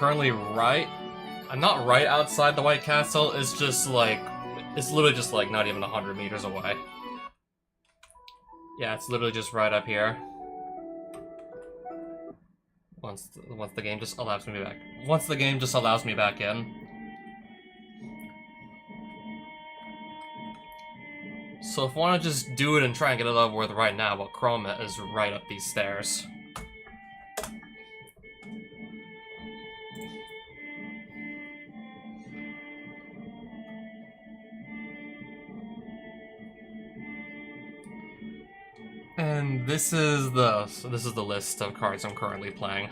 currently right... I'm not right outside the White Castle, it's just like... It's literally just like not even 100 meters away. Yeah, it's literally just right up here. Once the game just allows me back. Once the game just allows me back in. So if I want to just do it and try and get it over with right now, well, Akroma is right up these stairs. And this is the list of cards I'm currently playing.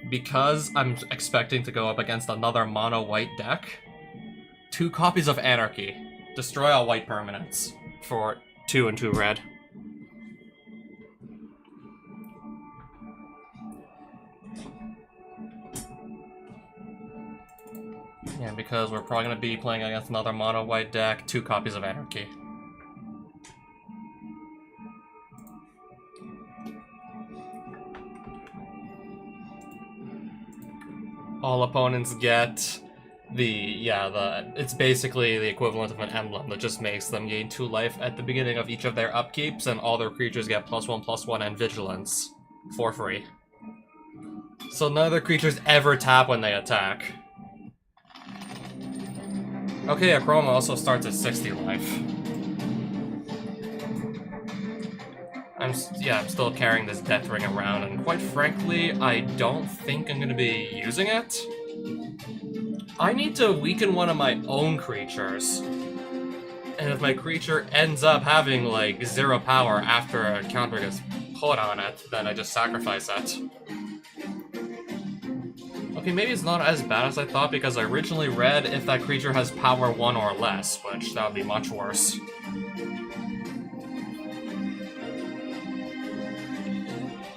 Because I'm expecting to go up against another mono-white deck, 2 copies of Anarchy. Destroy all white permanents for 2 and 2 red. And because we're probably going to be playing against another mono-white deck, 2 copies of Anarchy. All opponents get it's basically the equivalent of an emblem that just makes them gain 2 life at the beginning of each of their upkeeps, and all their creatures get +1/+1 and vigilance for free. So none of their creatures ever tap when they attack. Okay, Akroma also starts at 60 life. I'm still carrying this death ring around, and quite frankly, I don't think I'm gonna be using it. I need to weaken one of my own creatures. And if my creature ends up having, like, 0 power after a counter gets put on it, then I just sacrifice it. Okay, maybe it's not as bad as I thought, because I originally read if that creature has power 1 or less, which that would be much worse.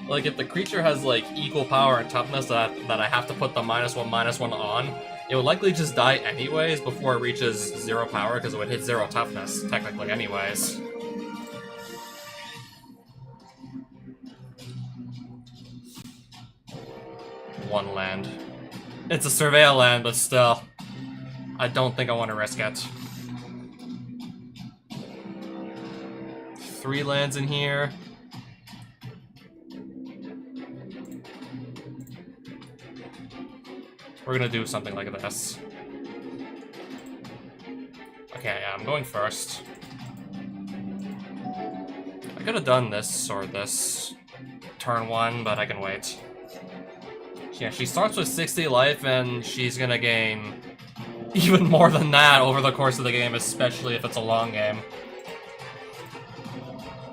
Like, if the creature has, like, equal power and toughness that I have to put the -1/-1 on, it would likely just die anyways before it reaches 0 power, because it would hit 0 toughness, technically, anyways. One land. It's a Surveil land, but still. I don't think I want to risk it. 3 lands in here. We're gonna do something like this. Okay, yeah, I'm going first. I could have done this or this turn 1, but I can wait. Yeah, she starts with 60 life, and she's gonna gain even more than that over the course of the game, especially if it's a long game.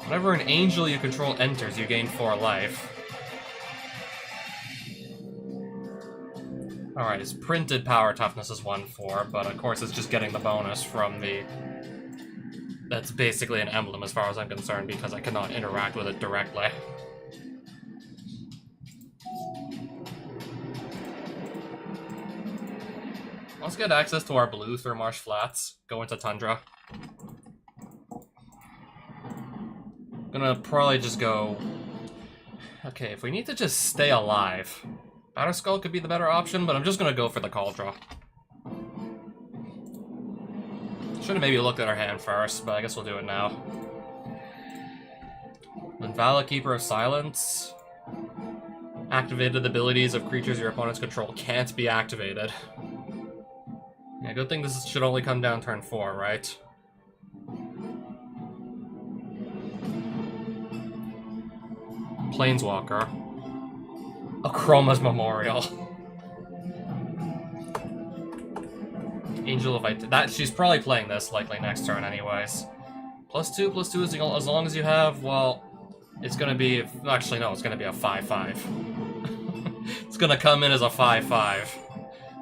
Whenever an angel you control enters, you gain 4 life. Alright, his printed power toughness is 1/4, but of course it's just getting the bonus from the... That's basically an emblem as far as I'm concerned, because I cannot interact with it directly. Let's get access to our blue through Marsh Flats, go into Tundra. Gonna probably just go... Okay, if we need to just stay alive... Batterskull could be the better option, but I'm just gonna go for the call draw. Should've maybe looked at our hand first, but I guess we'll do it now. Then Vala, Keeper of Silence. Activated abilities of creatures your opponents control can't be activated. Yeah, good thing this should only come down turn 4, right? Planeswalker. Akroma's Memorial. Angel of that she's probably playing this likely next turn anyways. +2/+2 is as long as you have, well, it's gonna be, actually no, it's gonna be a 5/5. It's gonna come in as a 5/5.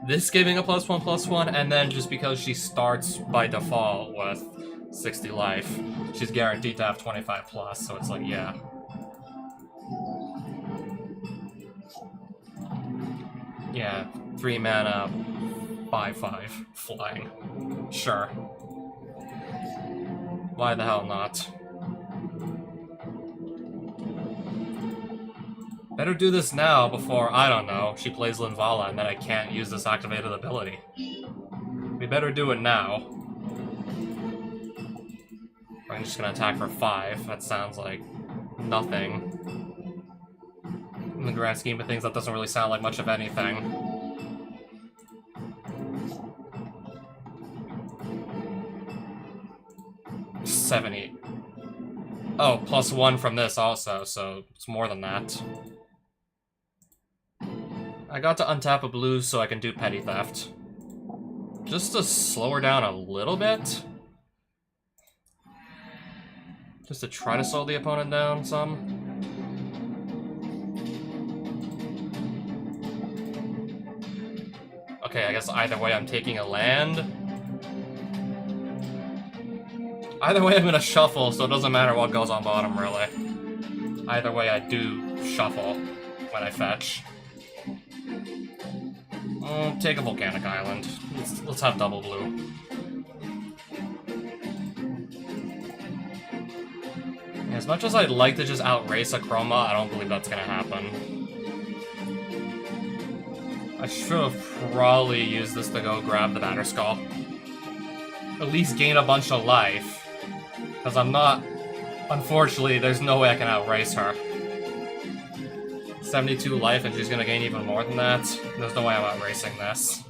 This giving a +1/+1, and then just because she starts by default with 60 life, she's guaranteed to have 25+, so it's like, yeah. Yeah, 3 mana, 5/5, flying. Sure. Why the hell not? Better do this now before, I don't know, she plays Linvala and then I can't use this activated ability. We better do it now. I'm just gonna attack for 5. That sounds like nothing. In the grand scheme of things, that doesn't really sound like much of anything. $70. Oh, +1 from this also, so it's more than that. I got to untap a blue so I can do petty theft. Just to slow her down a little bit. Just to try to slow the opponent down some. Okay, I guess either way I'm taking a land. Either way I'm gonna shuffle, so it doesn't matter what goes on bottom, really. Either way I do shuffle when I fetch. Take a volcanic island. Let's have double blue. As much as I'd like to just outrace Akroma, I don't believe that's gonna happen. I should have probably used this to go grab the Batterskull. At least gain a bunch of life. Because I'm not... Unfortunately, there's no way I can outrace her. 72 life and she's gonna gain even more than that. There's no way I'm outracing this.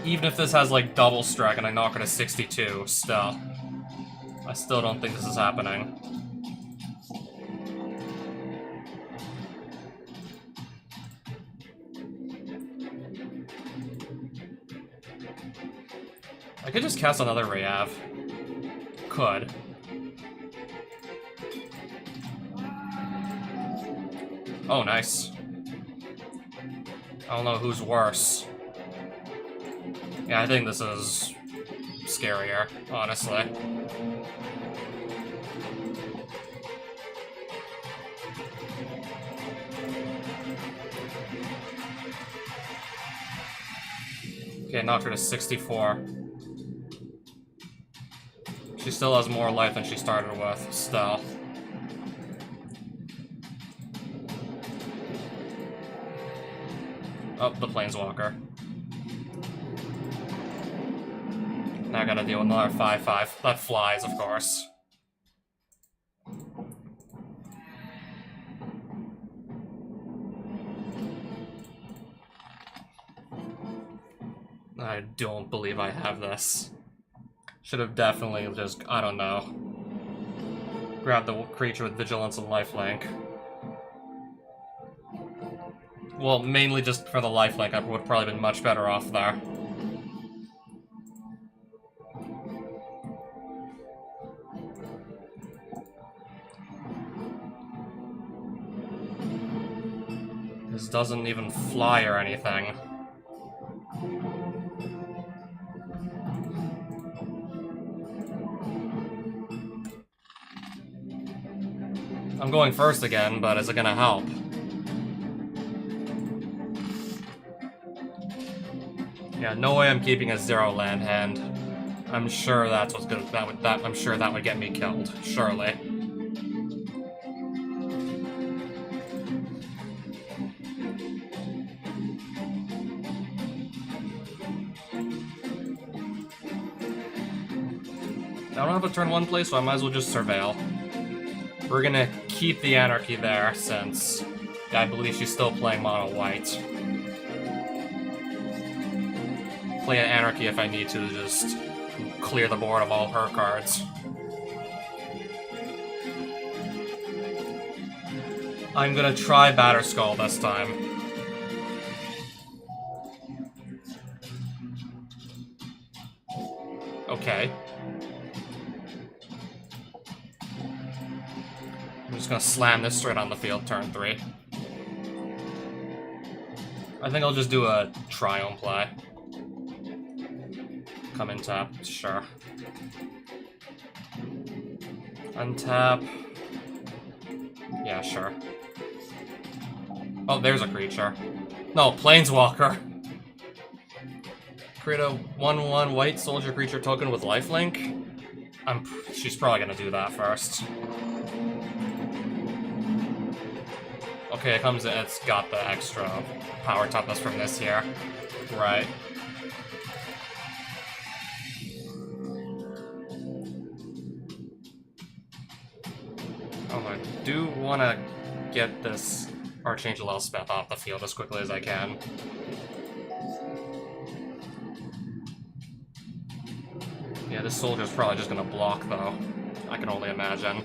Even if this has like double strike and I knock her to 62, still. I still don't think this is happening. I could just cast another Rayav. Could. Oh, nice. I don't know who's worse. Yeah, I think this is scarier, honestly. Okay, knocked her to 64. She still has more life than she started with, still. Oh, the Planeswalker. Now I gotta deal with another 5/5. That flies, of course. I don't believe I have this. Should have definitely just, I don't know, grabbed the creature with Vigilance and Lifelink. Well, mainly just for the lifelink, I would have probably been much better off there. This doesn't even fly or anything. I'm going first again, but is it gonna help? Yeah, no way I'm keeping a 0 land hand. I'm sure that's what's good. I'm sure that would get me killed. Surely. I don't have a turn 1 play, so I might as well just surveil. We're gonna keep the Anarchy there, since I believe she's still playing mono white. Play an Anarchy if I need to just clear the board of all her cards. I'm gonna try Batterskull this time. Okay. I'm just gonna slam this straight on the field turn 3. I think I'll just do a Triumph play. Come in tap, sure. Untap. Yeah, sure. Oh, there's a creature. No, Planeswalker. Create a 1/1 white soldier creature token with lifelink. She's probably gonna do that first. Okay, it's got the extra power toughness from this here. Right. Oh, I do want to get this Archangel Elspeth off the field as quickly as I can. Yeah, this soldier's probably just gonna block, though. I can only imagine.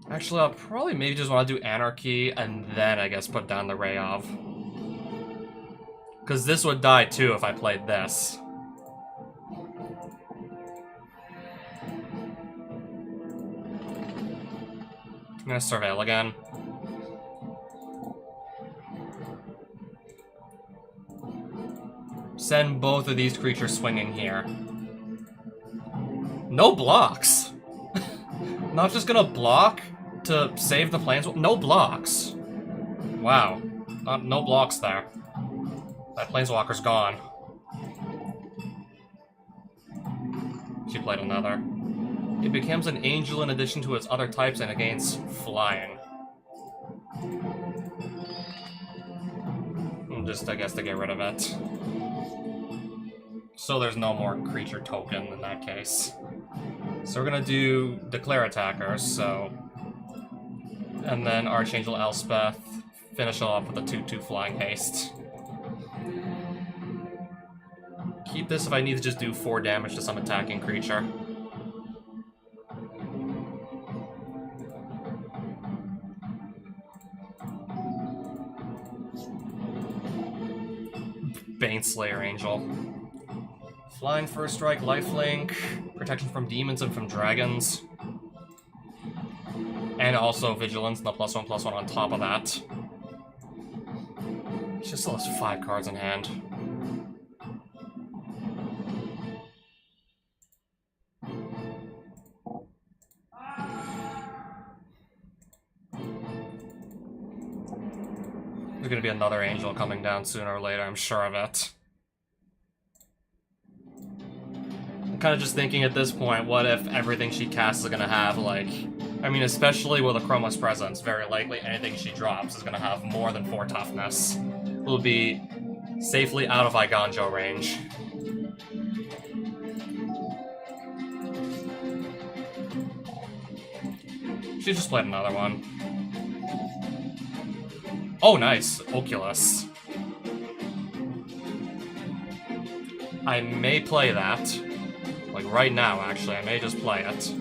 Actually, I'll probably maybe just want to do Anarchy, and then, I guess, put down the Rayov. Because this would die, too, if I played this. I'm gonna Surveil again. Send both of these creatures swinging here. No blocks! Not just gonna block to save the planes. No blocks. Wow. No blocks there. That planeswalker's gone. She played another. It becomes an angel in addition to its other types and it gains flying. Just, I guess, to get rid of it. So there's no more creature token in that case. So we're gonna do Declare Attackers, so... And then Archangel Elspeth, finish it off with a 2/2 Flying Haste. Keep this if I need to just do 4 damage to some attacking creature. Baneslayer Angel. Flying First Strike, Lifelink, protection from demons and from dragons. And also Vigilance and the +1/+1 on top of that. She just still has 5 cards in hand. There's gonna be another angel coming down sooner or later, I'm sure of it. I'm kind of just thinking at this point, what if everything she casts is gonna have, like... I mean, especially with Akroma's presence, very likely anything she drops is gonna have more than 4 toughness. Will be safely out of Iganjo range. She just played another one. Oh, nice. Oculus. I may play that. Like, right now, actually. I may just play it.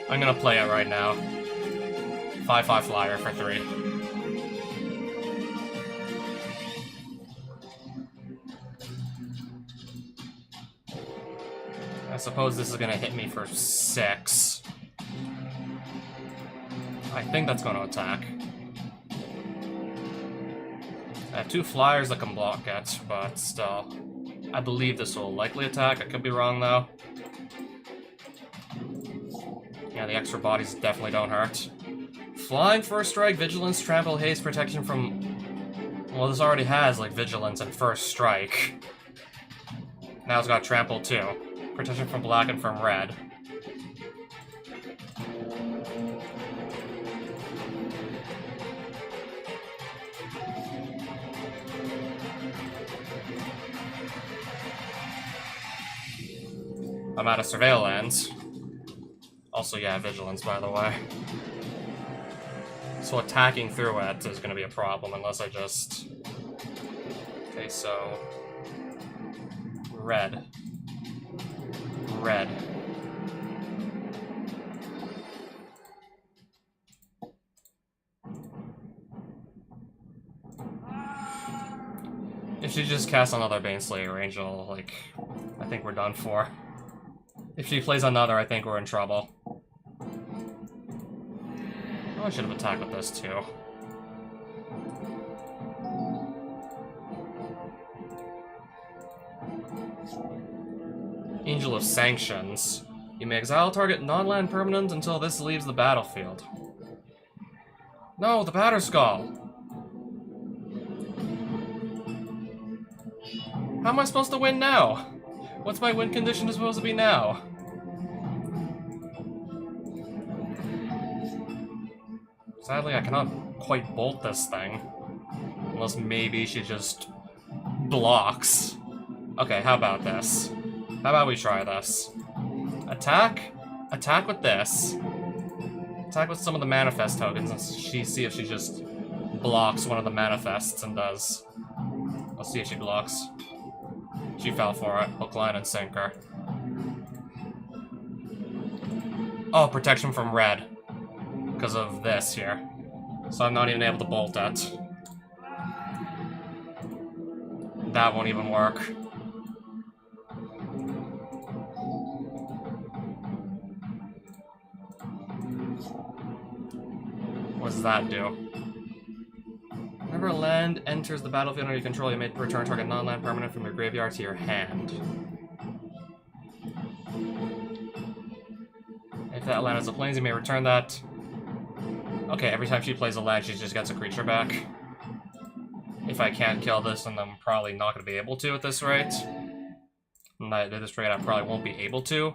I'm gonna play it right now. 5/5 flyer for 3. I suppose this is gonna hit me for 6. I think that's gonna attack. I have 2 flyers that can block it, but still. I believe this will likely attack. I could be wrong, though. Yeah, the extra bodies definitely don't hurt. Flying First Strike, Vigilance, Trample, Haste, protection from... Well, this already has, like, Vigilance and First Strike. Now it's got Trample, too. Protection from black and from red. I'm out of Surveillance. Also, yeah, Vigilance, by the way. So attacking through it is going to be a problem unless I just... Okay, so... Red. Red. If she just casts another Baneslayer Angel, like, I think we're done for. If she plays another, I think we're in trouble. Oh, I should have attacked with this, too. Angel of Sanctions. You may exile target non-land permanent until this leaves the battlefield. No, the Batterskull! How am I supposed to win now? What's my win condition supposed to be now? Sadly, I cannot quite bolt this thing. Unless maybe she just blocks. Okay, how about this? How about we try this? Attack? Attack with this. Attack with some of the manifest tokens and see if she just blocks one of the manifests and does. Let's see if she blocks. She fell for it. Hook, line, and sinker. Oh, protection from red. Because of this here. So I'm not even able to bolt it. That won't even work. What does that do? Whenever a land enters the battlefield under your control, you may return target non-land permanent from your graveyard to your hand. If that land is a plains, you may return that. Okay, every time she plays a land, she just gets a creature back. If I can't kill this, then I'm probably not going to be able to at this rate. And at this rate, I probably won't be able to.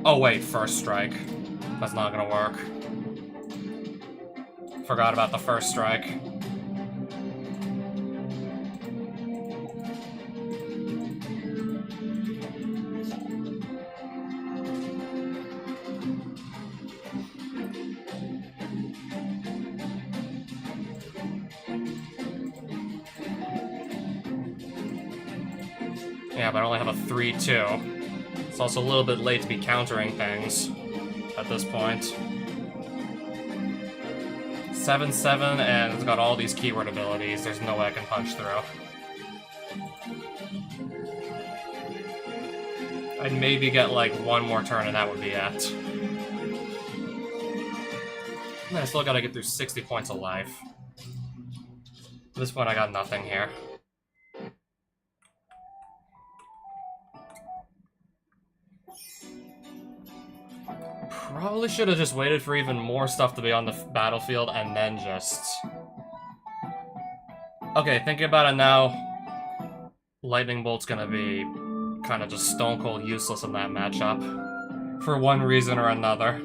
Oh wait, first strike. That's not gonna work. Forgot about the first strike. Yeah, but I only have a 3/2. It's also a little bit late to be countering things at this point. 7/7, and it's got all these keyword abilities. There's no way I can punch through. I'd maybe get like one more turn and that would be it. And I still gotta get through 60 points of life. At this point I got nothing here. Probably should have just waited for even more stuff to be on the battlefield and then just... Okay, thinking about it now, Lightning Bolt's gonna be kind of just stone cold useless in that matchup. For one reason or another.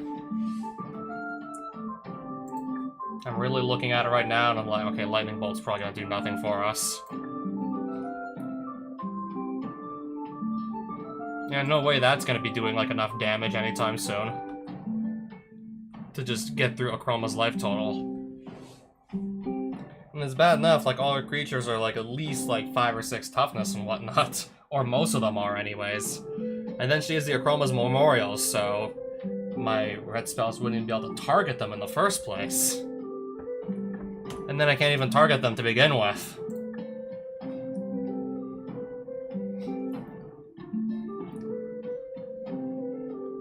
I'm really looking at it right now and I'm like, okay, Lightning Bolt's probably gonna do nothing for us. Yeah, no way that's gonna be doing like enough damage anytime soon. To just get through Akroma's life total. And it's bad enough, like all her creatures are like at least like 5 or 6 toughness and whatnot. Or most of them are anyways. And then she has the Akroma's Memorials, so my red spells wouldn't even be able to target them in the first place. And then I can't even target them to begin with.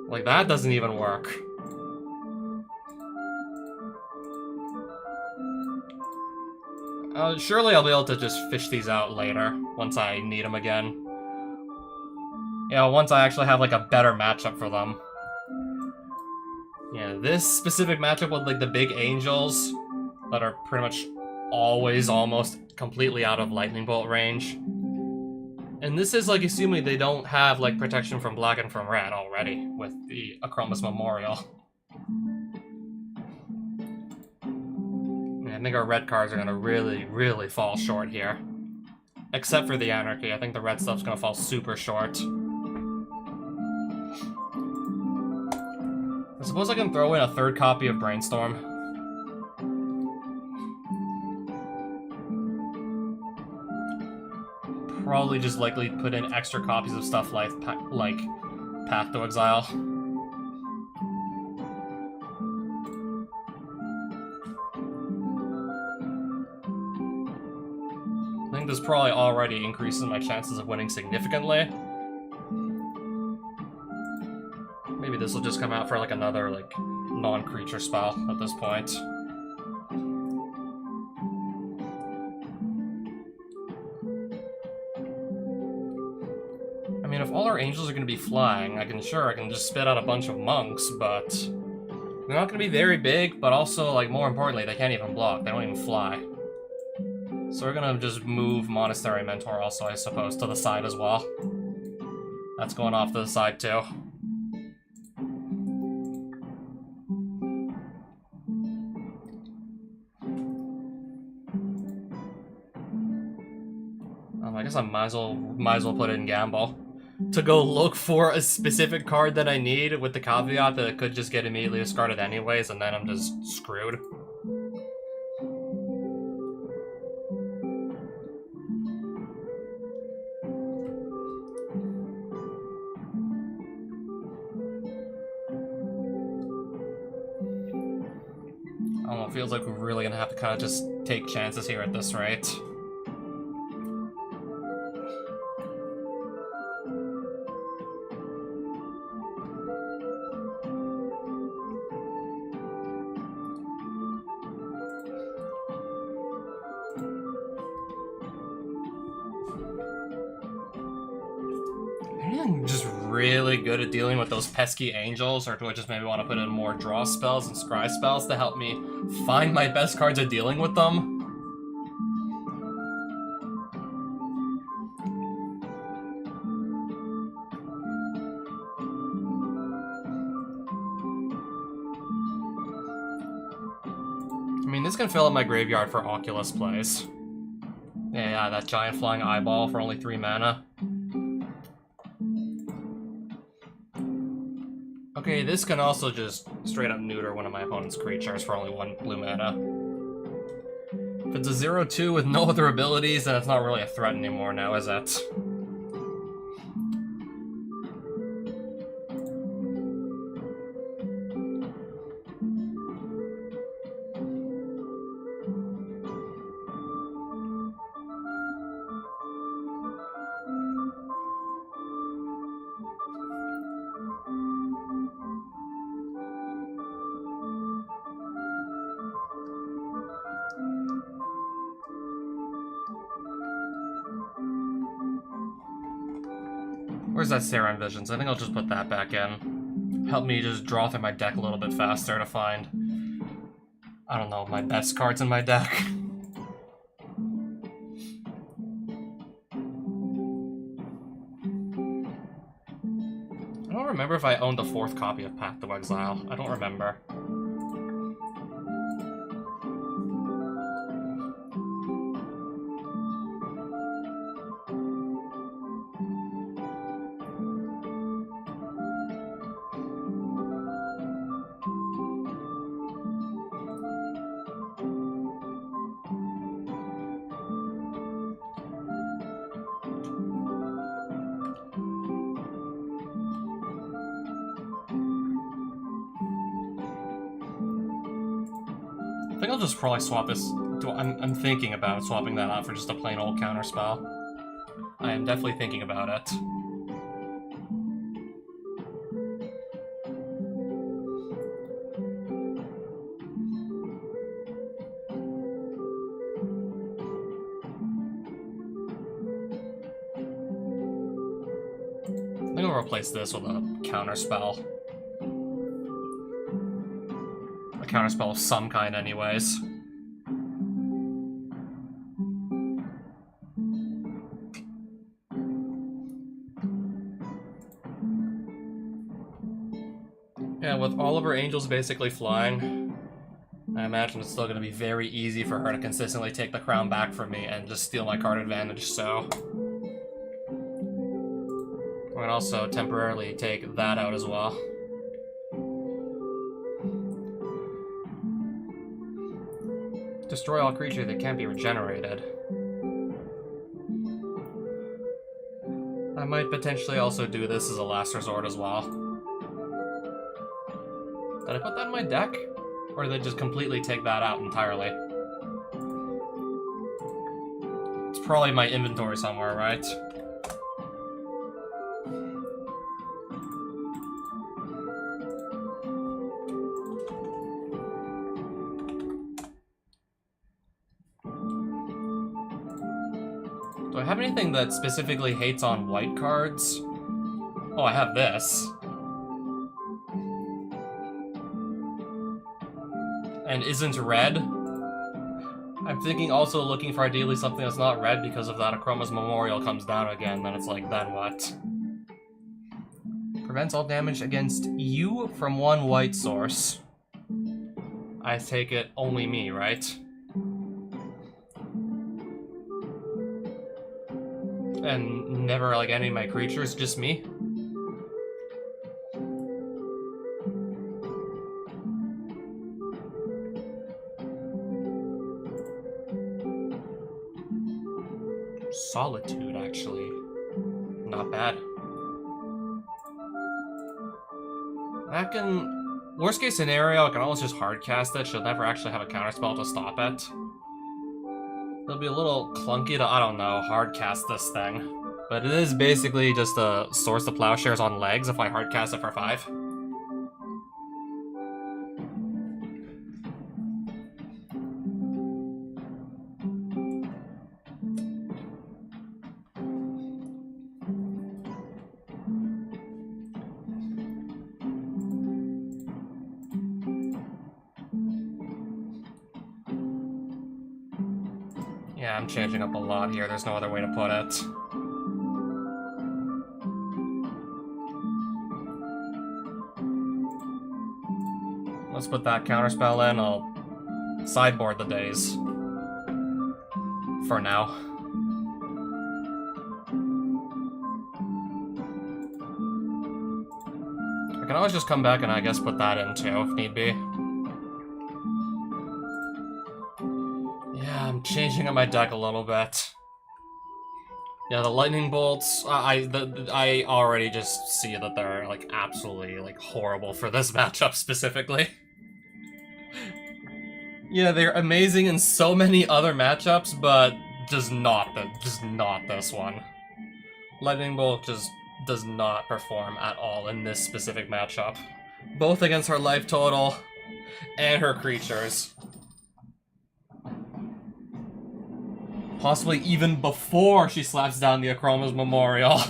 Like that doesn't even work. Surely I'll be able to just fish these out later, once I need them again. Yeah, once I actually have, like, a better matchup for them. Yeah, this specific matchup with, like, the big angels that are pretty much always almost completely out of Lightning Bolt range. And this is, like, assuming they don't have, like, protection from black and from red already with the Akroma's Memorial. I think our red cards are gonna really, really fall short here. Except for the Anarchy. I think the red stuff's gonna fall super short. I suppose I can throw in a 3rd copy of Brainstorm. Probably just likely put in extra copies of stuff like Path to Exile. I think this probably already increases my chances of winning significantly. Maybe this will just come out for like another like non-creature spell at this point. I mean, if all our angels are going to be flying, I can just spit out a bunch of monks, but they're not going to be very big, but also, like, more importantly, they can't even block. They don't even fly. So we're going to just move Monastery Mentor also, I suppose, to the side as well. That's going off to the side, too. I guess I might as well put it in Gamble. To go look for a specific card that I need, with the caveat that it could just get immediately discarded anyways, and then I'm just screwed. I don't know, it feels like we're really gonna have to kind of just take chances here at this rate. I'm just really good at dealing with those pesky angels, or do I just maybe want to put in more draw spells and scry spells to help me find my best cards at dealing with them? I mean, this can fill up my graveyard for Oculus plays. Yeah, that giant flying eyeball for only 3 mana. Okay, this can also just straight up neuter one of my opponent's creatures for only 1 blue mana. If it's a 0/2 with no other abilities, then it's not really a threat anymore now, is it? Where's that Saron Visions? I think I'll just put that back in. Help me just draw through my deck a little bit faster to find, I don't know, my best cards in my deck. I don't remember if I owned the 4th copy of Path to Exile. I don't remember. I think I'll just probably swap this. I'm thinking about swapping that out for just a plain old counterspell. I am definitely thinking about it. I think I'll replace this with a counterspell. A counterspell of some kind anyways. Yeah, with all of her angels basically flying, I imagine it's still going to be very easy for her to consistently take the crown back from me and just steal my card advantage, so... I'm going to also temporarily take that out as well. Destroy all creatures that can't be regenerated. I might potentially also do this as a last resort as well. Did I put that in my deck? Or did I just completely take that out entirely? It's probably in my inventory somewhere, right? Do I have anything that specifically hates on white cards? Oh, I have this. And isn't red? I'm thinking also looking for ideally something that's not red because if that Akroma's Memorial comes down again, then it's like, then what? Prevents all damage against you from one white source. I take it only me, right? And never like any of my creatures, just me? Solitude, actually. Not bad. That can... Worst case scenario, I can always just hardcast it. She'll never actually have a counterspell to stop it. It'll be a little clunky to, I don't know, hardcast this thing. But it is basically just a Source of Plowshares on legs if I hardcast it for 5. Yeah, I'm changing up a lot here. There's no other way to put it. Let's put that counterspell in. I'll sideboard the days. For now. I can always just come back and I guess put that in too, if need be. Yeah, I'm changing up my deck a little bit. Yeah, the lightning bolts, I already just see that they're like absolutely like horrible for this matchup specifically. Yeah, they're amazing in so many other matchups, but just not this one. Lightning bolt just does not perform at all in this specific matchup. Both against her life total and her creatures. Possibly even before she slaps down the Akroma's Memorial.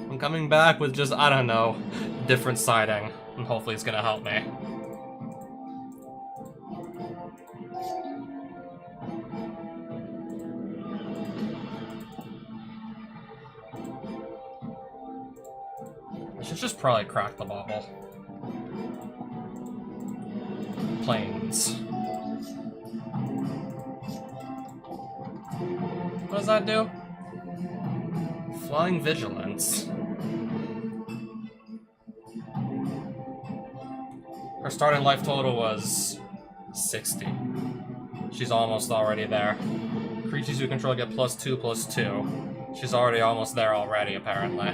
I'm coming back with just, I don't know, different siding, and hopefully it's gonna help me. I should just probably crack the bottle. Planes. What does that do? Flying Vigilance. Her starting life total was 60. She's almost already there. Creatures you control get +2/+2. She's already almost there already, apparently.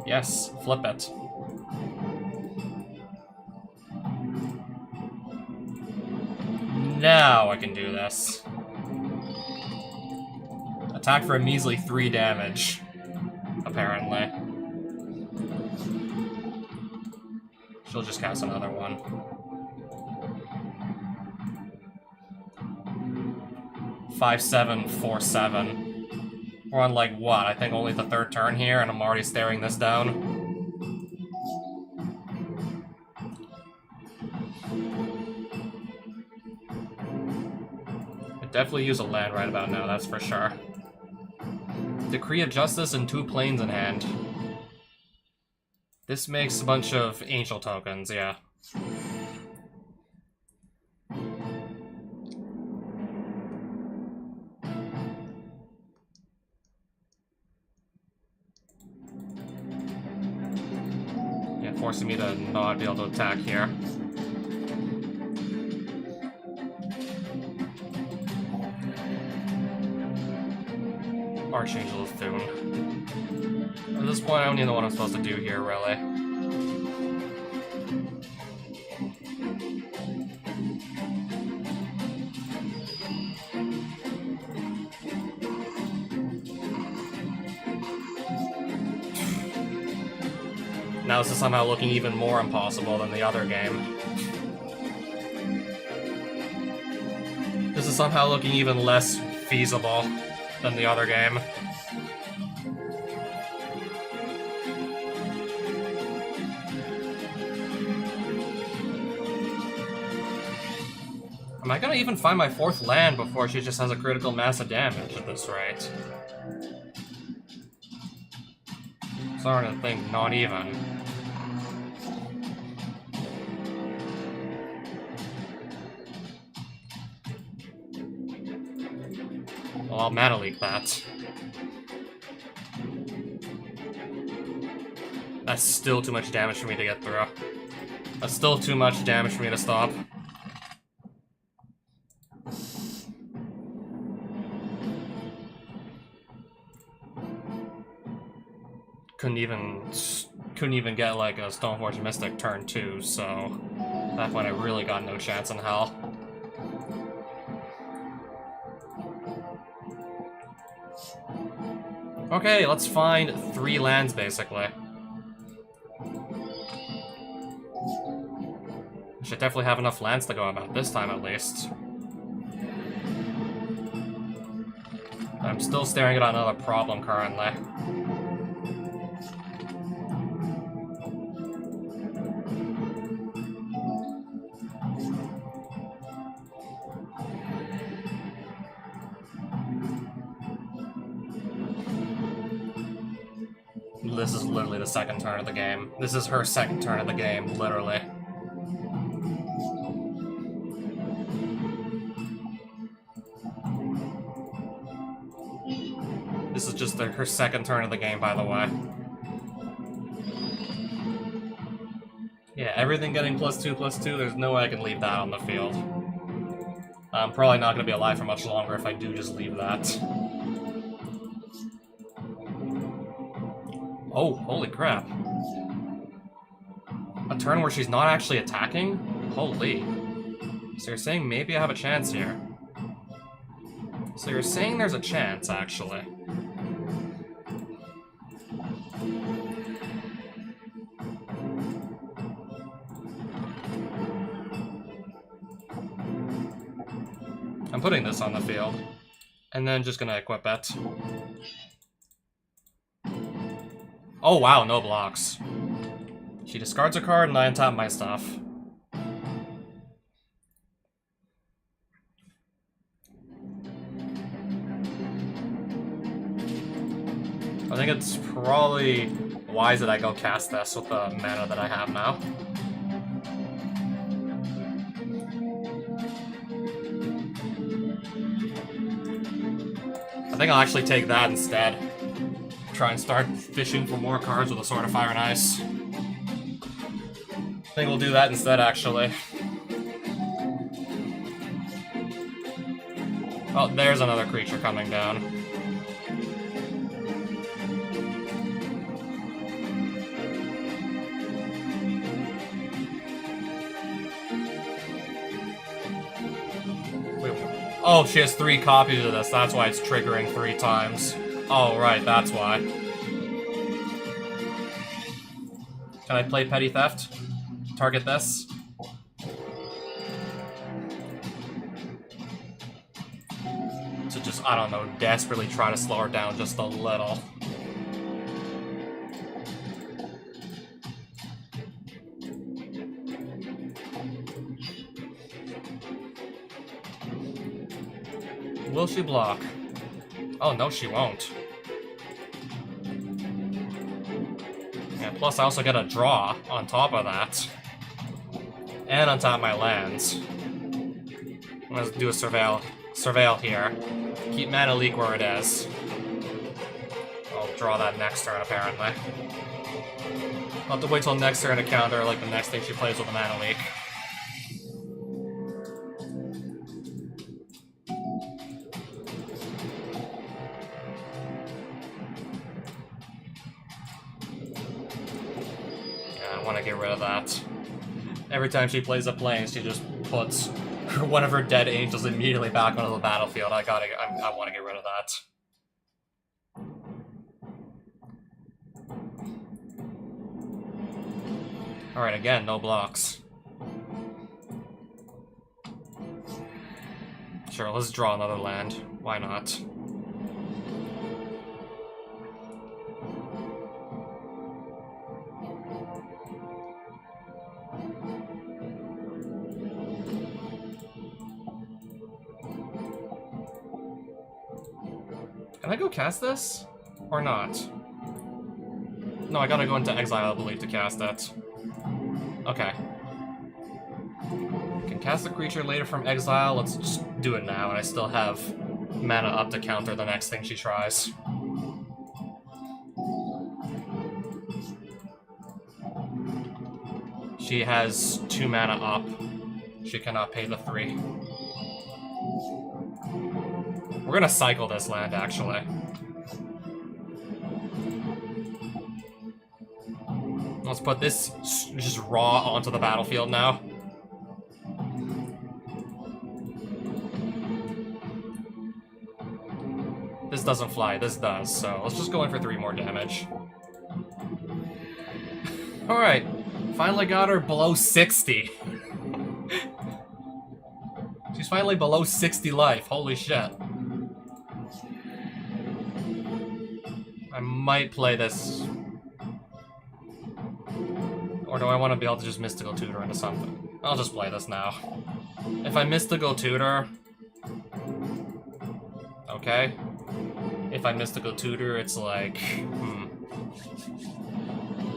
Yes, flip it. Now I can do this. Attack for a measly 3 damage, apparently. She'll just cast another one. 5/7, 4/7. We're on like what? I think only the 3rd turn here, and I'm already staring this down. Definitely use a land right about now, that's for sure. Decree of Justice and 2 planes in hand. This makes a bunch of angel tokens, yeah. Yeah, forcing me to not be able to attack here. Archangel of Thune. At this point, I don't even know what I'm supposed to do here, really. Now this is somehow looking even more impossible than the other game. This is somehow looking even less feasible than the other game. Am I gonna even find my 4th land before she just has a critical mass of damage at this rate? Starting to think not even. Well, I'll mana leak that. That's still too much damage for me to get through. That's still too much damage for me to stop. Couldn't even get like a Stoneforge Mystic turn 2, so at that point I really got no chance in hell. Okay, let's find 3 lands basically. We should definitely have enough lands to go about this time at least. I'm still staring at another problem currently. This is literally the 2nd turn of the game. This is her 2nd turn of the game, literally. This is just her 2nd turn of the game, by the way. Yeah, everything getting +2/+2, there's no way I can leave that on the field. I'm probably not going to be alive for much longer if I do just leave that. Oh, holy crap. A turn where she's not actually attacking? Holy. So you're saying maybe I have a chance here. So you're saying there's a chance, actually. I'm putting this on the field. And then just gonna equip it. Oh wow, no blocks. She discards a card and I untap my stuff. I think it's probably wise that I go cast this with the mana that I have now. I think I'll actually take that instead. Try and start fishing for more cards with a Sword of Fire and Ice. I think we'll do that instead, actually. Oh, there's another creature coming down. Wait, oh, she has 3 copies of this. That's why it's triggering 3 times. Oh, right, that's why. Can I play Petty Theft? Target this? To just, I don't know, desperately try to slow her down just a little. Will she block? Oh, no, she won't. Yeah, plus I also get a draw on top of that. And on top of my lands. I'm gonna do a surveil here. Keep mana leak where it is. I'll draw that next turn, apparently. I'll have to wait till next turn to counter, like, the next thing she plays with a mana leak. I want to get rid of that. Every time she plays a plane, she just puts one of her dead angels immediately back onto the battlefield. I want to get rid of that. Alright, again, no blocks. Sure, let's draw another land. Why not? Can I go cast this? Or not? No, I gotta go into exile, I believe, to cast it. Okay. Can cast a creature later from exile. Let's just do it now, and I still have mana up to counter the next thing she tries. She has 2 mana up. She cannot pay the 3. We're gonna cycle this land, actually. Let's put this just raw onto the battlefield now. This doesn't fly, this does, so let's just go in for 3 more damage. Alright, finally got her below 60. She's finally below 60 life, holy shit. I might play this. Or do I want to be able to just Mystical Tutor into something? I'll just play this now. If I Mystical Tutor... Okay. If I Mystical Tutor, it's like...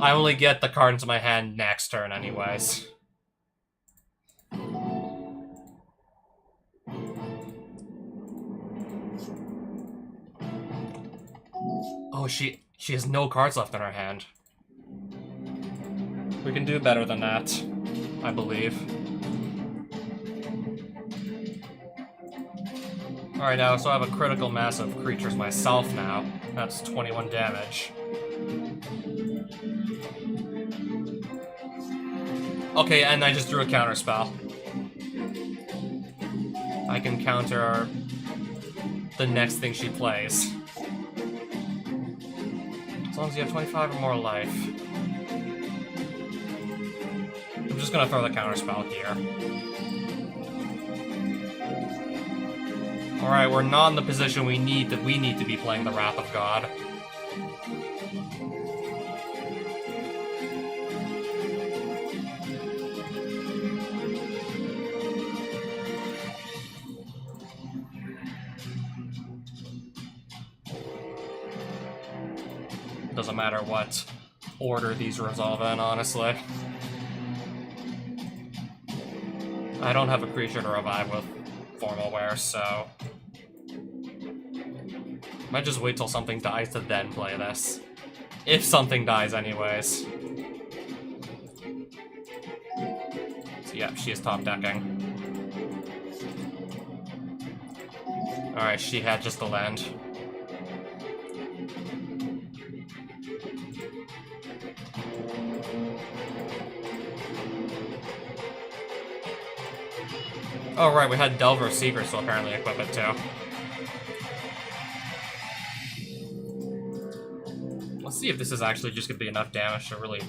I only get the card into my hand next turn anyways. Oh, she has no cards left in her hand. We can do better than that, I believe. Alright, now, so I have a critical mass of creatures myself now. That's 21 damage. Okay, and I just drew a counter spell. I can counter the next thing she plays. As long as you have 25 or more life. I'm just gonna throw the counterspell here. Alright, we're not in the position we need to be playing the Wrath of God. Doesn't matter what order these resolve in, honestly. I don't have a creature to revive with Formal Wear, so... Might just wait till something dies to then play this. If something dies anyways. So yeah, she is top decking. Alright, she had just the land. Oh right, we had Delver's Secret, so apparently equip it too. Let's see if this is actually just gonna be enough damage to really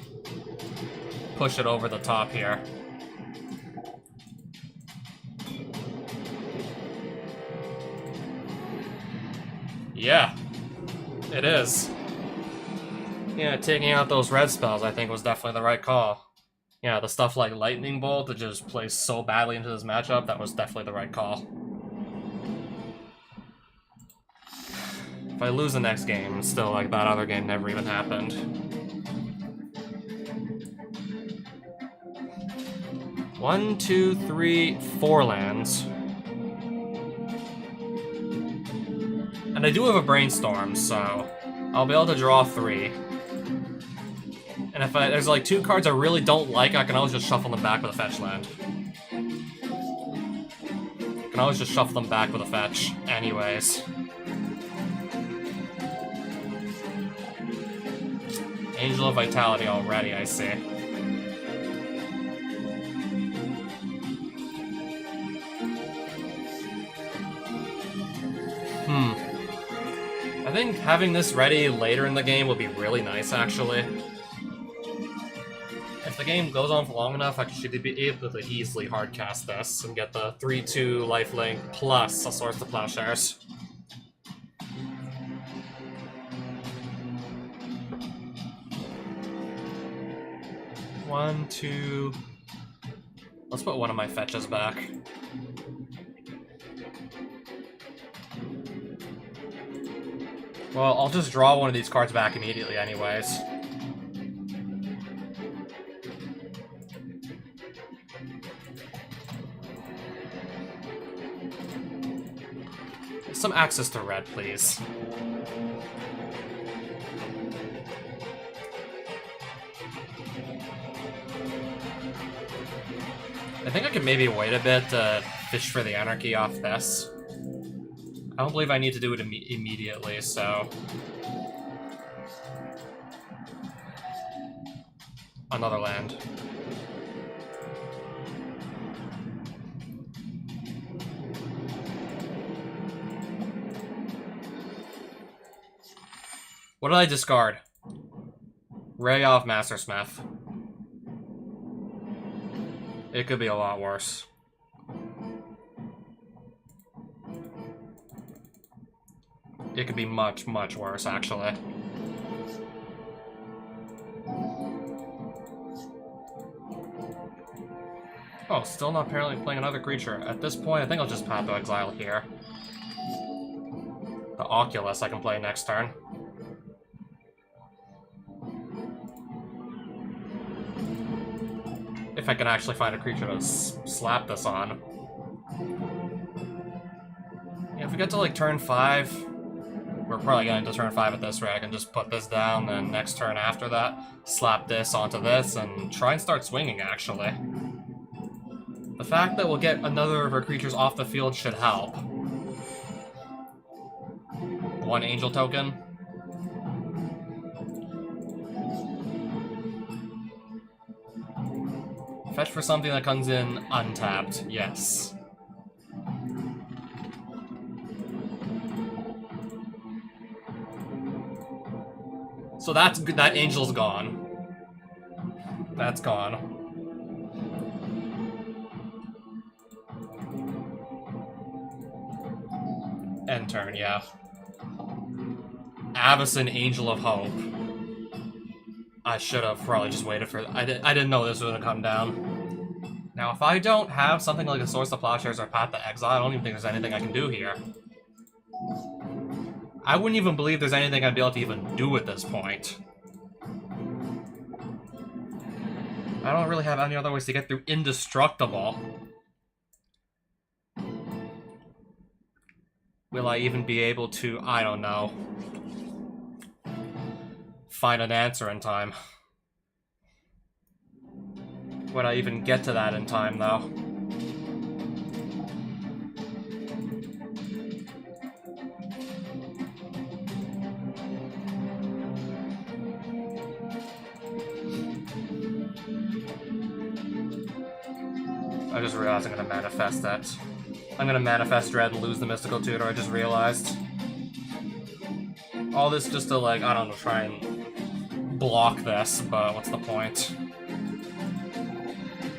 push it over the top here. Yeah, it is. Yeah, taking out those red spells I think was definitely the right call. Yeah, the stuff like Lightning Bolt that just plays so badly into this matchup, that was definitely the right call. If I lose the next game, it's still like that other game never even happened. One, two, three, 4 lands. And I do have a Brainstorm, so I'll be able to draw 3. And if there's like 2 cards I really don't like, I can always just shuffle them back with a fetch land. I can always just shuffle them back with a fetch, anyways. Angel of Vitality already, I see. I think having this ready later in the game would be really nice, actually. If the game goes on for long enough, I should be able to easily hardcast this and get the 3/2 lifelink plus a source to plowshares. One, two... Let's put one of my fetches back. Well, I'll just draw one of these cards back immediately anyways. Some access to red, please. I think I could maybe wait a bit to fish for the anarchy off this. I don't believe I need to do it immediately, so... Another land. What did I discard? Ray off Mastersmith. It could be a lot worse. It could be much, much worse, actually. Oh, still not apparently playing another creature. At this point, I think I'll just Path to Exile here. The Oculus I can play next turn. If I can actually find a creature to slap this on. Yeah, if we get to like turn 5, we're probably going to turn 5 at this rate. I can just put this down, then next turn after that, slap this onto this, and try and start swinging, actually. The fact that we'll get another of our creatures off the field should help. One Angel token. Fetch for something that comes in untapped, yes. So that's good. That Angel's gone. That's gone. End turn, yeah. Avacyn, Angel of Hope. I should have probably just waited for... I didn't know this was going to come down. Now, if I don't have something like a Source of Plowshares or Path to Exile, I don't even think there's anything I can do here. I wouldn't even believe there's anything I'd be able to even do at this point. I don't really have any other ways to get through Indestructible. Will I even be able to, I don't know, find an answer in time? Would I even get to that in time, though? I just realized I'm gonna manifest that. I'm gonna manifest Dread and lose the Mystical Tutor, I just realized. All this just to, like, I don't know, try and block this, but what's the point?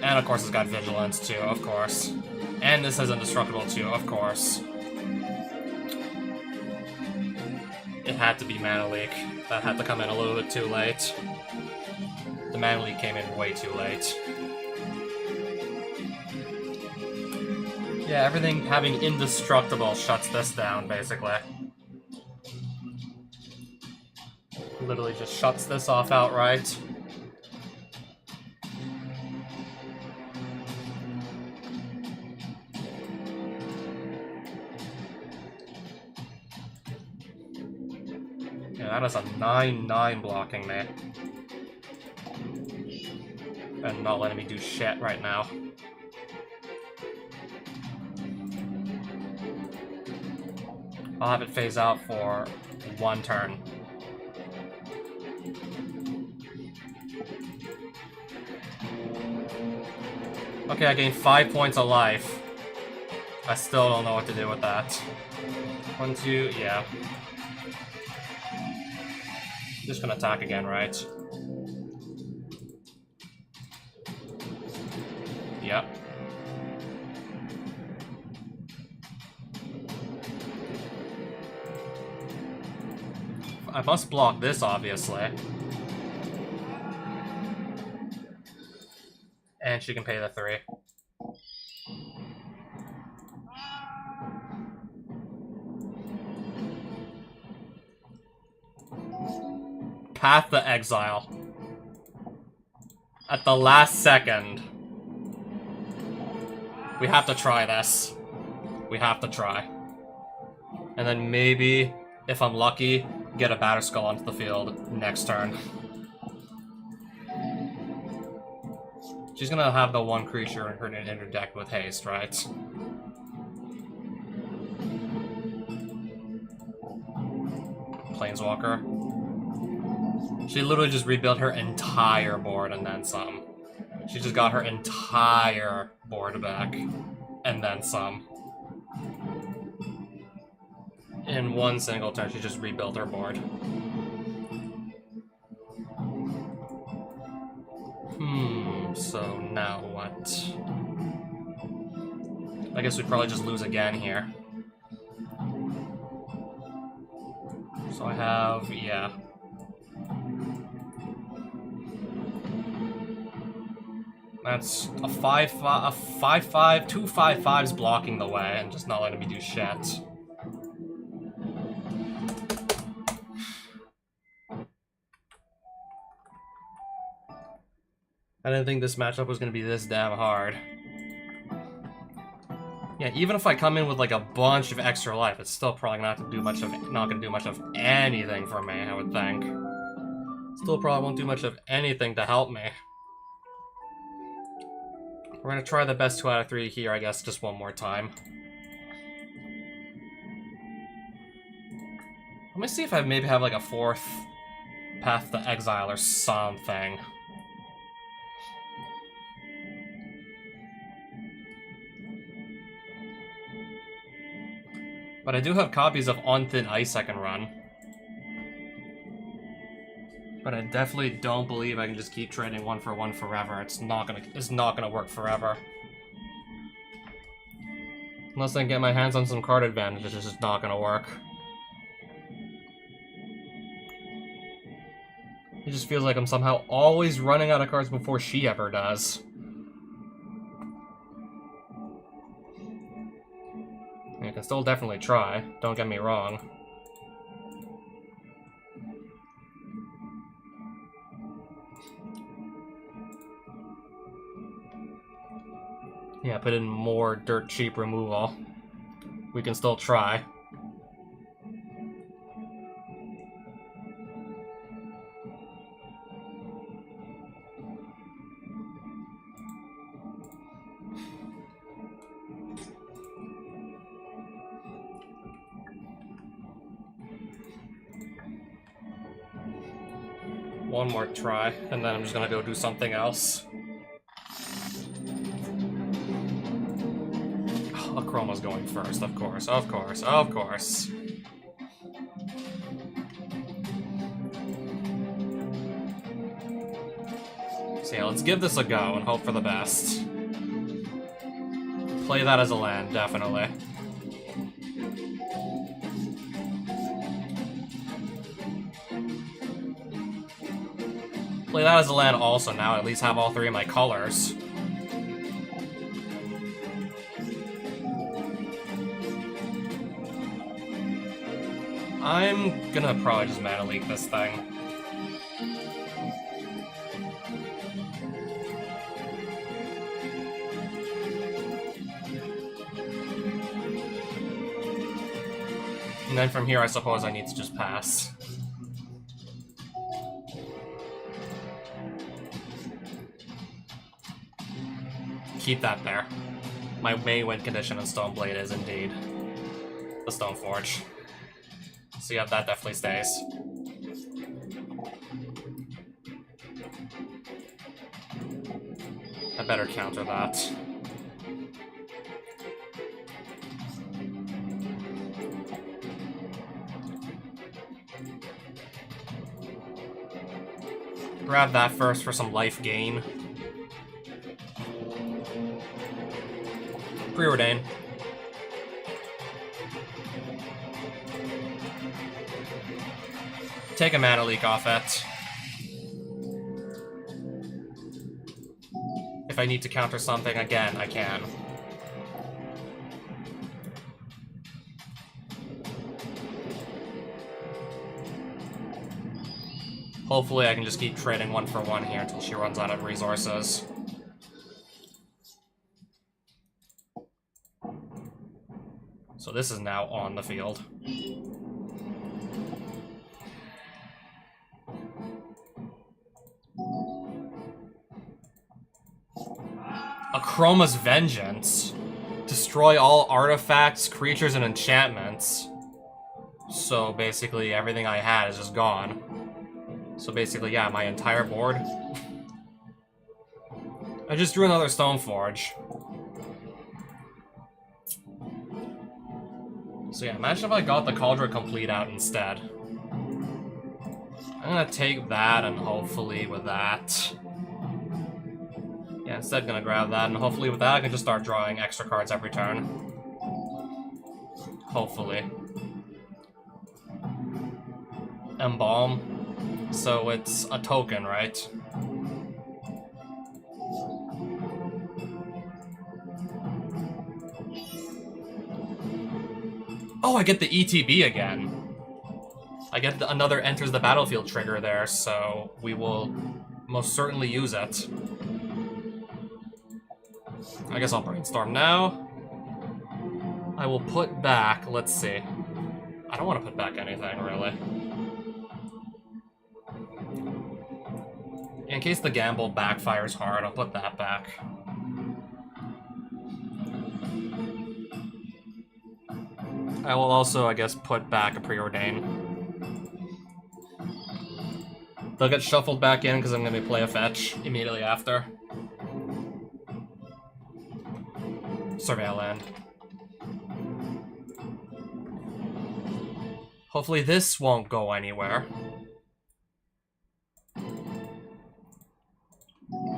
And of course it's got Vigilance too, of course. And this has Indestructible too, of course. It had to be Mana Leak. That had to come in a little bit too late. The Mana Leak came in way too late. Yeah, everything having Indestructible shuts this down, basically. Literally just shuts this off outright. Yeah, that is a 9/9 blocking me. And not letting me do shit right now. I'll have it phase out for 1 turn. Okay, I gained 5 points of life. I still don't know what to do with that. 1, 2, yeah. Just gonna attack again, right? Yep. I must block this, obviously. And she can pay the 3. Path to Exile. At the last second. We have to try this. We have to try. And then maybe, if I'm lucky, get a Batterskull onto the field next turn. She's gonna have the one creature in her deck with haste, right? Planeswalker. She literally just rebuilt her entire board and then some. She just got her entire board back and then some. In one single turn, she just rebuilt her board. So now what? I guess we'd probably just lose again here. So I have, yeah. That's a 5/5, 2 5/5s blocking the way and just not letting me do shit. I didn't think this matchup was gonna be this damn hard. Yeah, even if I come in with like a bunch of extra life, it's still probably not gonna do much of anything for me, I would think. Still probably won't do much of anything to help me. We're gonna try the best 2 out of 3 here, I guess, just one more time. Let me see if I maybe have like a 4th Path to Exile or something. But I do have copies of On Thin Ice I can run. But I definitely don't believe I can just keep trading 1 for 1 forever. It's not gonna work forever. Unless I can get my hands on some card advantage, it's just not gonna work. It just feels like I'm somehow always running out of cards before she ever does. I can still definitely try, don't get me wrong. Yeah, put in more dirt cheap removal. We can still try. One more try, and then I'm just gonna go do something else. Akroma's going first, of course, of course, of course. So yeah, let's give this a go and hope for the best. Play that as a land, definitely. Play that as a land also now, at least have all 3 of my colors. I'm gonna probably just mana leak this thing. And then from here, I suppose I need to just pass. Keep that there. My main win condition on Stoneblade is indeed the Stoneforge. So yeah, that definitely stays. I better counter that. Grab that first for some life gain. Preordain. Take a mana leak off it. If I need to counter something again, I can. Hopefully I can just keep trading 1 for 1 here until she runs out of resources. So this is now on the field. Akroma's Vengeance. Destroy all artifacts, creatures, and enchantments. So basically everything I had is just gone. So basically, yeah, my entire board. I just drew another Stoneforge. So yeah, imagine if I got the Cauldron Complete out instead. I'm gonna take that and hopefully with that... Yeah, instead gonna grab that, and hopefully with that I can just start drawing extra cards every turn. Hopefully. Embalm. So it's a token, right? Oh, I get the ETB again. I get another enters the battlefield trigger there, so we will most certainly use it. I guess I'll brainstorm now. I will put back, let's see. I don't want to put back anything, really. In case the gamble backfires hard, I'll put that back. I will also, I guess, put back a Preordain. They'll get shuffled back in because I'm going to play a fetch immediately after. Surveil land. Hopefully this won't go anywhere.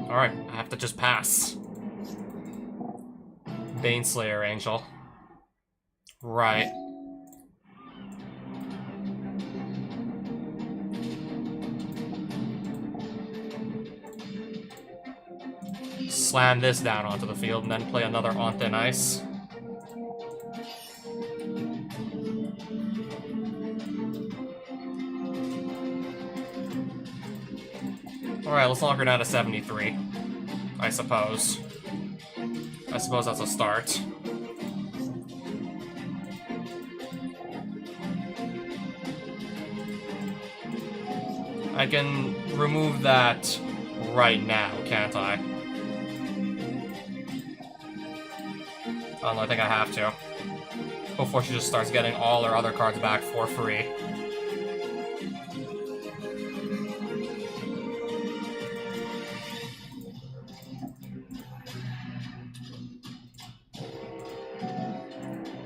Alright, I have to just pass. Baneslayer Angel. Right. Slam this down onto the field and then play another on thin ice. Alright, let's knock her down to 73. I suppose. I suppose that's a start. I can remove that right now, can't I? Oh no, I think I have to. Before she just starts getting all her other cards back for free.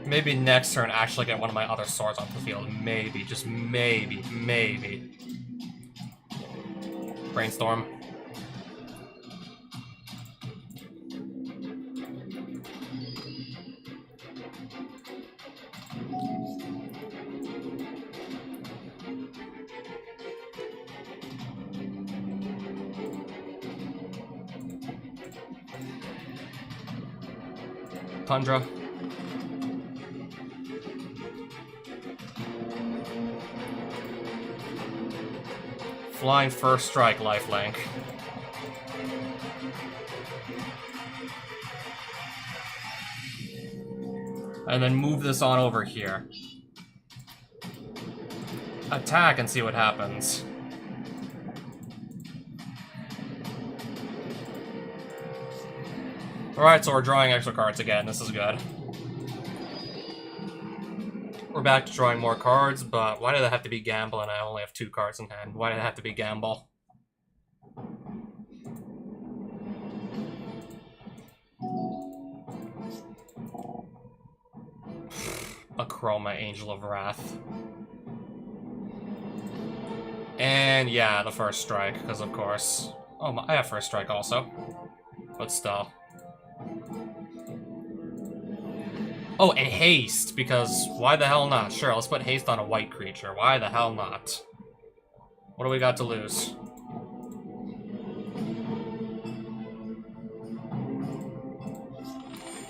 Maybe next turn actually get one of my other swords off the field. Maybe, just maybe, maybe. Brainstorm. Tundra. Flying First Strike, lifelink. And then move this on over here. Attack and see what happens. Alright, so we're drawing extra cards again. This is good. We're back to drawing more cards, but why did it have to be gamble and I only have 2 cards in hand? Why did it have to be gamble? Akroma, Angel of Wrath. And yeah, the first strike, because of course... Oh, I have first strike also. But still. Oh, and haste, because why the hell not? Sure, let's put haste on a white creature. Why the hell not? What do we got to lose?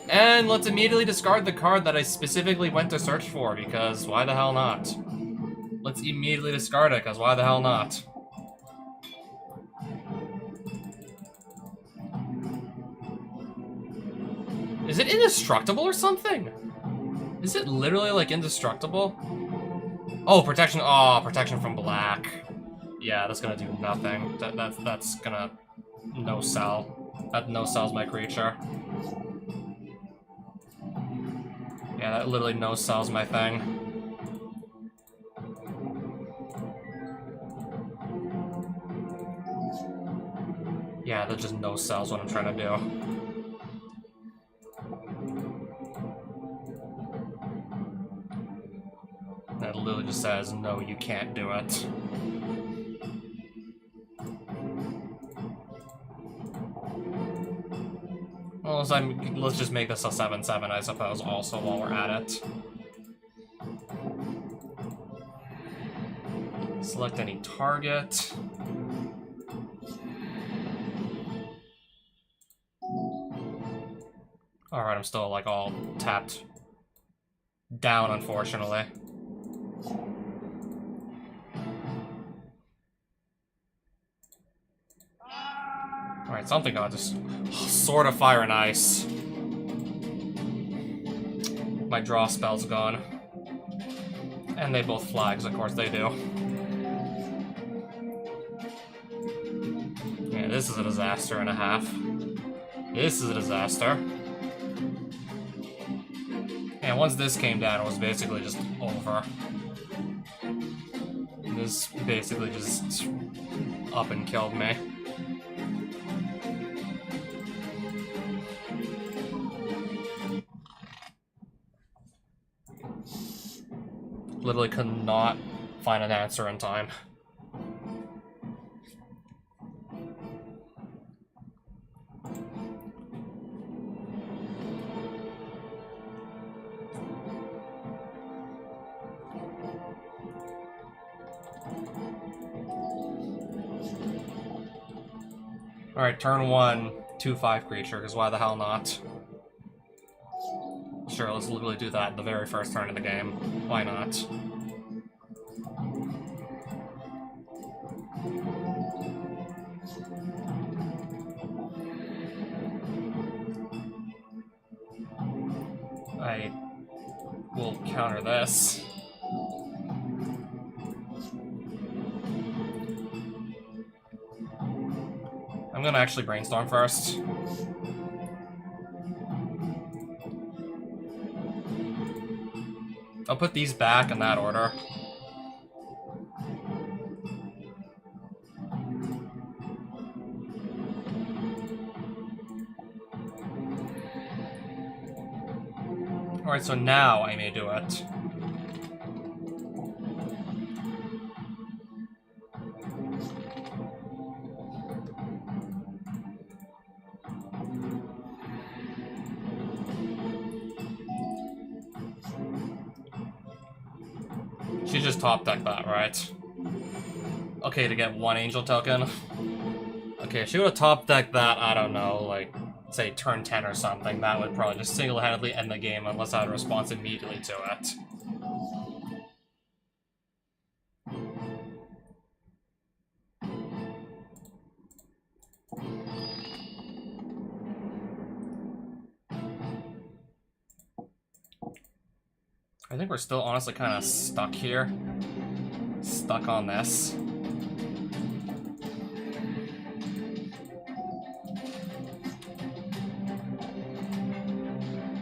And let's immediately discard the card that I specifically went to search for, because why the hell not? Let's immediately discard it, because why the hell not? Is it indestructible or something? Is it literally, like, indestructible? Oh, protection. Oh, protection from black. Yeah, that's gonna do nothing. That's gonna no-sell. That no-sells my creature. Yeah, that literally no-sells my thing. Yeah, that just no-sells what I'm trying to do. That literally just says, no, you can't do it. Well, let's just make this a 7/7, I suppose, also, while we're at it. Select any target. Alright, I'm still, like, all tapped down, unfortunately. Alright, something got just... Sword of Fire and Ice. My draw spell's gone. And they both flags, of course they do. Yeah, this is a disaster and a half. This is a disaster. And once this came down, it was basically just over. This basically just up and killed me. Literally could not find an answer in time. Alright, turn 1, 2/5 creature, because why the hell not? Sure, let's literally do that the very first turn of the game. Why not? I will counter this. I'm gonna actually brainstorm first. I'll put these back in that order. Alright, so now I may do it. She just top decked that, right? Okay, to get 1 angel token. Okay, she would have top decked that, I don't know, like, say turn 10 or something. That would probably just single-handedly end the game unless I had a response immediately to it. I think we're still honestly kind of stuck here. Stuck on this.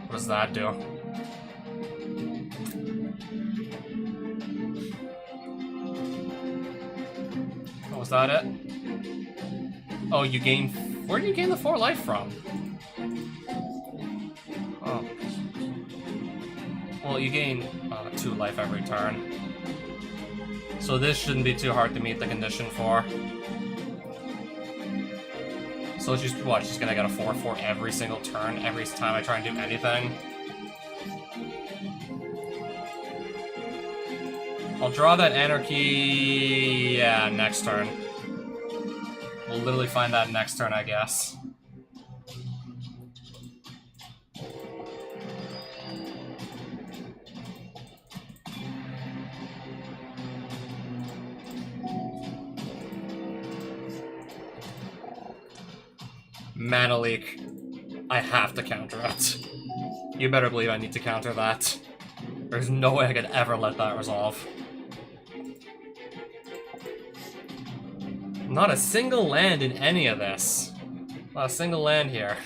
What does that do? Oh, was that it? Oh, you gain... Where do you gain the 4 life from? Oh. Well, you gain 2 life every turn. So this shouldn't be too hard to meet the condition for. So she's, what, she's gonna get a 4/4 every single turn, every time I try and do anything? I'll draw that Anarchy... yeah, next turn. We'll literally find that next turn, I guess. Mana Leak. I have to counter it. You better believe I need to counter that. There's no way I could ever let that resolve. Not a single land in any of this. Not a single land here.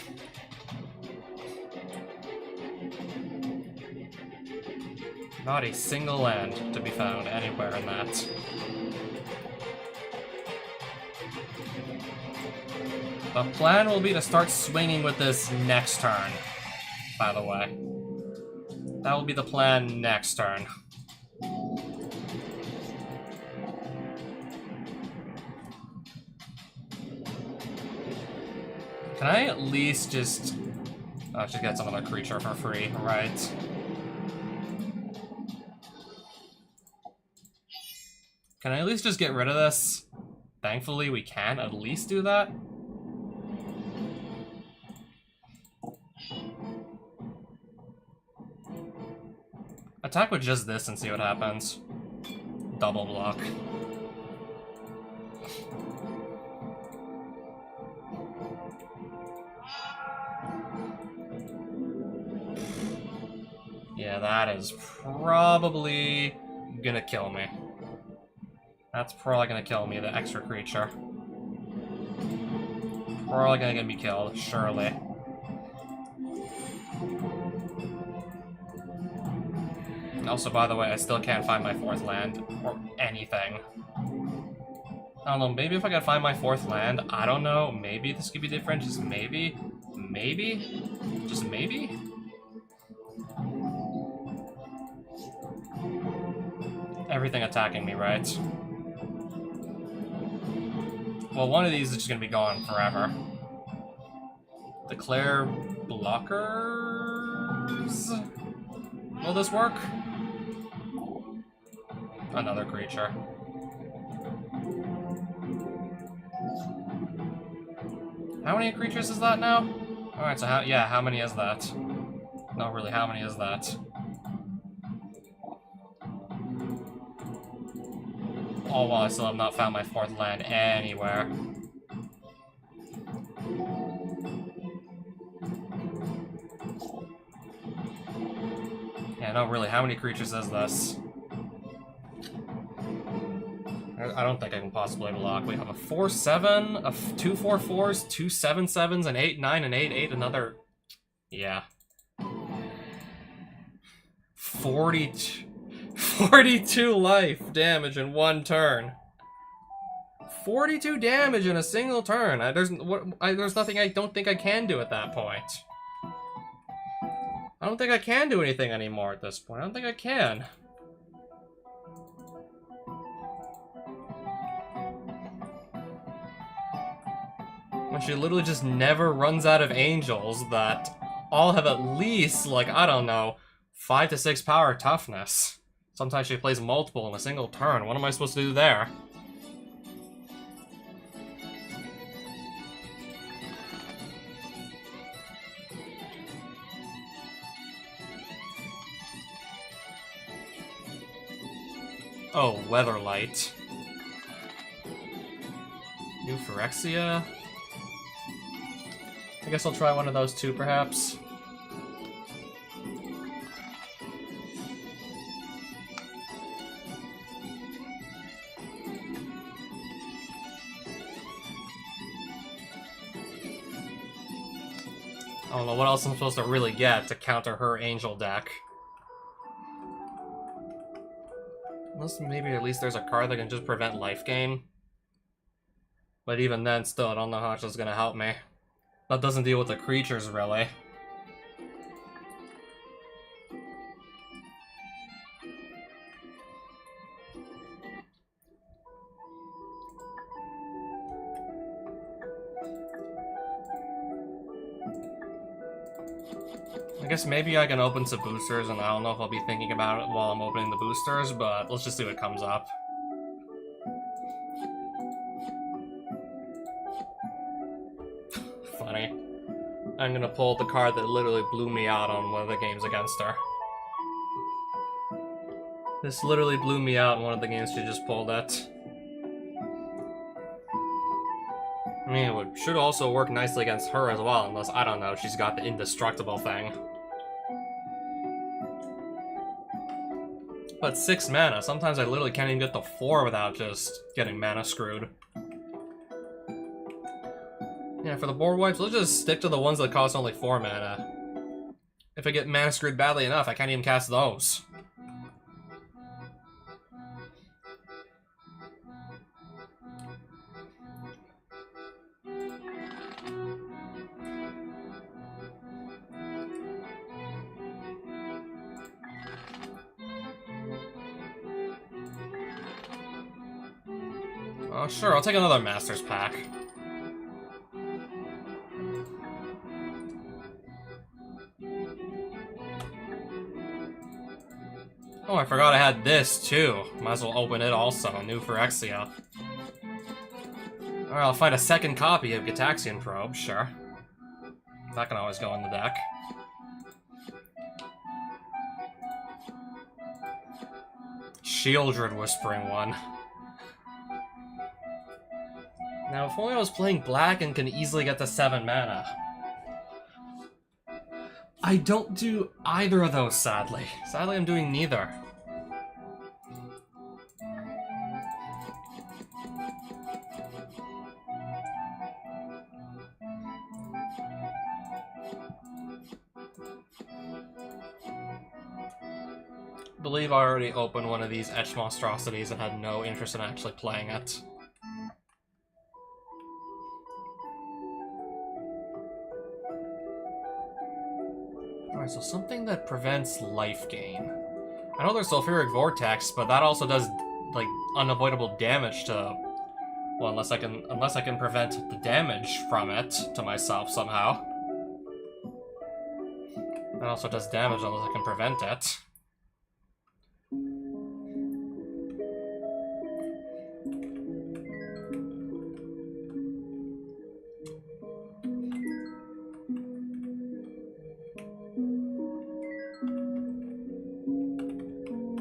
Not a single land to be found anywhere in that. The plan will be to start swinging with this next turn, by the way. That will be the plan next turn. Can I at least just... oh, just get some other creature for free, right? Can I at least just get rid of this? Thankfully, we can at least do that. Attack with just this and see what happens. Double block. Yeah, that is probably gonna kill me. That's probably gonna kill me, the extra creature. Probably gonna get me killed, surely. Also, by the way, I still can't find my 4th land, or anything. I don't know, maybe if I could find my 4th land, I don't know, maybe this could be different, just maybe? Maybe? Just maybe? Everything attacking me, right? Well, one of these is just gonna be gone forever. Declare blockers? Will this work? Another creature. How many creatures is that now? Alright, so how many is that? Not really, how many is that? All while I still have not found my 4th land anywhere. Yeah, no, really, how many creatures is this? I don't think I can possibly block. We have a 4/7, a 2 4/4s, 2 7/7s, an 8/9, an 8/8, another... yeah. 42 life damage in one turn. 42 damage in a single turn. There's nothing I don't think I can do at that point. I don't think I can do anything anymore at this point. I don't think I can. When she literally just never runs out of angels that all have at least, like, I don't know, 5 to 6 power toughness. Sometimes she plays multiple in a single turn. What am I supposed to do there? Oh, Weatherlight. New Phyrexia? I guess I'll try one of those too, perhaps. I don't know what else I'm supposed to really get to counter her angel deck. Unless maybe at least there's a card that can just prevent life gain. But even then, still, I don't know how much that's gonna help me. That doesn't deal with the creatures, really. I guess maybe I can open some boosters, and I don't know if I'll be thinking about it while I'm opening the boosters, but let's just see what comes up. Funny. I'm gonna pull the card that literally blew me out on one of the games against her. This literally blew me out in one of the games she just pulled it. I mean, it should also work nicely against her as well, unless, I don't know, she's got the indestructible thing. But 6 mana, sometimes I literally can't even get to 4 without just getting mana screwed. Yeah, for the board wipes, let's just stick to the ones that cost only 4 mana. If I get mana screwed badly enough, I can't even cast those. Oh, sure, I'll take another Master's Pack. Oh, I forgot I had this, too. Might as well open it also, new for Exia. Alright, I'll find a second copy of Gitaxian Probe, sure. That can always go in the deck. Shieldred Whispering one. Now, if only I was playing black and can easily get to 7 mana. I don't do either of those, sadly. Sadly, I'm doing neither. I believe I already opened one of these Etch Monstrosities and had no interest in actually playing it. Alright, so something that prevents life gain. I know there's Sulfuric Vortex, but that also does, like, unavoidable damage to... Well, unless I can prevent the damage from it to myself somehow. That also does damage unless I can prevent it.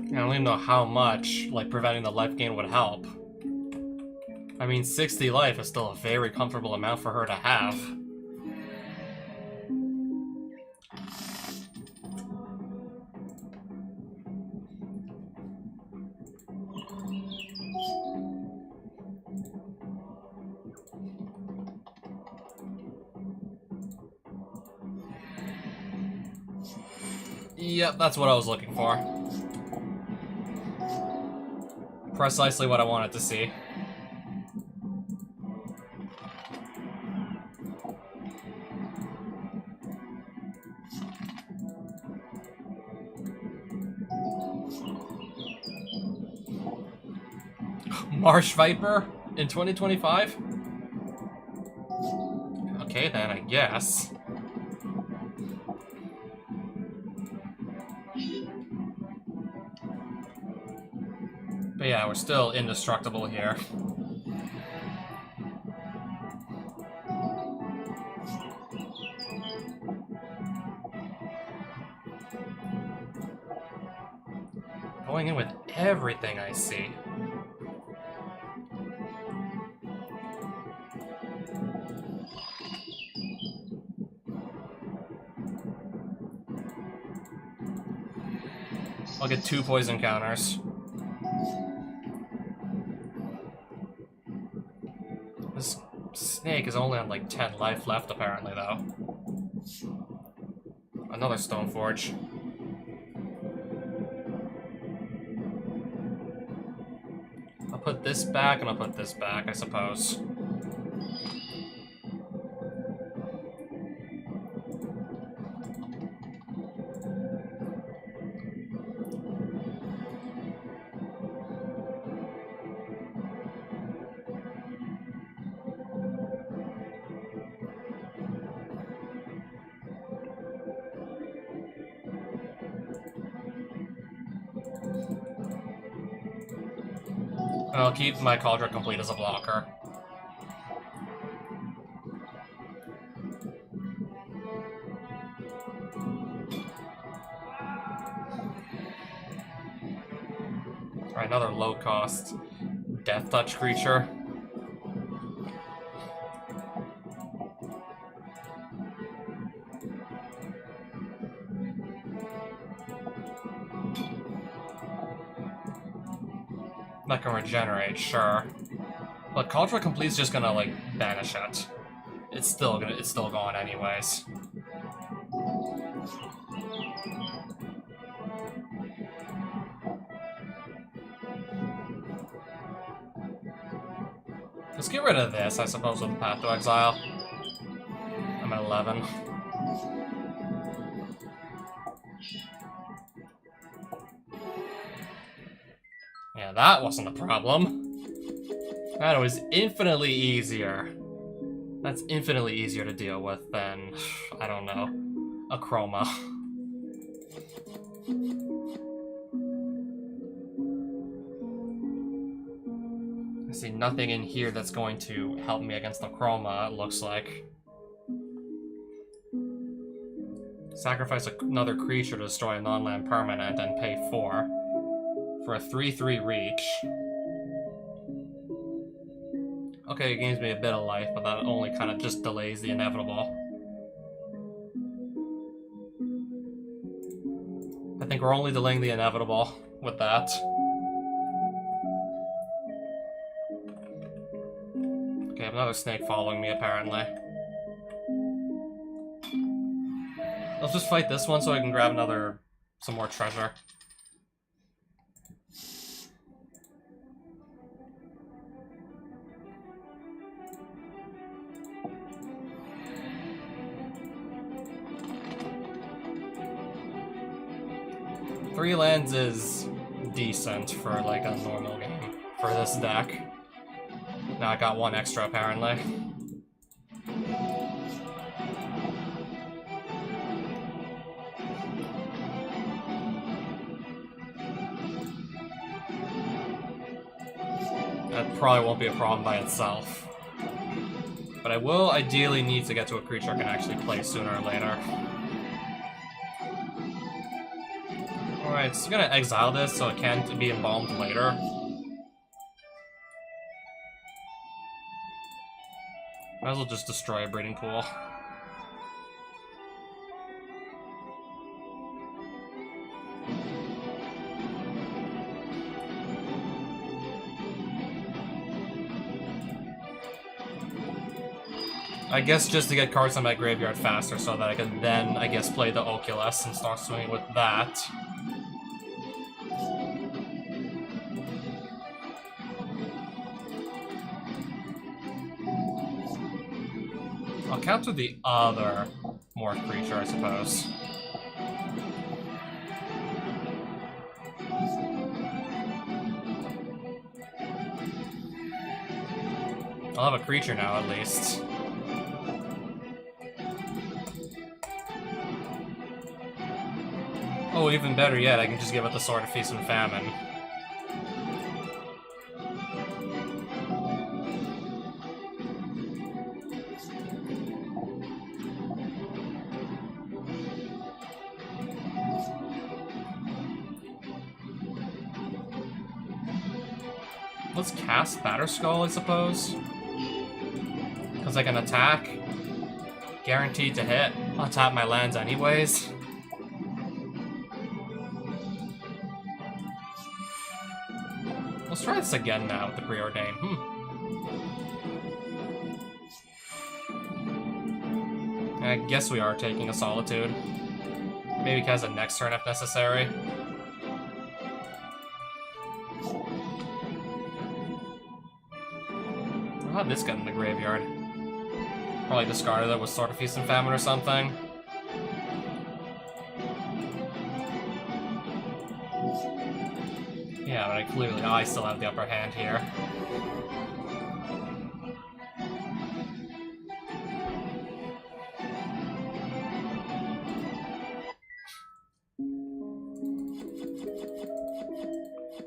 I don't even know how much, like, preventing the life gain would help. I mean, 60 life is still a very comfortable amount for her to have. Yep, that's what I was looking for. Precisely what I wanted to see. Marsh Viper in 2025? Okay then, I guess. But yeah, we're still indestructible here. Going in with everything I see. I'll get 2 poison counters. This snake is only on like 10 life left apparently though. Another Stoneforge. I'll put this back and I'll put this back, I suppose. And I'll keep my Cauldron Complete as a blocker. Alright, another low-cost Death Touch creature. That can regenerate, sure. But Cauldron Complete's just gonna, like, banish it. It's still gone anyways. Let's get rid of this, I suppose, with the Path to Exile. I'm at 11. Yeah, that wasn't a problem. That was infinitely easier. That's infinitely easier to deal with than, I don't know, Akroma. I see nothing in here that's going to help me against Akroma, it looks like. Sacrifice another creature to destroy a non-land permanent and pay 4 for a 3/3 reach. Okay, it gains me a bit of life, but that only kind of just delays the inevitable. I think we're only delaying the inevitable with that. Okay, I have another snake following me, apparently. Let's just fight this one so I can grab some more treasure. Three lands is decent for like a normal game for this deck. Now I got one extra apparently. That probably won't be a problem by itself. But I will ideally need to get to a creature I can actually play sooner or later. Alright, so I'm gonna exile this so it can't be embalmed later. Might as well just destroy a breeding pool. I guess just to get cards on my graveyard faster so that I can then, I guess, play the Oculus and start swinging with that. I'll counter the other Morph creature, I suppose. I'll have a creature now, at least. Oh, even better yet, I can just give it the Sword of Feast and Famine. Let's cast Batterskull, I suppose. Because I can attack. Guaranteed to hit. I'll tap my lands anyways. Let's try this again now with the Preordain. I guess we are taking a Solitude. Maybe cast it next turn if necessary. How did this get in the graveyard? Probably discarded it with Sword of Feast and Famine or something. Yeah, but I still have the upper hand here.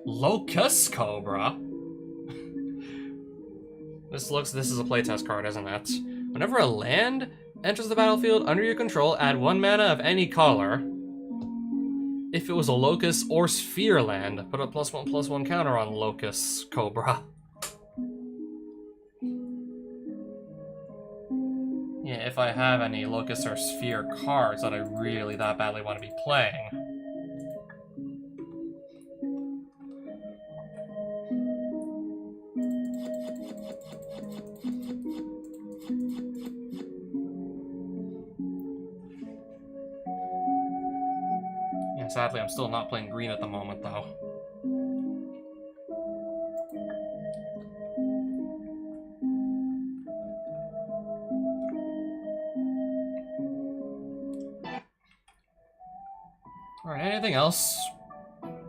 Locust Cobra? This is a playtest card, isn't it? Whenever a land enters the battlefield under your control, add 1 mana of any color. If it was a Locust or Sphere land, put a +1/+1 counter on Locust Cobra. Yeah, if I have any Locust or Sphere cards that I really that badly want to be playing. Yeah, sadly I'm still not playing green at the moment though. Alright, anything else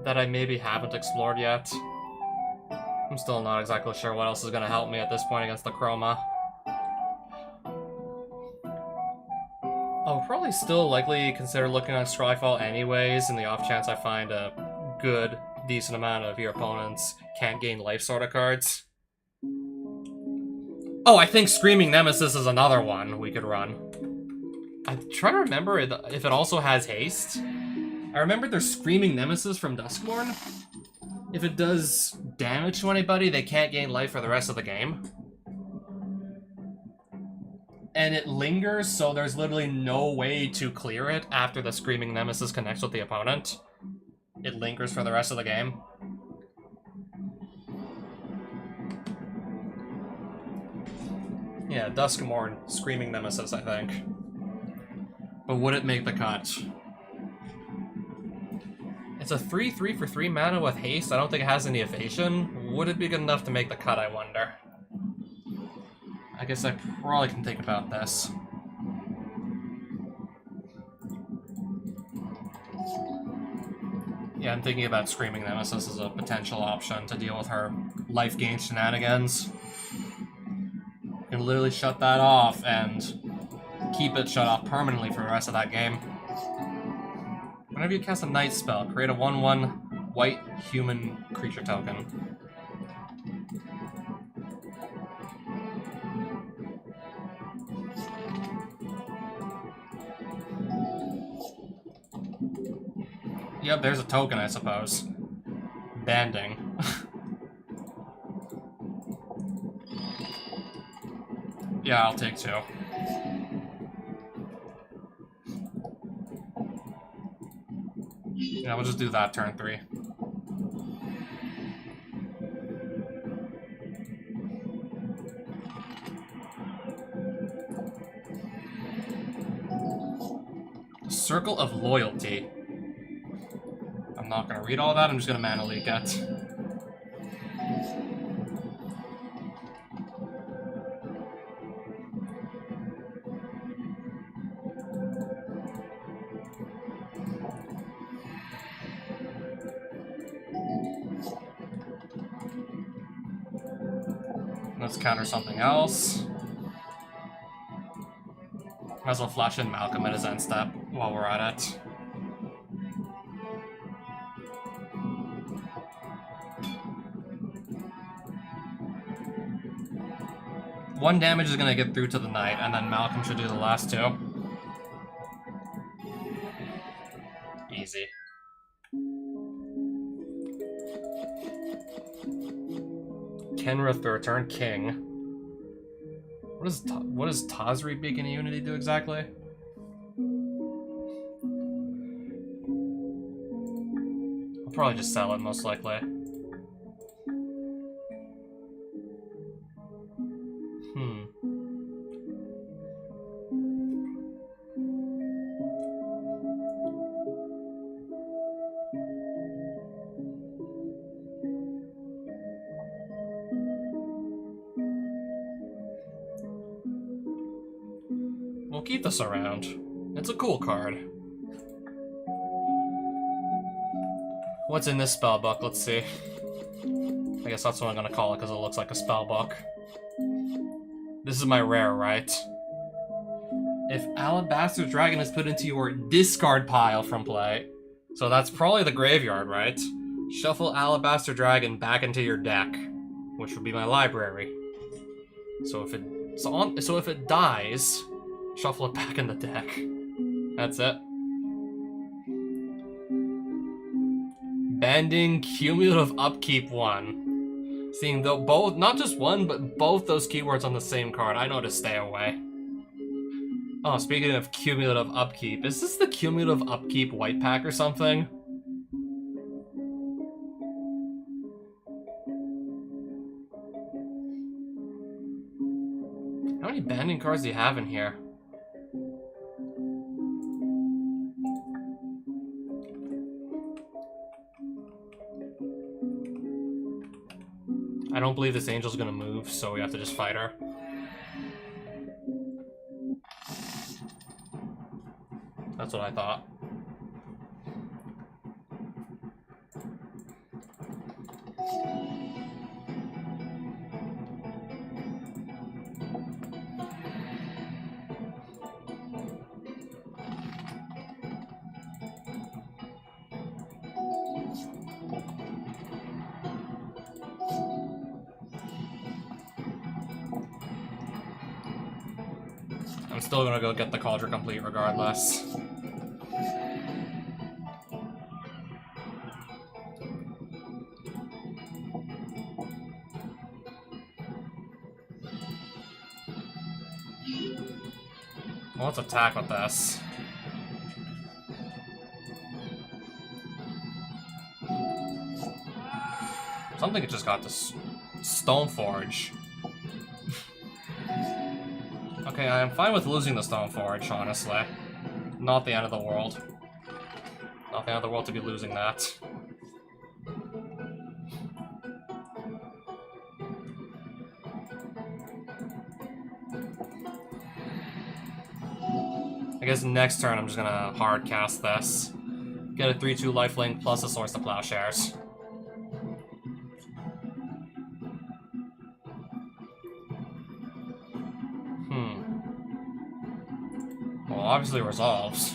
that I maybe haven't explored yet? I'm still not exactly sure what else is going to help me at this point against the Akroma. I'll probably still likely consider looking at Scryfall anyways, in the off chance I find a good, decent amount of your opponents can't gain life sort of cards. Oh, I think Screaming Nemesis is another one we could run. I'm trying to remember if it also has haste. I remember there's Screaming Nemesis from Duskmourn. If it does damage to anybody, they can't gain life for the rest of the game. And it lingers, so there's literally no way to clear it after the Screaming Nemesis connects with the opponent. It lingers for the rest of the game. Yeah, Duskmourn, Screaming Nemesis, I think. But would it make the cut? It's a 3/3 for 3 mana with haste. I don't think it has any evasion. Would it be good enough to make the cut, I wonder? I guess I probably can think about this. Yeah, I'm thinking about Screaming Nemesis as a potential option to deal with her life gain shenanigans. You can literally shut that off and keep it shut off permanently for the rest of that game. Whenever you cast a night spell, create a 1/1 white human creature token. Yep, there's a token, I suppose. Banding. Yeah, I'll take 2. Yeah, we'll just do that turn 3. Circle of Loyalty. I'm not going to read all that, I'm just going to mana leak it. Let's counter something else. Might as well flash in Malcolm at his end step while we're at it. One damage is going to get through to the knight, and then Malcolm should do the last 2. Easy. Kenrith to return king. What does Tazri Beacon of Unity do exactly? I'll probably just sell it, most likely. We'll keep this around. It's a cool card. What's in this spell book? Let's see. I guess that's what I'm gonna call it because it looks like a spell book. This is my rare, right? If Alabaster Dragon is put into your discard pile from play, so that's probably the graveyard, right? Shuffle Alabaster Dragon back into your deck, which would be my library. So if it dies, shuffle it back in the deck. That's it. Banding cumulative upkeep 1. Seeing both, not just one, but both those keywords on the same card, I know to stay away. Oh, speaking of cumulative upkeep, is this the cumulative upkeep white pack or something? How many banding cards do you have in here? I don't believe this angel's gonna move, so we have to just fight her. That's what I thought. I'm still gonna go get the Cauldron complete regardless. Well, let's attack with this. Something just got this Stoneforge. Okay, I'm fine with losing the Stoneforge, honestly. Not the end of the world. Not the end of the world to be losing that. I guess next turn I'm just gonna hard cast this. Get a 3/2 lifelink plus a Source of Plowshares. Well, obviously resolves.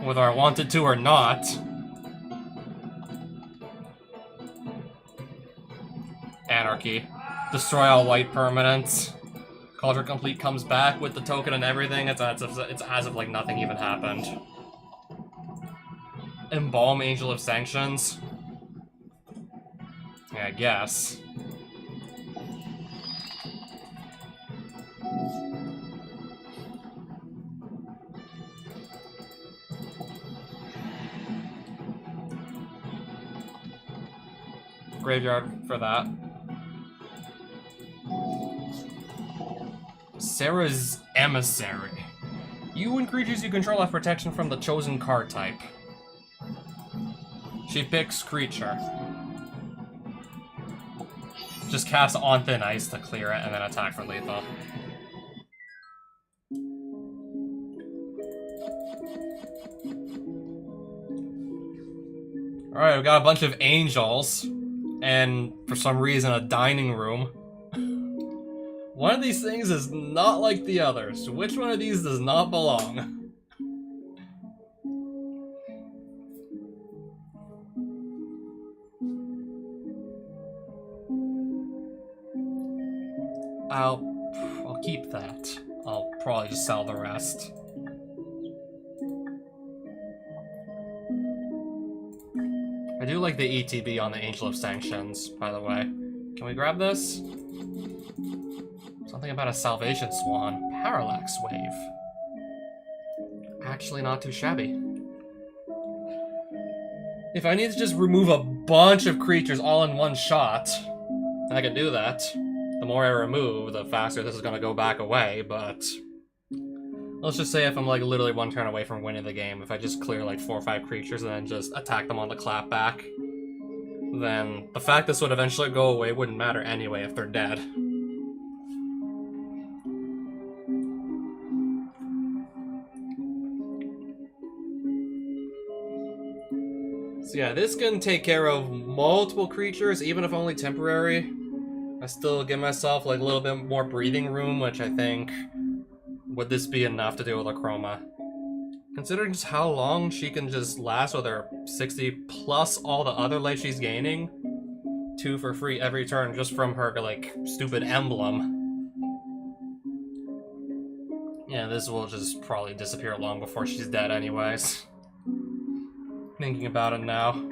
Whether I wanted to or not. Anarchy. Destroy all white permanents. Cauldron complete comes back with the token and everything. It's as if like nothing even happened. Embalm Angel of Sanctions. Yeah, I guess. Graveyard for that. Sarah's Emissary. You and creatures you control have protection from the chosen card type. She picks creature. Just cast on thin ice to clear it and then attack for lethal. Alright, we got a bunch of angels. And for some reason, a dining room. One of these things is not like the others. Which one of these does not belong? I'll keep that. I'll probably just sell the rest. I do like the ETB on the Angel of Sanctions, by the way. Can we grab this? Something about a Salvation Swan. Parallax Wave. Actually not too shabby. If I need to just remove a bunch of creatures all in one shot, I can do that. The more I remove, the faster this is going to go back away, but... Let's just say if I'm like literally one turn away from winning the game, if I just clear like 4 or 5 creatures and then just attack them on the clapback, then the fact this would eventually go away wouldn't matter anyway if they're dead. So yeah, this can take care of multiple creatures, even if only temporary. I still give myself like a little bit more breathing room, which I think... Would this be enough to deal with Akroma? Considering just how long she can just last with her 60 plus all the other life she's gaining, 2 for free every turn just from her, like, stupid emblem. Yeah, this will just probably disappear long before she's dead anyways. Thinking about it now.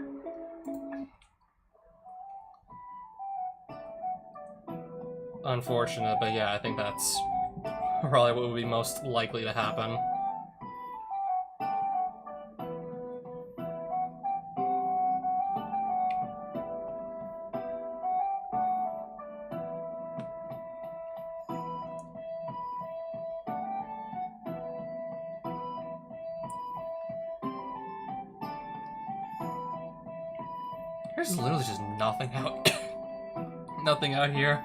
Unfortunate, but yeah, I think that's probably what would be most likely to happen. There's literally just nothing out. Nothing out here.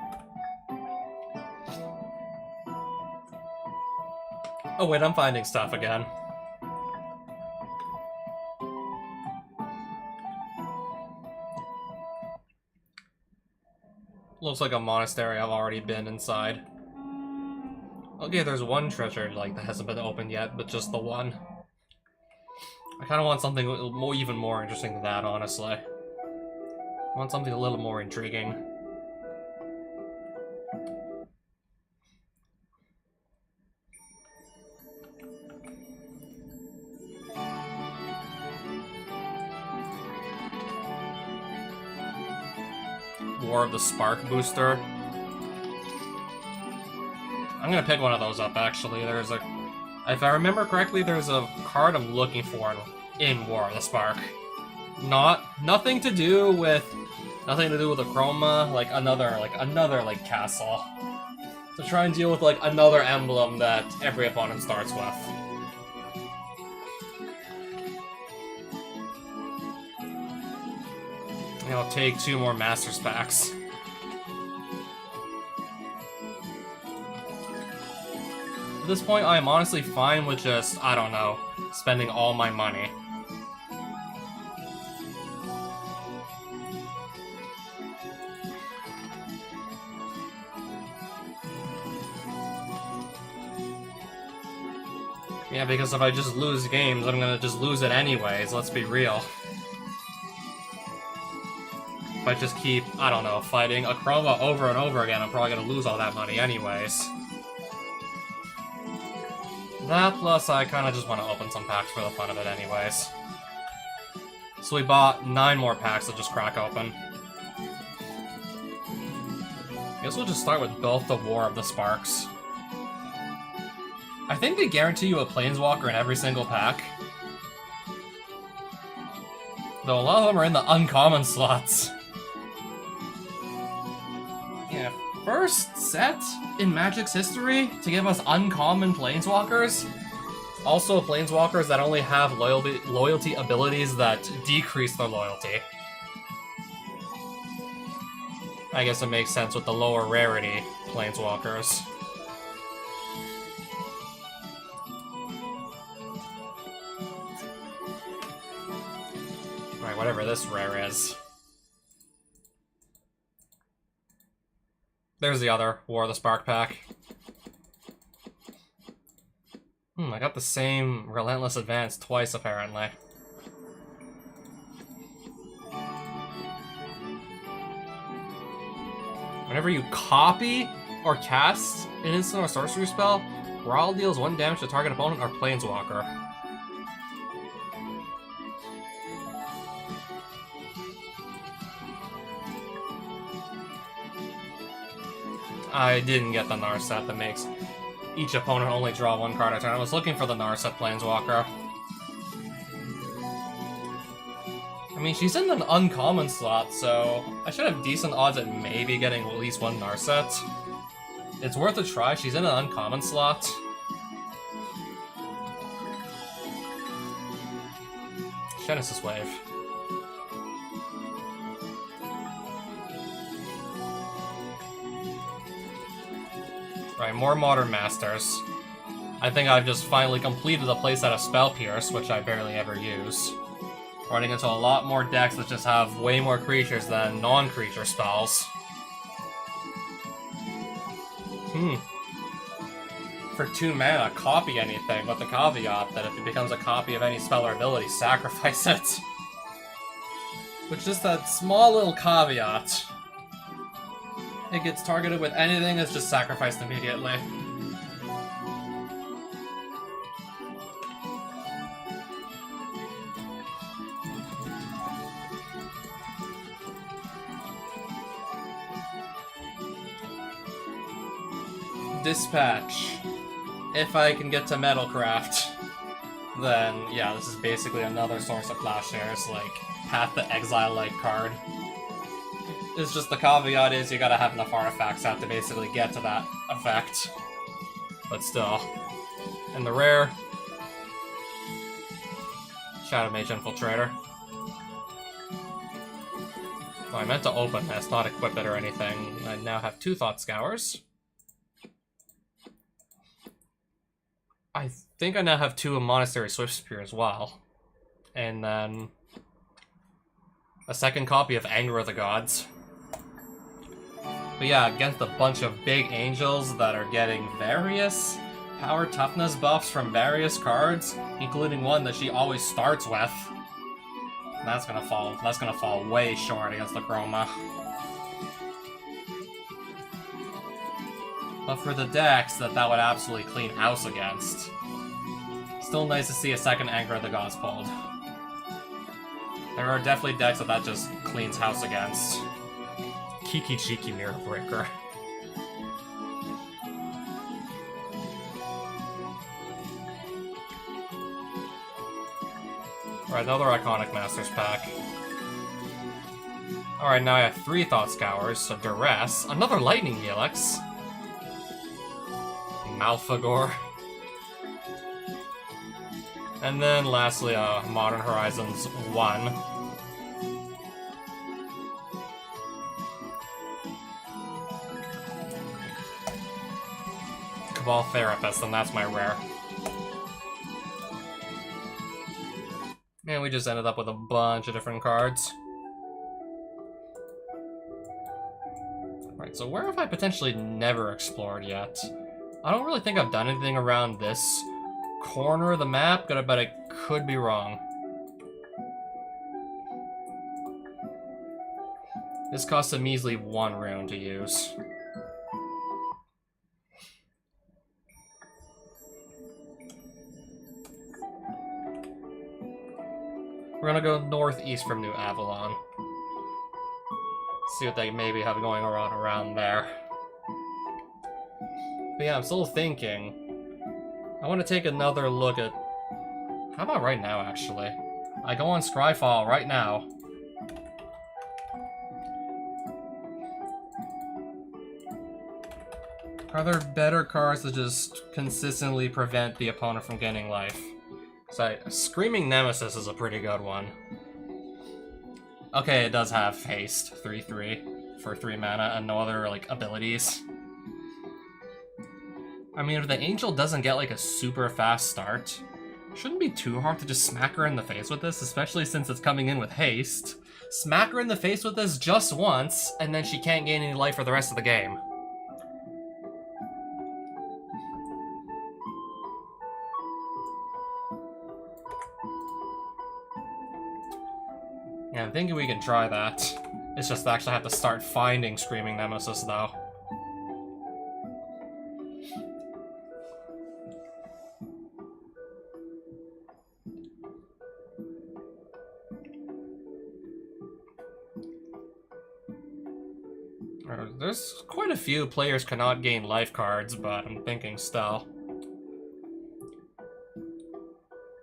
Oh wait, I'm finding stuff again. Looks like a monastery I've already been inside. Okay, there's one treasure like that hasn't been opened yet, but just the one. I kind of want something more, even more interesting than that, honestly. I want something a little more intriguing. War of the Spark Booster. I'm gonna pick one of those up, actually. There's a... If I remember correctly, there's a card I'm looking for in War of the Spark. Nothing to do with Akroma, like another castle. To try and deal with like another emblem that every opponent starts with. And I'll take 2 more Masters packs. At this point, I am honestly fine with just, I don't know, spending all my money. Yeah, because if I just lose games, I'm gonna just lose it anyways, let's be real. If I just keep, I don't know, fighting Akroma over and over again, I'm probably gonna lose all that money anyways. That plus I kinda just wanna open some packs for the fun of it anyways. So we bought 9 more packs to just crack open. Guess we'll just start with both the War of the Sparks. I think they guarantee you a Planeswalker in every single pack. Though a lot of them are in the uncommon slots. Yeah, first set in Magic's history to give us uncommon Planeswalkers. Also Planeswalkers that only have loyalty abilities that decrease their loyalty. I guess it makes sense with the lower rarity Planeswalkers. Alright, whatever this rare is. There's the other War of the Spark pack. I got the same Relentless Advance twice, apparently. Whenever you copy or cast an instant or sorcery spell, Brawl deals 1 damage to target opponent or Planeswalker. I didn't get the Narset that makes each opponent only draw 1 card a turn. I was looking for the Narset Planeswalker. I mean, she's in an uncommon slot, so I should have decent odds at maybe getting at least 1 Narset. It's worth a try, she's in an uncommon slot. Genesis Wave. Right, more Modern Masters. I think I've just finally completed the playset of Spell Pierce, which I barely ever use. Running into a lot more decks that just have way more creatures than non-creature spells. For 2 mana, copy anything, with the caveat that if it becomes a copy of any spell or ability, sacrifice it. Which is that small little caveat. it gets targeted with anything, it's just sacrificed immediately. Dispatch. If I can get to Metalcraft, then yeah, this is basically another source of plowshares, like Path to Exile-like card. It's just the caveat is you gotta have enough artifacts out to basically get to that effect. But still. And the rare, Shadow Mage Infiltrator. Oh, I meant to open this, not equip it or anything. I now have 2 Thought Scours. I think I now have 2 Monastery Swift Spear as well. And then a second copy of Anger of the Gods. But yeah, against a bunch of big angels that are getting various power toughness buffs from various cards, including one that she always starts with. That's gonna fall way short against Akroma. But for the decks that would absolutely clean house against, still nice to see a second Anger of the Gods pulled. There are definitely decks that just cleans house against. Kiki Cheeky Mirror Breaker. Alright, another Iconic Masters pack. Alright, now I have 3 Thought Scours, so Duress, another Lightning Helix, Malfagor, and then lastly, Modern Horizons 1. Cabal Therapist, and that's my rare. And we just ended up with a bunch of different cards. Right, so where have I potentially never explored yet? I don't really think I've done anything around this corner of the map, but I could be wrong. This costs a measly 1 rune to use. We're gonna go northeast from New Avalon. See what they maybe have going on around there. But yeah, I'm still thinking. I want to take another look at... How about right now, actually? I go on Scryfall right now. Are there better cards that just consistently prevent the opponent from getting life? So, Screaming Nemesis is a pretty good one. Okay, it does have haste, 3/3 for 3 mana and no other like abilities. I mean, if the angel doesn't get like a super fast start, it shouldn't be too hard to just smack her in the face with this, especially since it's coming in with haste. Smack her in the face with this just once, and then she can't gain any life for the rest of the game. Yeah, I'm thinking we can try that. It's just I actually have to start finding Screaming Nemesis, though. There's quite a few players cannot gain life cards, but I'm thinking still.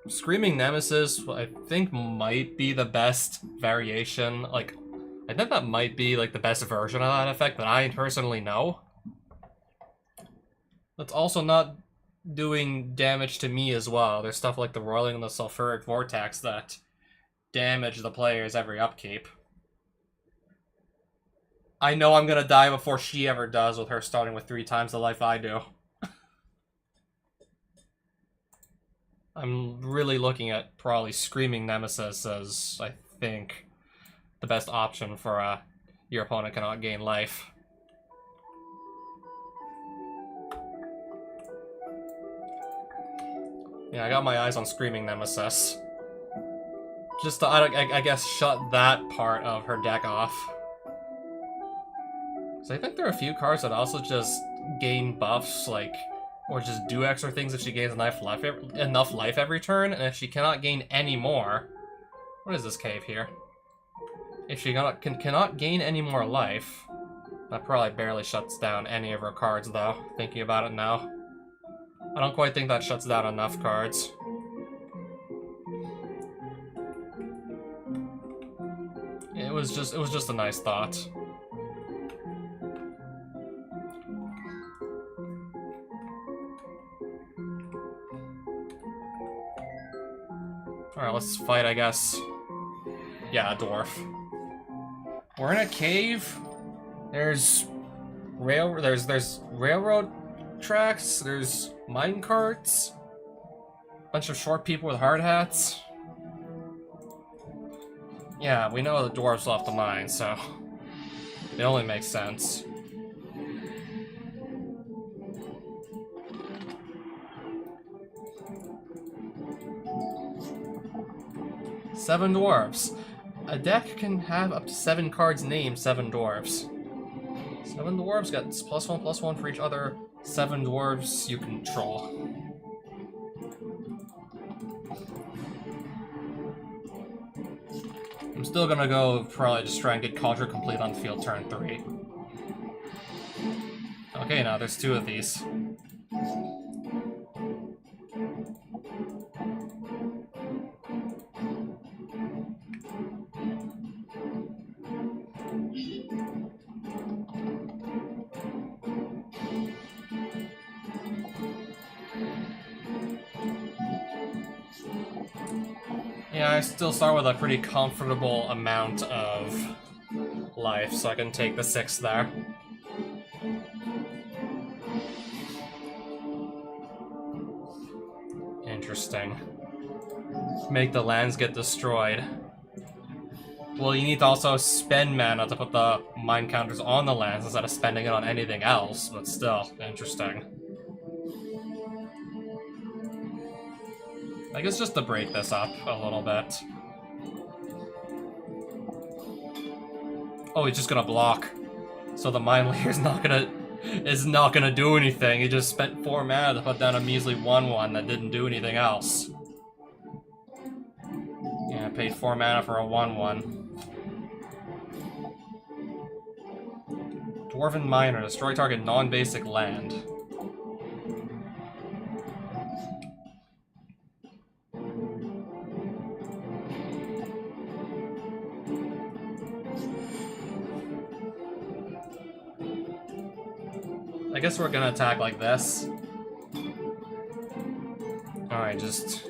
Screaming Nemesis, I think, might be the best variation. Like, I think that might be, like, the best version of that effect that I personally know. That's also not doing damage to me as well. There's stuff like the Roiling and the Sulfuric Vortex that damage the players every upkeep. I know I'm gonna die before she ever does with her starting with 3 times the life I do. I'm really looking at probably Screaming Nemesis as, I think, the best option for your opponent cannot gain life. Yeah, I got my eyes on Screaming Nemesis. Just to, I guess, shut that part of her deck off. So I think there are a few cards that also just gain buffs, like, or just do extra things if she gains enough life every turn, and if she cannot gain any more... What is this cave here? If she cannot gain any more life, that probably barely shuts down any of her cards, though, thinking about it now. I don't quite think that shuts down enough cards. It was just a nice thought. Alright, let's fight, I guess. Yeah, a dwarf. We're in a cave. There's railroad tracks, there's mine carts, bunch of short people with hard hats. Yeah, we know the dwarves left the mine, so it only makes sense. Seven dwarves. A deck can have up to 7 cards named 7 dwarves. 7 dwarves got +1/+1 for each other 7 dwarves you control. I'm still gonna go probably just try and get Conjure complete on field turn 3. Okay, now there's 2 of these. Yeah, I still start with a pretty comfortable amount of life, so I can take the 6 there. Interesting. Make the lands get destroyed. Well, you need to also spend mana to put the mine counters on the lands instead of spending it on anything else, but still, interesting. I guess just to break this up a little bit. Oh, he's just gonna block. So the mine layer's not gonna do anything. He just spent 4 mana to put down a measly 1/1 that didn't do anything else. Yeah, I paid 4 mana for a 1/1. Dwarven Miner, destroy target non-basic land. I guess we're gonna attack like this. Alright, just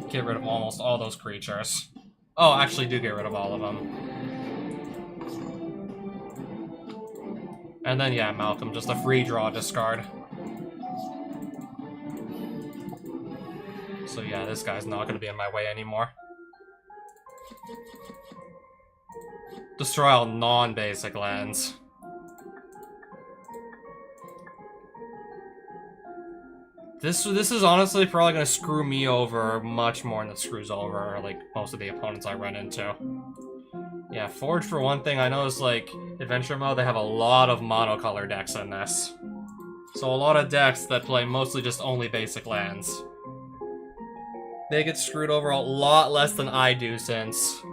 get rid of almost all those creatures. Oh, actually do get rid of all of them. And then, yeah, Malcolm, just a free draw discard. So yeah, this guy's not gonna be in my way anymore. Destroy all non-basic lands. This is honestly probably gonna screw me over much more than it screws over, like, most of the opponents I run into. Yeah, Forge for one thing, I noticed, like, Adventure Mode, they have a lot of monocolor decks in this. So a lot of decks that play mostly just only basic lands. They get screwed over a lot less than I do, since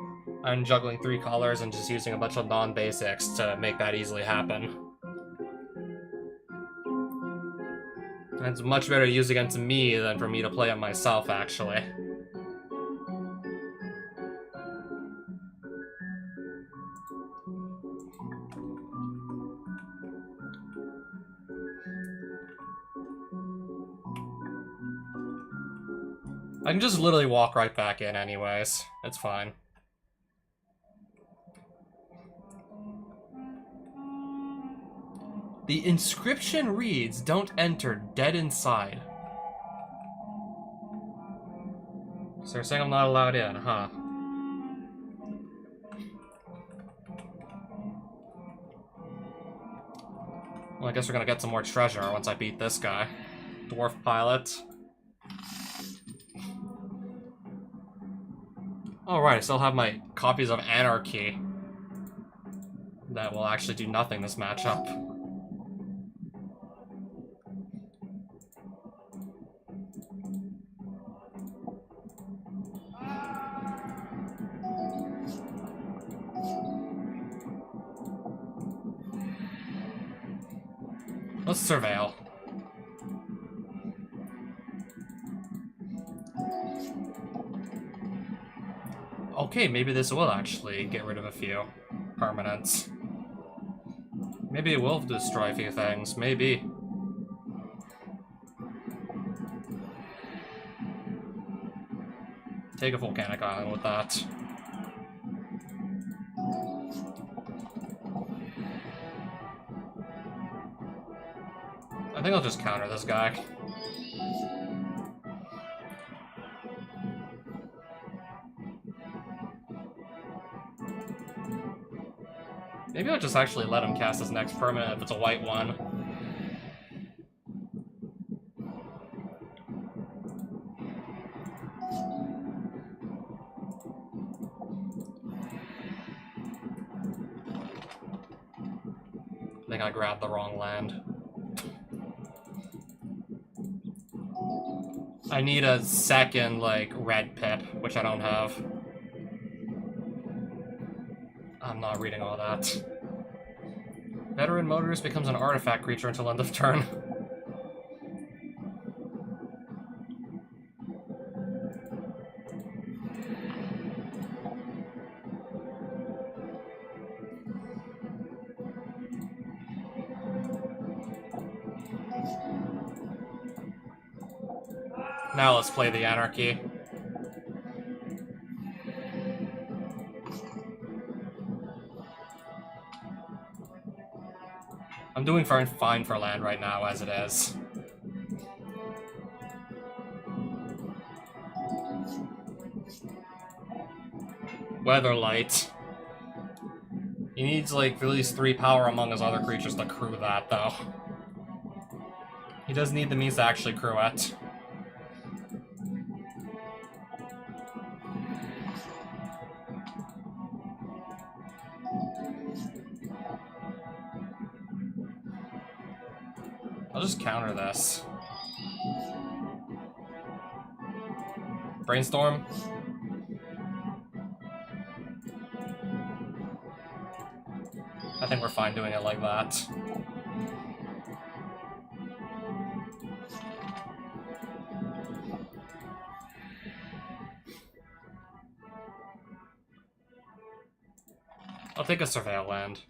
I'm juggling 3 colors and just using a bunch of non-basics to make that easily happen. And it's much better to use against me than for me to play it myself, actually. I can just literally walk right back in anyways. It's fine. The inscription reads, "Don't enter, dead inside." So they're saying I'm not allowed in, huh? Well, I guess we're gonna get some more treasure once I beat this guy. Dwarf Pilot. Oh right, I still have my copies of Anarchy. that will actually do nothing this matchup. Let's surveil. Okay, maybe this will actually get rid of a few permanents. Maybe it will destroy a few things, maybe. Take a volcanic island with that. I think I'll just counter this guy. Maybe I'll just actually let him cast his next permanent if it's a white one. I think I grabbed the wrong land. I need a second, like, red pip, which I don't have. I'm not reading all that. Veteran Motorist becomes an artifact creature until end of turn. Now let's play the Anarchy. I'm doing fine for land right now as it is. Weatherlight. He needs like at least 3 power among his other creatures to crew that though. He does need the means to actually crew it. I'll just counter this. Brainstorm. I think we're fine doing it like that. I'll take a Surveil land.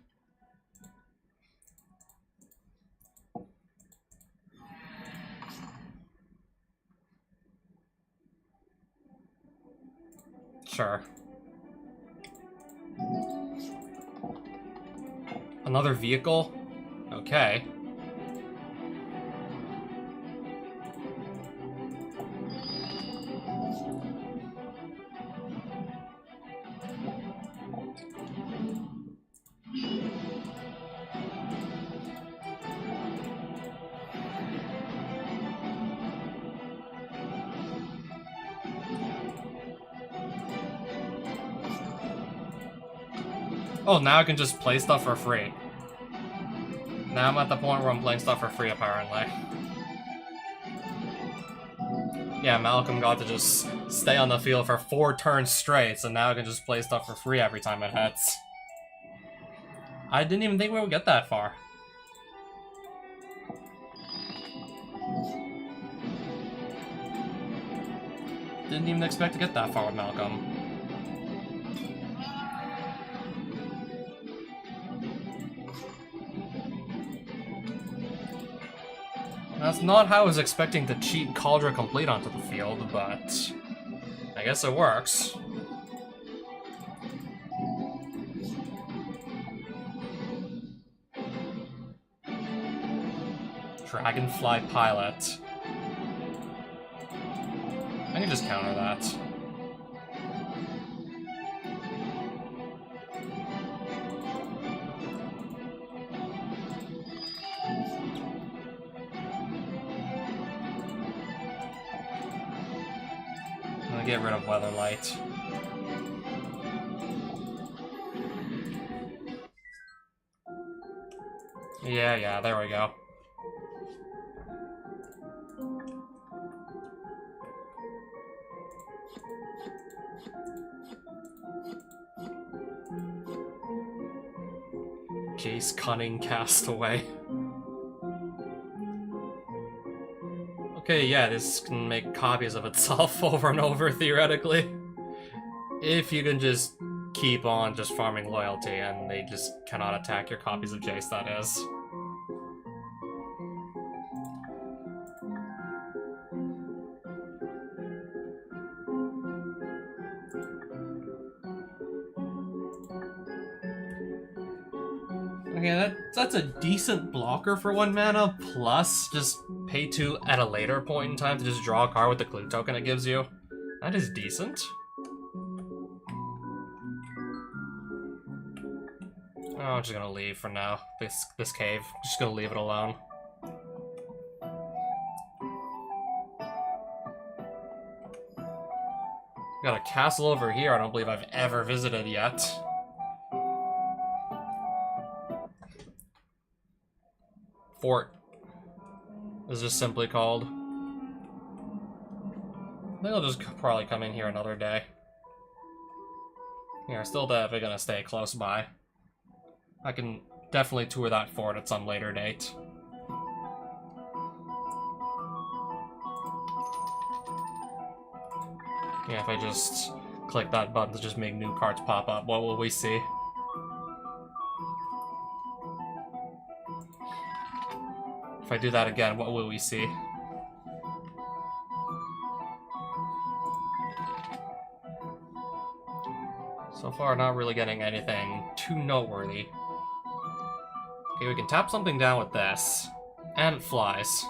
Sure. Another vehicle? Okay. Oh, now I can just play stuff for free. Now I'm at the point where I'm playing stuff for free, apparently. Yeah, Malcolm got to just stay on the field for 4 turns straight, so now I can just play stuff for free every time it hits. I didn't even think we would get that far. Didn't even expect to get that far with Malcolm. That's not how I was expecting to cheat Cauldron Complete onto the field, but I guess it works. Dragonfly Pilot. I can just counter that. Get rid of Weatherlight. Yeah, there we go. Jace Cunning Castaway. Okay, yeah, this can make copies of itself over and over, theoretically. If you can just keep on just farming loyalty, and they just cannot attack your copies of Jace, that is. Okay, that's a decent blocker for 1 mana, plus just pay 2 at a later point in time to just draw a card with the clue token it gives you. That is decent. Oh, I'm just gonna leave for now. This cave. Just gonna leave it alone. Got a castle over here I don't believe I've ever visited yet. Fort is just simply called. I think I'll just probably come in here another day. Yeah, still definitely gonna stay close by. I can definitely tour that fort at some later date. Yeah, if I just click that button to just make new cards pop up, what will we see? If I do that again, what will we see? So far, not really getting anything too noteworthy. Okay, we can tap something down with this. And it flies.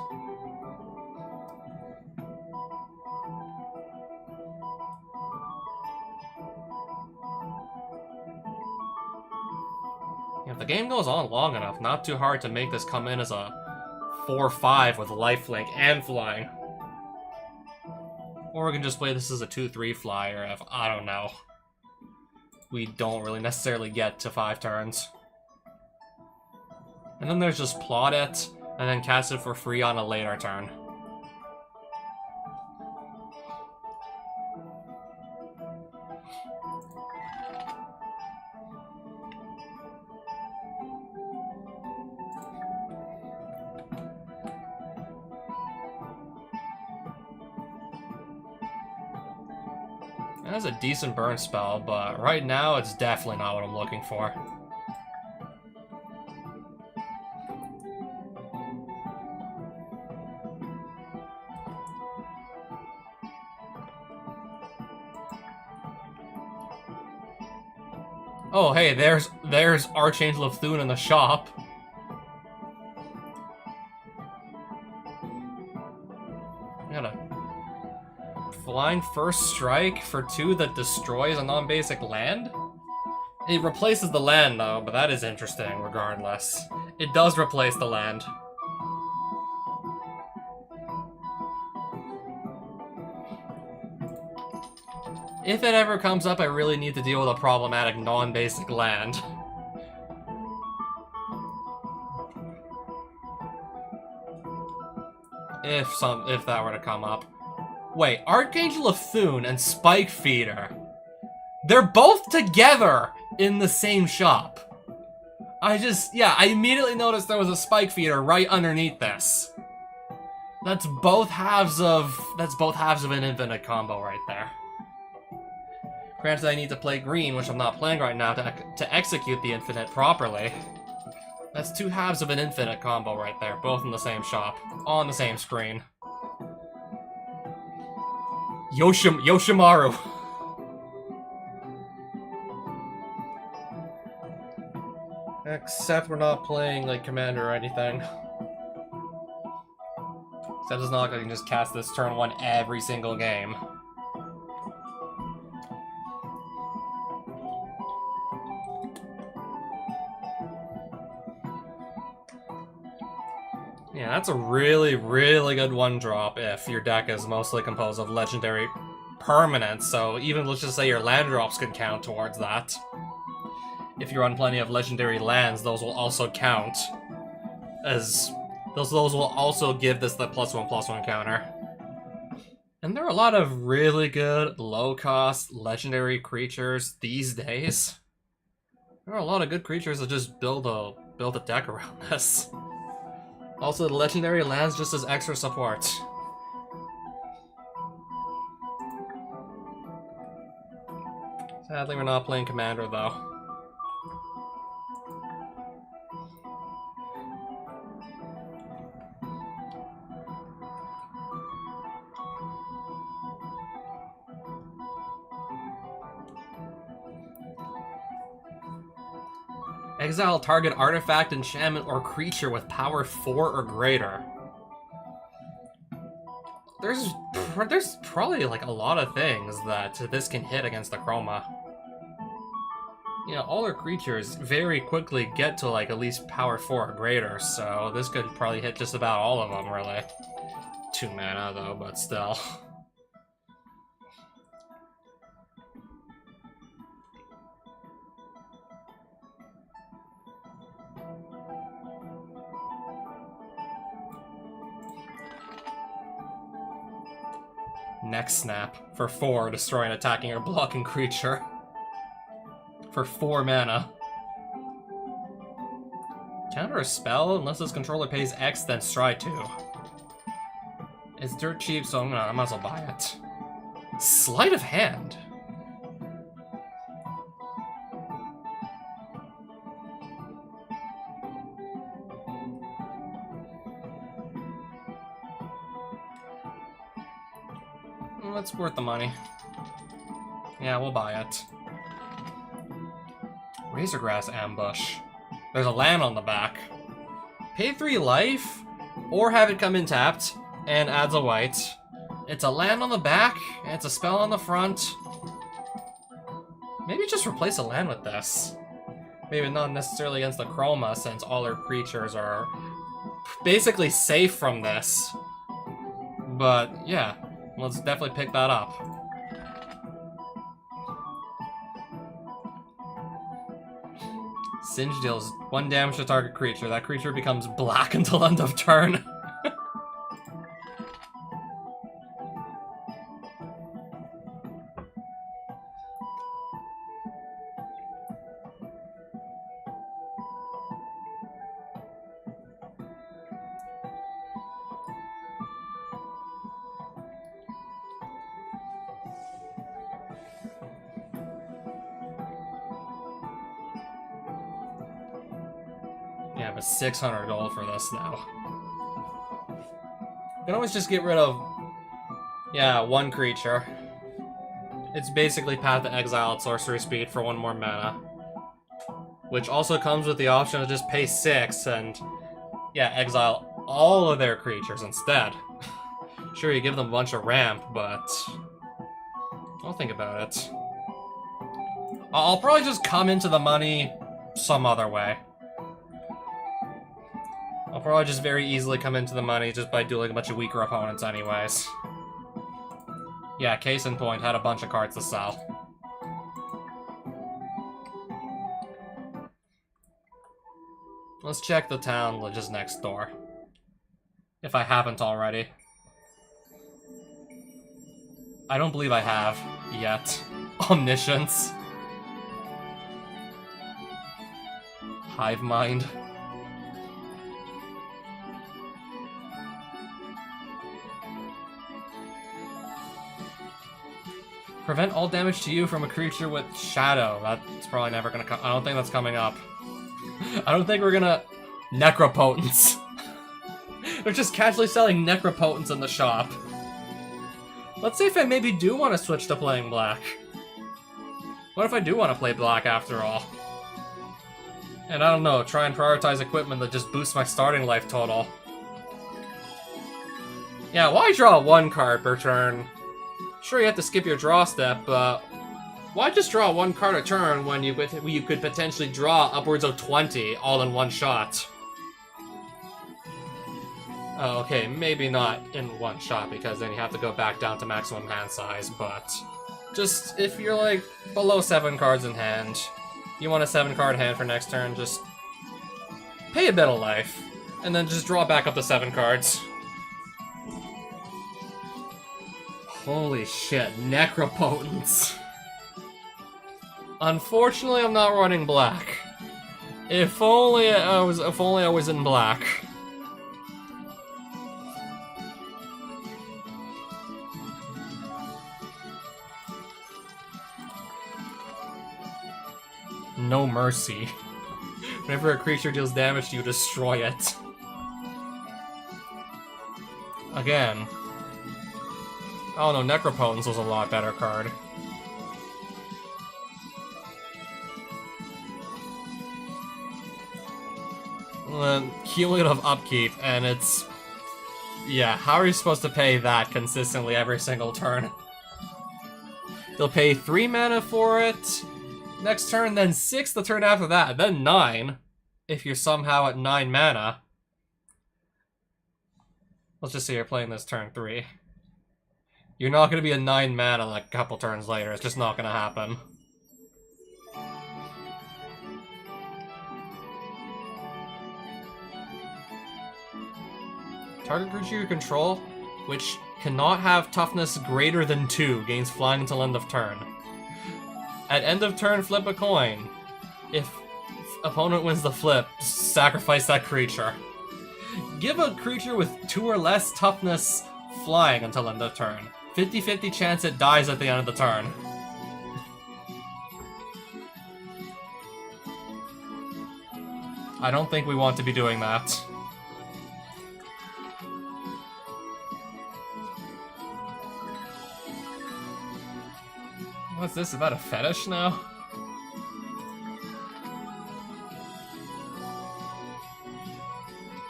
If the game goes on long enough, not too hard to make this come in as a 4-5 with lifelink and flying. Or we can just play this as a 2-3 flyer if, I don't know, we don't really necessarily get to 5 turns. And then there's just plot it, and then cast it for free on a later turn. That's a decent burn spell, but right now it's definitely not what I'm looking for. Oh, hey, there's Archangel of Thune in the shop. Got a flying first strike for 2 that destroys a non-basic land? It replaces the land, though, but that is interesting, regardless. It does replace the land. If it ever comes up, I really need to deal with a problematic non-basic land. If that were to come up. Wait, Archangel of Thune and Spike Feeder. They're both together in the same shop. I immediately noticed there was a Spike Feeder right underneath this. That's both halves of an infinite combo right there. Granted, I need to play green, which I'm not playing right now, to execute the infinite properly. That's 2 halves of an infinite combo right there, both in the same shop, on the same screen. Yoshimaru. Except we're not playing, like, Commander or anything. Except it's not like I can just cast this turn 1 every single game. Yeah, that's a really, really good 1-drop if your deck is mostly composed of legendary permanents, so even let's just say your land drops can count towards that. If you run plenty of legendary lands, those will also count. as those will also give this the +1/+1 counter. And there are a lot of really good, low-cost, legendary creatures these days. There are a lot of good creatures that just build a deck around this. Also, the legendary lands just as extra support. Sadly, we're not playing Commander, though. Exile target artifact, enchantment, or creature with power 4 or greater. There's probably like a lot of things that this can hit against Akroma. You know, all our creatures very quickly get to like at least power 4 or greater, so this could probably hit just about all of them, really. 2 mana though, but still. Next Snap for 4, destroy an attacking or blocking creature. For 4 mana. Counter a spell unless this controller pays X, then stride 2. It's dirt cheap, so I might as well buy it. Sleight of Hand. That's worth the money. Yeah, we'll buy it. Razorgrass Ambush. There's a land on the back. Pay 3 life, or have it come in tapped, and adds a white. It's a land on the back, and it's a spell on the front. Maybe just replace a land with this. Maybe not necessarily against the Akroma, since all our creatures are basically safe from this. But, yeah. Let's definitely pick that up. Singe deals 1 damage to target creature. That creature becomes black until end of turn. Yeah, but 600 gold for this now. You can always just get rid of, yeah, 1 creature. It's basically Path to Exile at sorcery speed for 1 more mana. Which also comes with the option to just pay 6 and, yeah, exile all of their creatures instead. Sure, you give them a bunch of ramp, but I'll think about it. I'll probably just come into the money some other way. I'll probably just very easily come into the money just by dueling a bunch of weaker opponents anyways. Yeah, case in point, had a bunch of cards to sell. Let's check the town just next door. If I haven't already. I don't believe I have, yet. Omniscience. Hive Mind. Prevent all damage to you from a creature with Shadow. That's probably never gonna come. I don't think that's coming up. I don't think we're gonna... Necropotence. They're just casually selling Necropotence in the shop. Let's see if I maybe do want to switch to playing black. What if I do want to play black after all? And I don't know, try and prioritize equipment that just boosts my starting life total. Yeah, why draw 1 card per turn? Sure, you have to skip your draw step, but why just draw 1 card a turn when you could potentially draw upwards of 20 all in 1 shot? Oh, okay, maybe not in 1 shot, because then you have to go back down to maximum hand size, but just if you're like below 7 cards in hand, you want a 7-card hand for next turn, just pay a bit of life. And then just draw back up to 7 cards. Holy shit, Necropotence. Unfortunately, I'm not running black. If only I was in black. No mercy. Whenever a creature deals damage to you, destroy it. Again. Oh no, Necropotence was a lot better card. Cumulative upkeep, and it's... Yeah, how are you supposed to pay that consistently every single turn? You'll pay 3 mana for it next turn, then 6 the turn after that, then 9 if you're somehow at 9 mana. Let's just say you're playing this turn 3. You're not going to be a 9 mana like a couple turns later, it's just not going to happen. Target creature you control, which cannot have toughness greater than 2, gains flying until end of turn. At end of turn, flip a coin. If opponent wins the flip, sacrifice that creature. Give a creature with 2 or less toughness flying until end of turn. 50-50 chance it dies at the end of the turn. I don't think we want to be doing that. What's this, about a fetish now?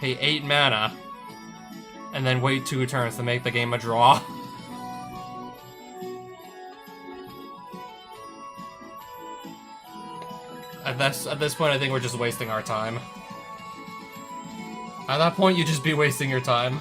Pay 8 mana, and then wait 2 turns to make the game a draw. At this point, I think we're just wasting our time. At that point, you just be wasting your time.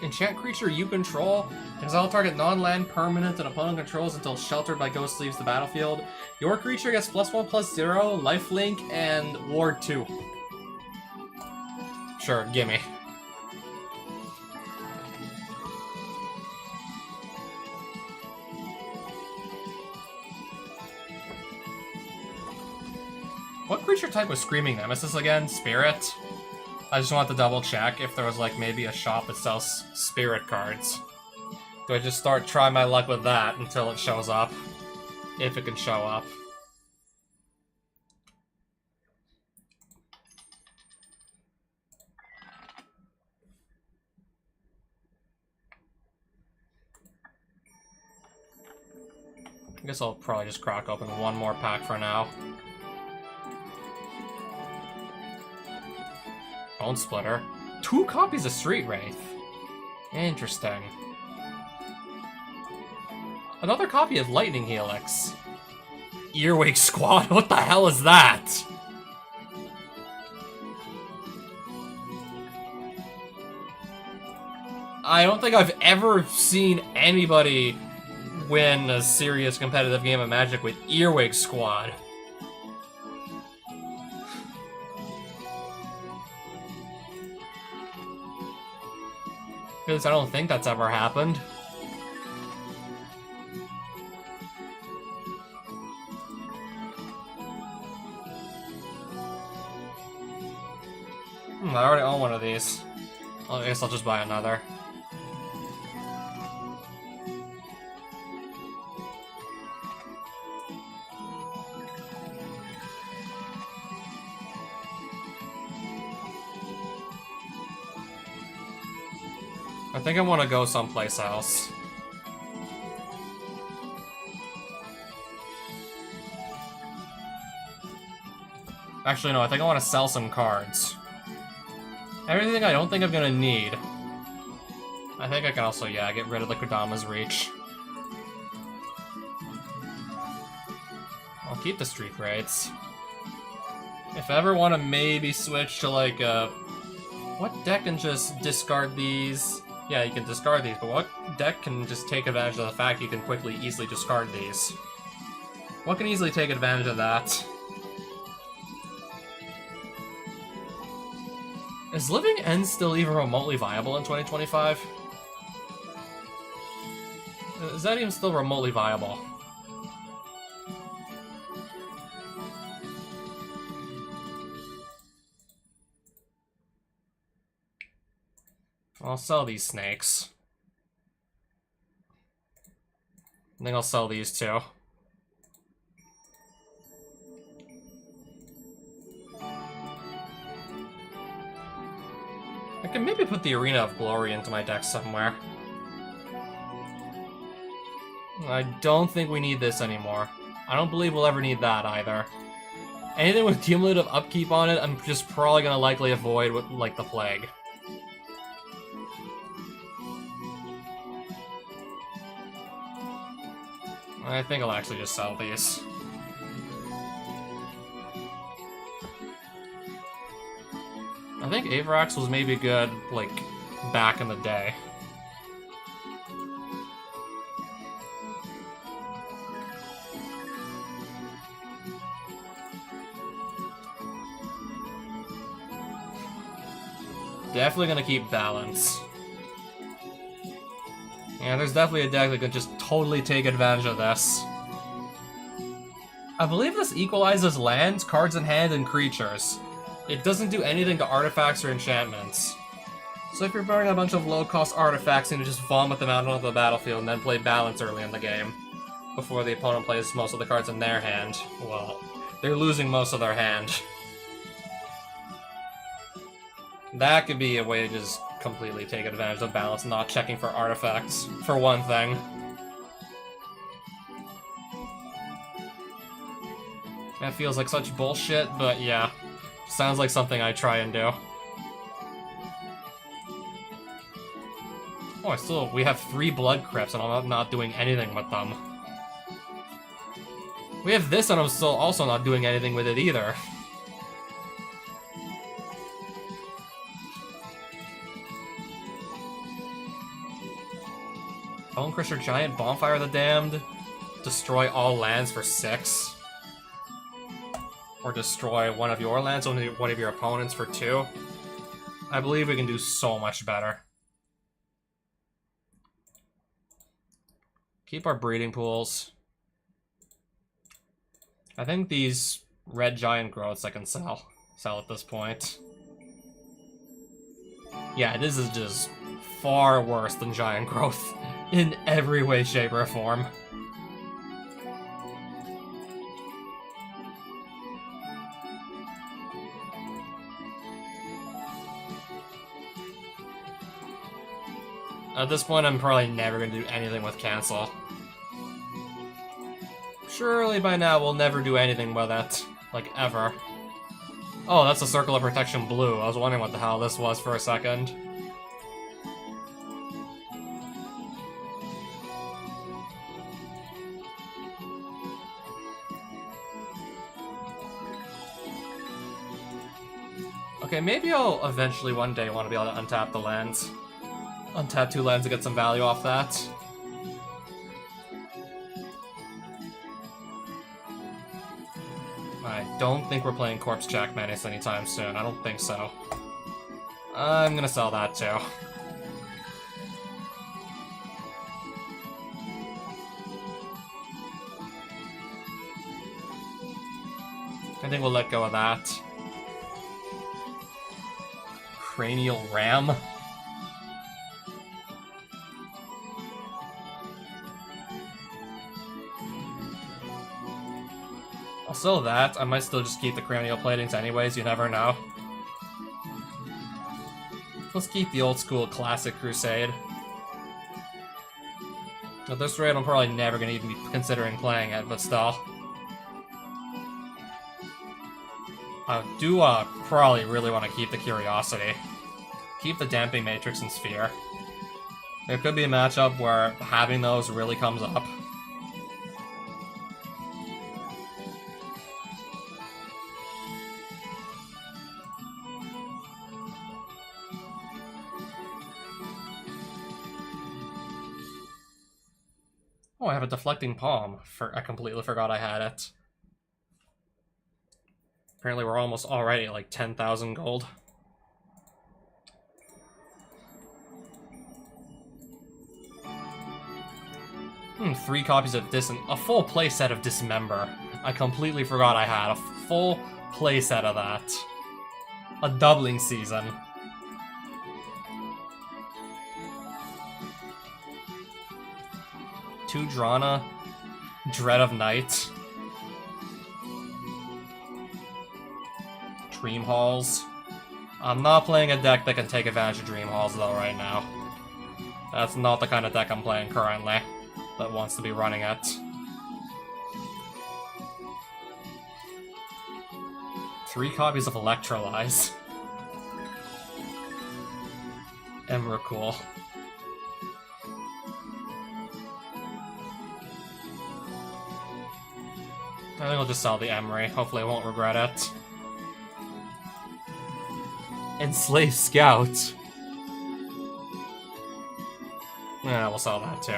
Enchant creature you control. Exile target non-land permanent an opponent controls until Sheltered by Ghost leaves the battlefield. Your creature gets +1/+0, lifelink, and ward 2. Sure, gimme. What creature type was Screaming Nemesis again? Spirit? I just want to double check if there was like maybe a shop that sells spirit cards. Do I just try my luck with that until it shows up? If it can show up. I guess I'll probably just crack open one more pack for now. Bone Splitter. 2 copies of Street Wraith. Interesting. Another copy of Lightning Helix. Earwig Squad? What the hell is that? I don't think I've ever seen anybody win a serious competitive game of Magic with Earwig Squad. Because I don't think that's ever happened. I already own one of these. I guess I'll just buy another. I think I want to go someplace else. Actually, no, I think I want to sell some cards. Everything I don't think I'm gonna need. I think I can also, yeah, get rid of the Kodama's Reach. I'll keep the Street Raids. If I ever want to maybe switch to like what deck can just discard these? Yeah, you can discard these, but what deck can just take advantage of the fact you can quickly, easily discard these? What can easily take advantage of that? Is Living End still even remotely viable in 2025? Is that even still remotely viable? I'll sell these snakes. I think I'll sell these too. I can maybe put the Arena of Glory into my deck somewhere. I don't think we need this anymore. I don't believe we'll ever need that either. Anything with cumulative upkeep on it, I'm just probably gonna likely avoid with, like, the Plague. I think I'll actually just sell these. I think Avrax was maybe good, like, back in the day. Definitely gonna keep balance. Yeah, there's definitely a deck that could just totally take advantage of this. I believe this equalizes lands, cards in hand, and creatures. It doesn't do anything to artifacts or enchantments. So if you're burning a bunch of low-cost artifacts and you just vomit them out onto the battlefield and then play balance early in the game, before the opponent plays most of the cards in their hand, well, they're losing most of their hand. That could be a way to just completely take advantage of balance, not checking for artifacts, for one thing. That feels like such bullshit, but yeah. Sounds like something I'd try and do. Oh, we have 3 Blood Crypts and I'm not doing anything with them. We have this and I'm still also not doing anything with it either. Bone Crusher Giant, Bonfire of the Damned, destroy all lands for 6. Or destroy one of your lands, one of your opponents for 2. I believe we can do so much better. Keep our breeding pools. I think these red giant growths I can sell at this point. Yeah, this is just far worse than giant growth in every way, shape, or form. At this point, I'm probably never going to do anything with Cancel. Surely by now we'll never do anything with it. Like, ever. Oh, that's a Circle of Protection blue. I was wondering what the hell this was for a second. Okay, maybe I'll eventually one day want to be able to untap the lands. Untap 2 lands to get some value off that. I don't think we're playing Corpse Jack Menace anytime soon. I don't think so. I'm gonna sell that too. I think we'll let go of that. Cranial Ram. I'll sell that. I might still just keep the cranial platings anyways, you never know. Let's keep the old school classic Crusade. At this rate, I'm probably never going to even be considering playing it, but still. I do probably really want to keep the Curiosity. Keep the Damping Matrix and Sphere. There could be a matchup where having those really comes up. have a deflecting palm. I completely forgot I had it. Apparently we're almost already at like 10,000 gold. 3 copies of a full playset of Dismember. I completely forgot I had a full playset of that. A doubling season. Two Drana, Dread of Night, Dream Halls. I'm not playing a deck that can take advantage of Dream Halls though right now. That's not the kind of deck I'm playing currently that wants to be running it. Three copies of Electrolyze. Emrakul. I think I'll just sell the Emery. Hopefully I won't regret it. Enslaved Scout. Yeah, we'll sell that too.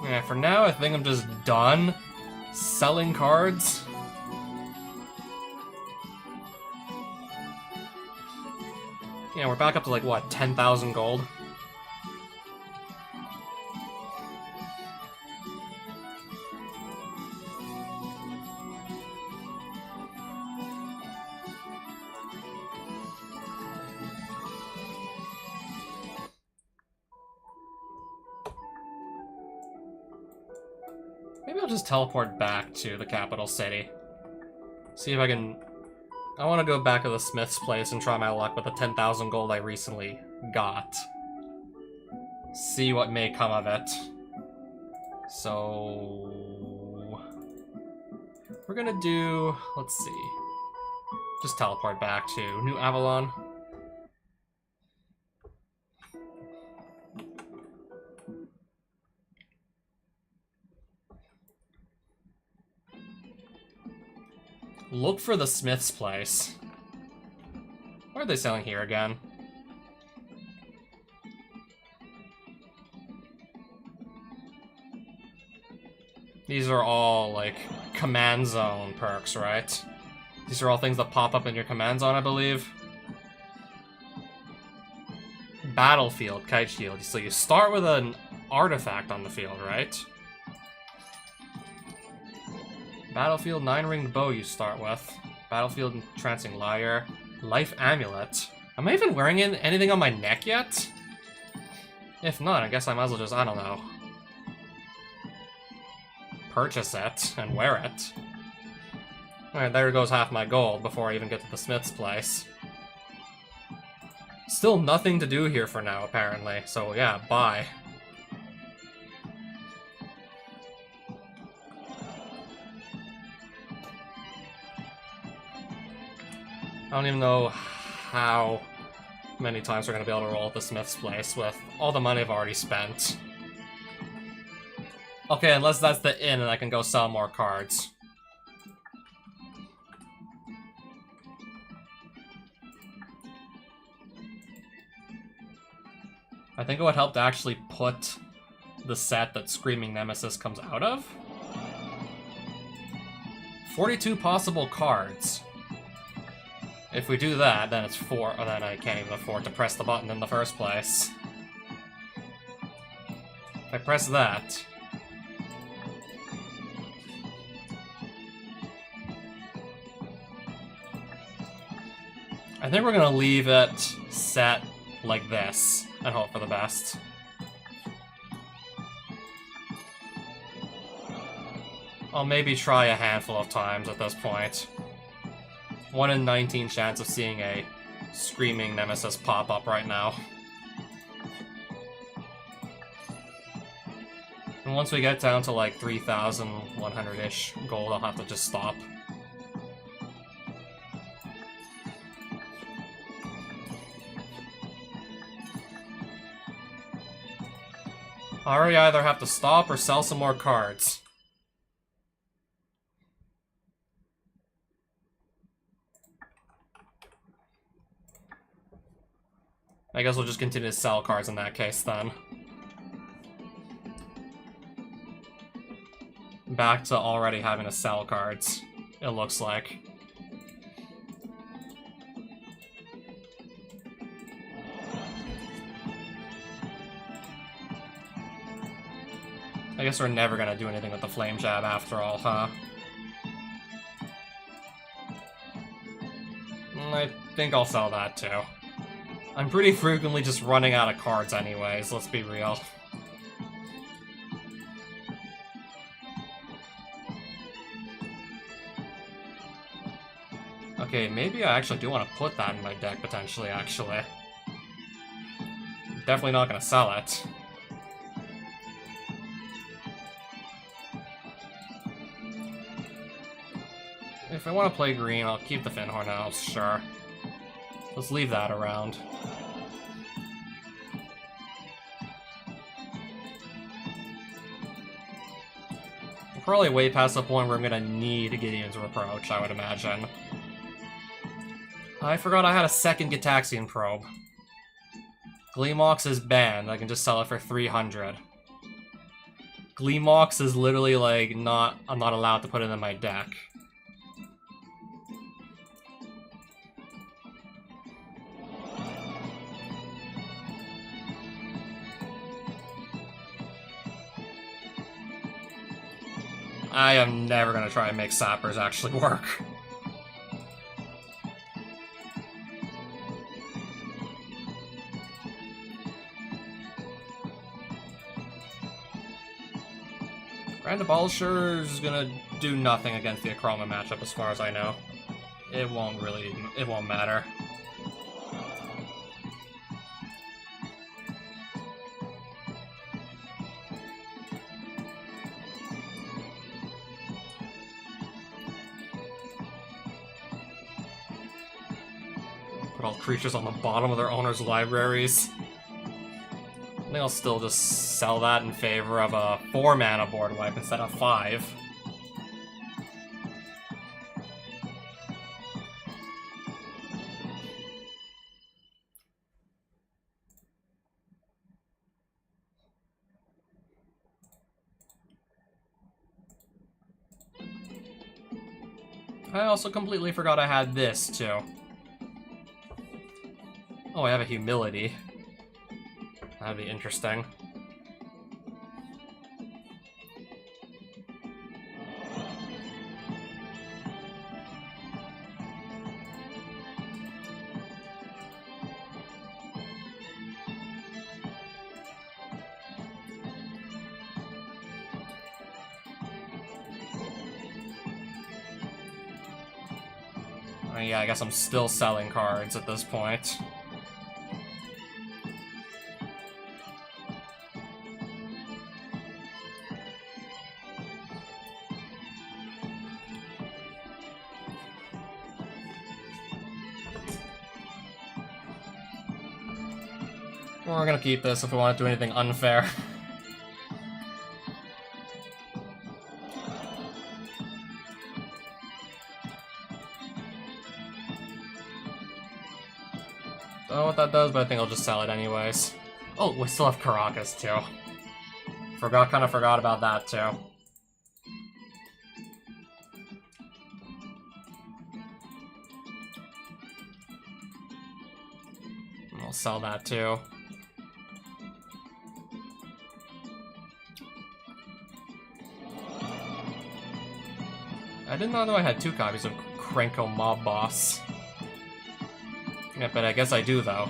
Yeah, for now I think I'm just done selling cards. Yeah, we're back up to like, what, 10,000 gold? Maybe I'll just teleport back to the capital city. See if I can... I want to go back to the Smith's place and try my luck with the 10,000 gold I recently got. See what may come of it. So... we're gonna do... let's see. Just teleport back to New Avalon. Look for the Smith's place. Why are they selling here again? These are all, like, command zone perks, right? These are all things that pop up in your command zone, I believe. Battlefield, Kite Shield. So you start with an artifact on the field, right? Battlefield 9-ringed bow you start with. Battlefield Entrancing Lyre. Life Amulet. Am I even wearing anything on my neck yet? If not, I guess I might as well just, I don't know, purchase it and wear it. Alright, there goes half my gold before I even get to the Smith's place. Still nothing to do here for now, apparently. So yeah, bye. I don't even know how many times we're going to be able to roll at the Smith's place with all the money I've already spent. Okay, unless that's the inn and I can go sell more cards. I think it would help to actually put the set that Screaming Nemesis comes out of. 42 possible cards. If we do that, then it's 4, and then I can't even afford to press the button in the first place. If I press that... I think we're gonna leave it set like this, and hope for the best. I'll maybe try a handful of times at this point. 1 in 19 chance of seeing a Screaming Nemesis pop up right now. And once we get down to like 3,100-ish gold, I'll have to just stop. Or we either have to stop or sell some more cards. I guess we'll just continue to sell cards in that case, then. Back to already having to sell cards, it looks like. I guess we're never gonna do anything with the Flame Jab after all, huh? I think I'll sell that too. I'm pretty frequently just running out of cards anyways, let's be real. Okay, maybe I actually do want to put that in my deck, potentially, actually. Definitely not going to sell it. If I want to play green, I'll keep the Finhorn Elves, sure. Let's leave that around. We're probably way past the point where I'm gonna need Gideon's Reproach, I would imagine. I forgot I had a second Gitaxian Probe. Gleemox is banned, I can just sell it for 300. Gleemox is literally like I'm not allowed to put it in my deck. I am never gonna try and make Sappers actually work. Grand Abolisher is gonna do nothing against the Akroma matchup as far as I know. It won't matter. Put all creatures on the bottom of their owners' libraries. I think I'll still just sell that in favor of a 4-mana board wipe instead of 5. I also completely forgot I had this, too. Oh, I have a Humility. That'd be interesting. Oh, yeah, I guess I'm still selling cards at this point. We're gonna keep this if we want to do anything unfair. Don't know what that does, but I think I'll just sell it anyways. Oh, we still have Caracas too. Kinda forgot about that too. I'll sell that too. I did not know I had 2 copies of Krenko Mob Boss. Yeah, but I guess I do, though.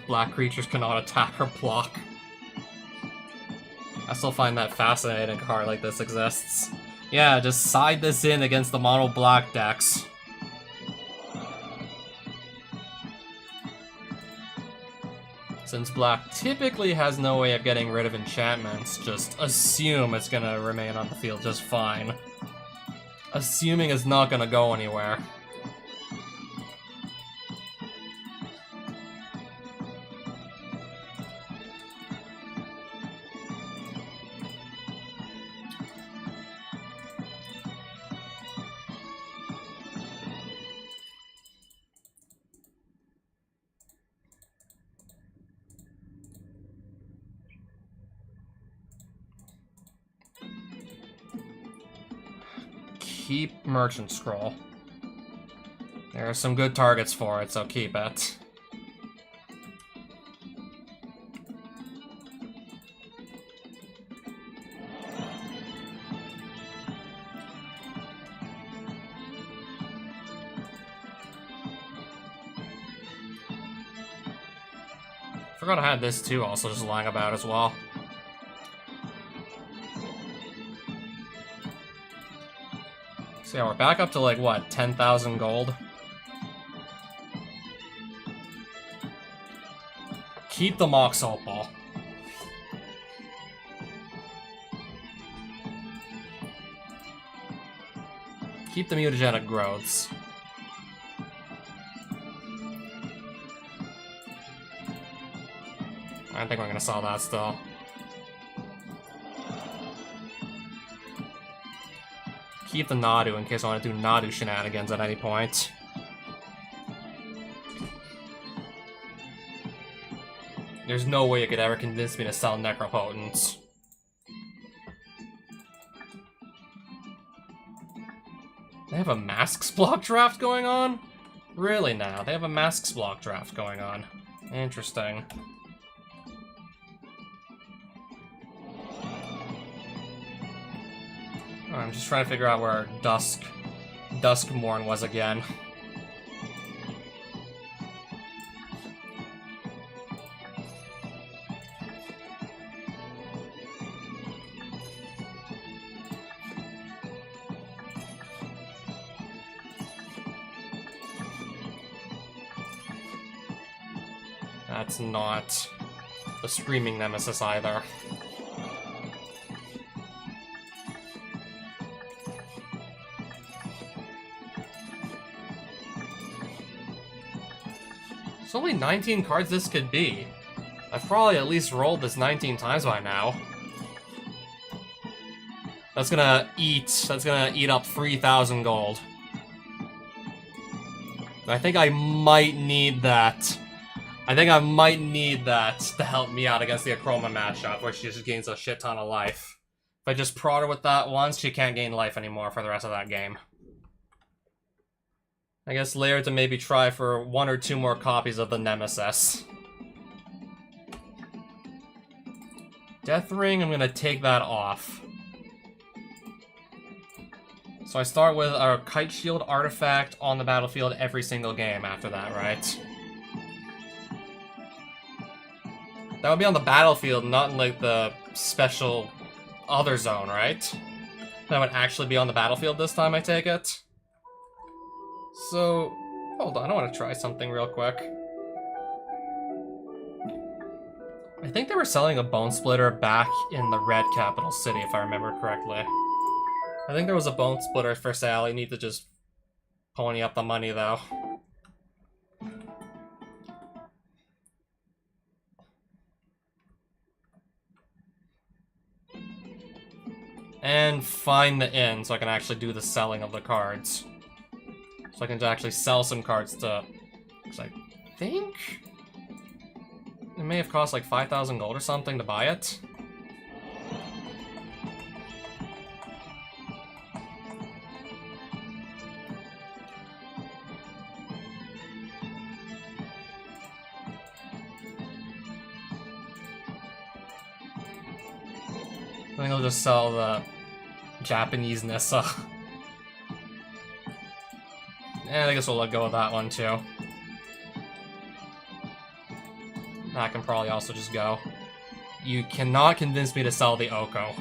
Black creatures cannot attack or block. I still find that fascinating. A card like this exists. Yeah, just side this in against the mono black decks. Since black typically has no way of getting rid of enchantments, just assume it's gonna remain on the field just fine. assuming it's not gonna go anywhere. Keep Merchant Scroll. There are some good targets for it, so keep it. Forgot I had this too, also just lying about as well. So yeah, we're back up to like, what, 10,000 gold? Keep the Mox Opal. Keep the mutagenic growths. I think we're gonna sell that still. Keep the Nadu in case I want to do Nadu shenanigans at any point. There's no way you could ever convince me to sell Necropotence. They have a Masks block draft going on? Really now? They have a Masks block draft going on. Interesting. I'm just trying to figure out where Duskmorn was again. That's not the Screaming Nemesis either. There's only 19 cards this could be. I've probably at least rolled this 19 times by now. That's gonna eat up 3,000 gold. I think I might need that. I think I might need that to help me out against the Akroma matchup, where she just gains a shit ton of life. If I just prod her with that once, she can't gain life anymore for the rest of that game. I guess later to maybe try for 1 or 2 more copies of the Nemesis. Death Ring, I'm gonna take that off. So I start with our Kite Shield artifact on the battlefield every single game after that, right? That would be on the battlefield, not in like the special other zone, right? That would actually be on the battlefield this time, I take it. So, hold on, I want to try something real quick. I think they were selling a Bone Splitter back in the red capital city, if I remember correctly. I think there was a Bone Splitter for sale. You need to just pony up the money, though. And find the inn so I can actually do the selling of the cards. So I can actually sell some cards to... Because I think... it may have cost like 5,000 gold or something to buy it. I think I'll just sell the Japanese Nissa. And I guess we'll let go of that one too. That can probably also just go. You cannot convince me to sell the Oko.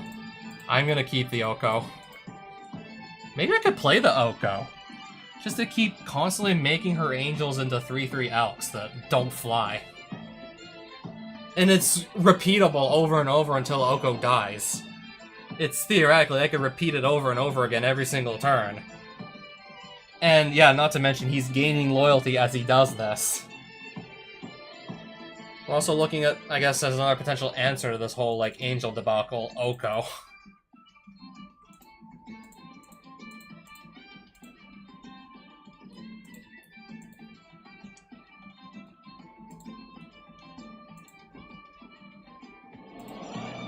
I'm gonna keep the Oko. Maybe I could play the Oko. Just to keep constantly making her angels into 3/3 elks that don't fly. And it's repeatable over and over until Oko dies. It's theoretically, I could repeat it over and over again every single turn. And yeah, not to mention he's gaining loyalty as he does this. We're also looking at, I guess, as another potential answer to this whole, like, angel debacle, Oko.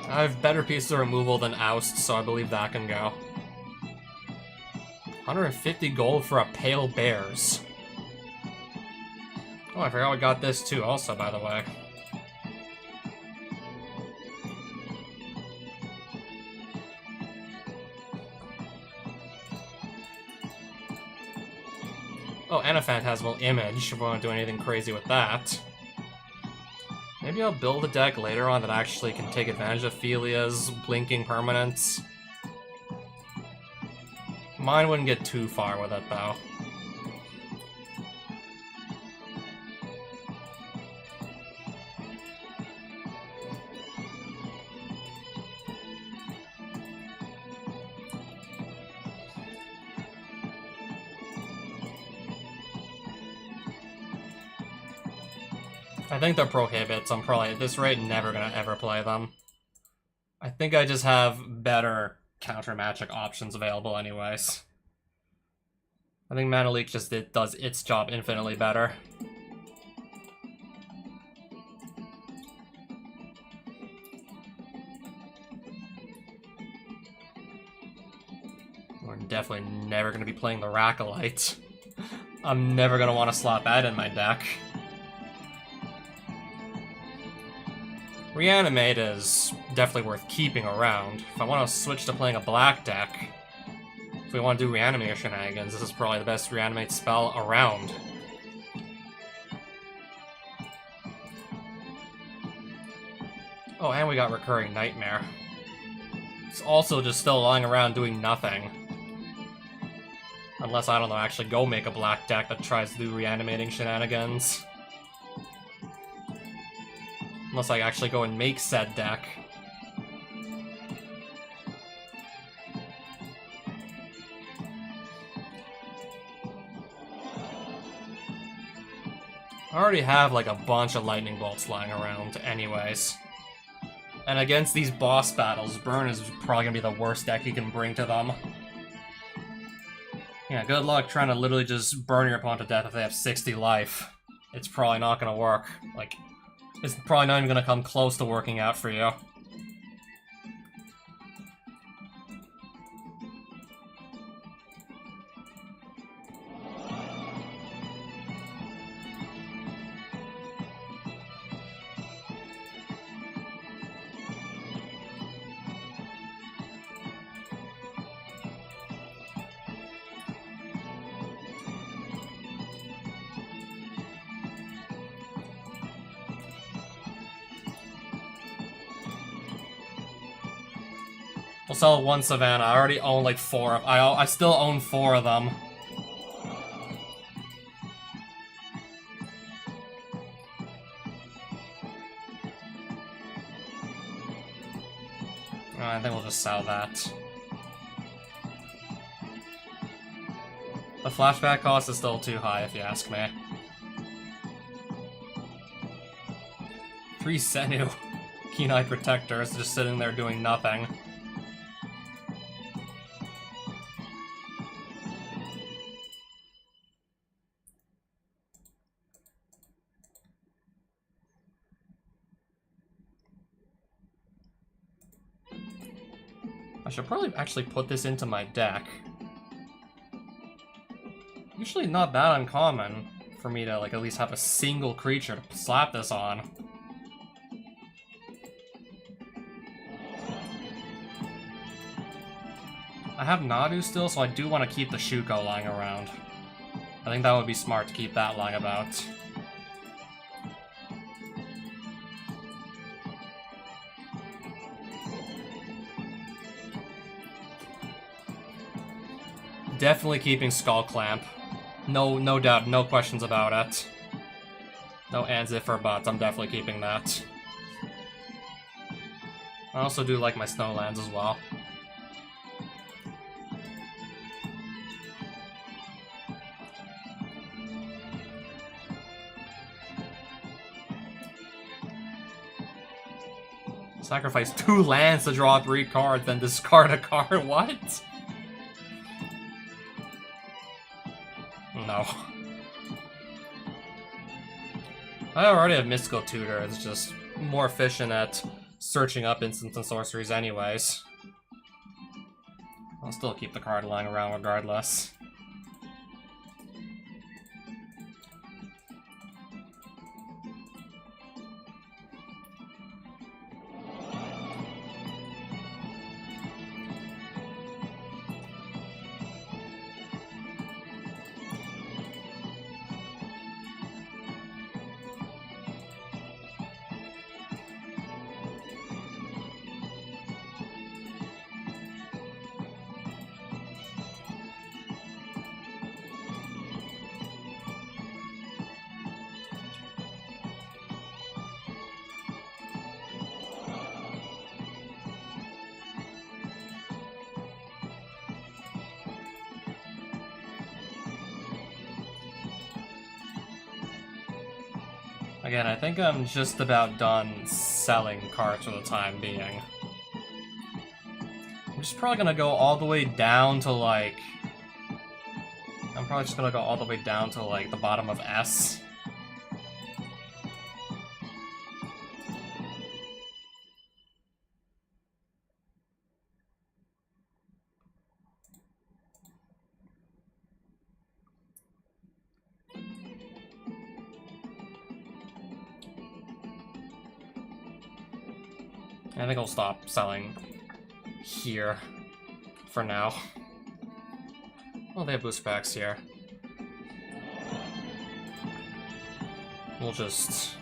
I have better pieces of removal than Oust, so I believe that can go. 150 gold for a Pale Bears. Oh, I forgot we got this too, also, by the way. Oh, and a Phantasmal Image, if we want to do anything crazy with that. Maybe I'll build a deck later on that actually can take advantage of Phelia's blinking permanents. Mine wouldn't get too far with it, though. I think they're prohibits. I'm probably, at this rate, never gonna ever play them. I think I just have better counter magic options available anyways. I think Mana Leak just does its job infinitely better. We're definitely never gonna be playing the Racolite. I'm never gonna want to slot that in my deck. Reanimate is definitely worth keeping around. If I want to switch to playing a black deck, if we want to do Reanimate shenanigans, this is probably the best Reanimate spell around. Oh, and we got Recurring Nightmare. It's also just still lying around doing nothing. Unless, I don't know, actually go make a black deck that tries to do Reanimating shenanigans. Unless I actually go and make said deck. I already have like a bunch of lightning bolts lying around anyways. And against these boss battles, Burn is probably gonna be the worst deck you can bring to them. Yeah, good luck trying to literally just burn your opponent to death if they have 60 life. It's probably not gonna work. Like, it's probably not even gonna come close to working out for you. We'll sell one Savannah. I already own like 4. I still own 4 of them. I think we'll just sell that. The flashback cost is still too high, if you ask me. 3 Senu Keen-Eye Protectors just sitting there doing nothing. I should probably actually put this into my deck. Usually not that uncommon for me to like at least have a single creature to slap this on. I have Nadu still, so I do want to keep the Shuko lying around. I think that would be smart to keep that lying about. Definitely keeping Skull Clamp. No doubt, no questions about it. No ands, if, or buts. I'm definitely keeping that. I also do like my Snowlands as well. Sacrifice 2 lands to draw 3 cards, then discard a card? What? No. I already have Mystical Tutor, it's just more efficient at searching up instants and sorceries anyways. I'll still keep the card lying around regardless. Again, I think I'm just about done selling cards for the time being. I'm just probably gonna go all the way down to like... I'm probably just gonna go all the way down to like the bottom of S. I think I'll stop selling here for now. Well, they have booster packs here. We'll just...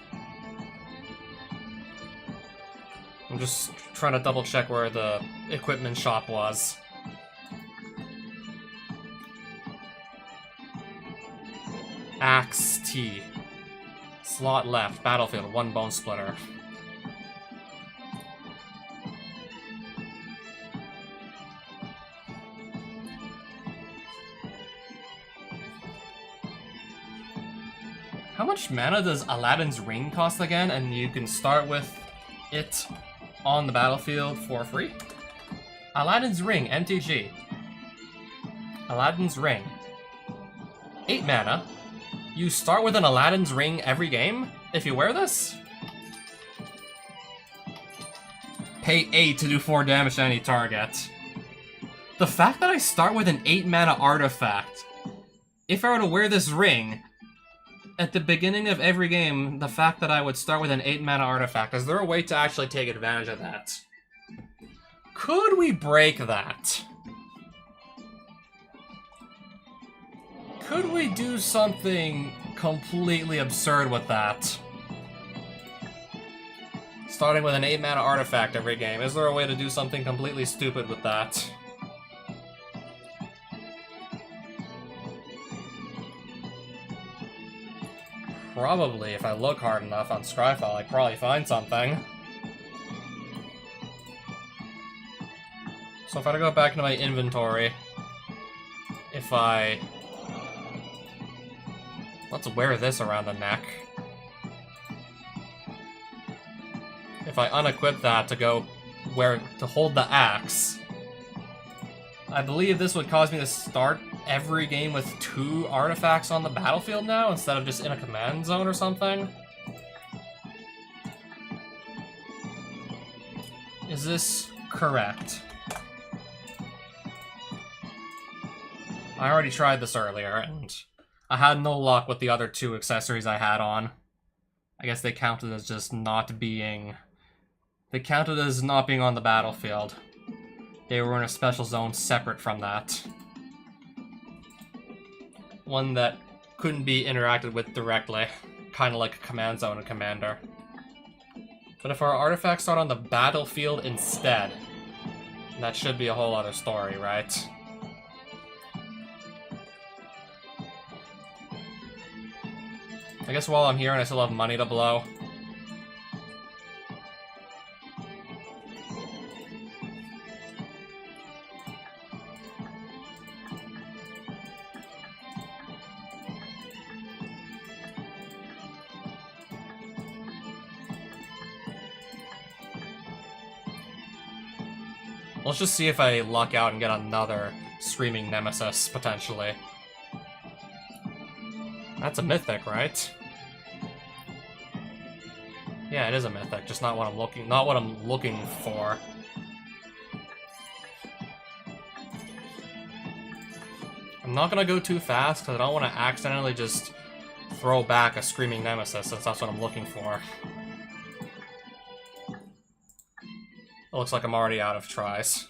I'm just trying to double check where the equipment shop was. Axe T. Slot left, battlefield, 1 bone splitter. How much mana does Aladdin's Ring cost again? And you can start with it on the battlefield for free? Aladdin's Ring, MTG. Aladdin's Ring. 8 mana. You start with an Aladdin's Ring every game if you wear this? Pay 8 to do 4 damage to any target. The fact that I start with an 8 mana artifact, if I were to wear this ring, at the beginning of every game, the fact that I would start with an 8 mana artifact, is there a way to actually take advantage of that? Could we break that? Could we do something completely absurd with that? Starting with an 8 mana artifact every game, is there a way to do something completely stupid with that? Probably, if I look hard enough on Scryfall, I'd probably find something. So if I go back into my inventory, if I... Let's wear this around the neck. If I unequip that to go to hold the axe, I believe this would cause me to start every game with 2 artifacts on the battlefield now, instead of just in a command zone or something. Is this correct? I already tried this earlier, and I had no luck with the other 2 accessories I had on. I guess they counted as just not being... They counted as not being on the battlefield. They were in a special zone separate from that. One that couldn't be interacted with directly. Kind of like a command zone and commander. But if our artifacts start on the battlefield instead, that should be a whole other story, right? I guess while I'm here and I still have money to blow, Let's just see if I luck out and get another Screaming Nemesis, potentially. That's a mythic, right? Yeah, it is a mythic, just not what I'm looking for. I'm not gonna go too fast because I don't want to accidentally just throw back a Screaming Nemesis, since that's what I'm looking for. It looks like I'm already out of tries.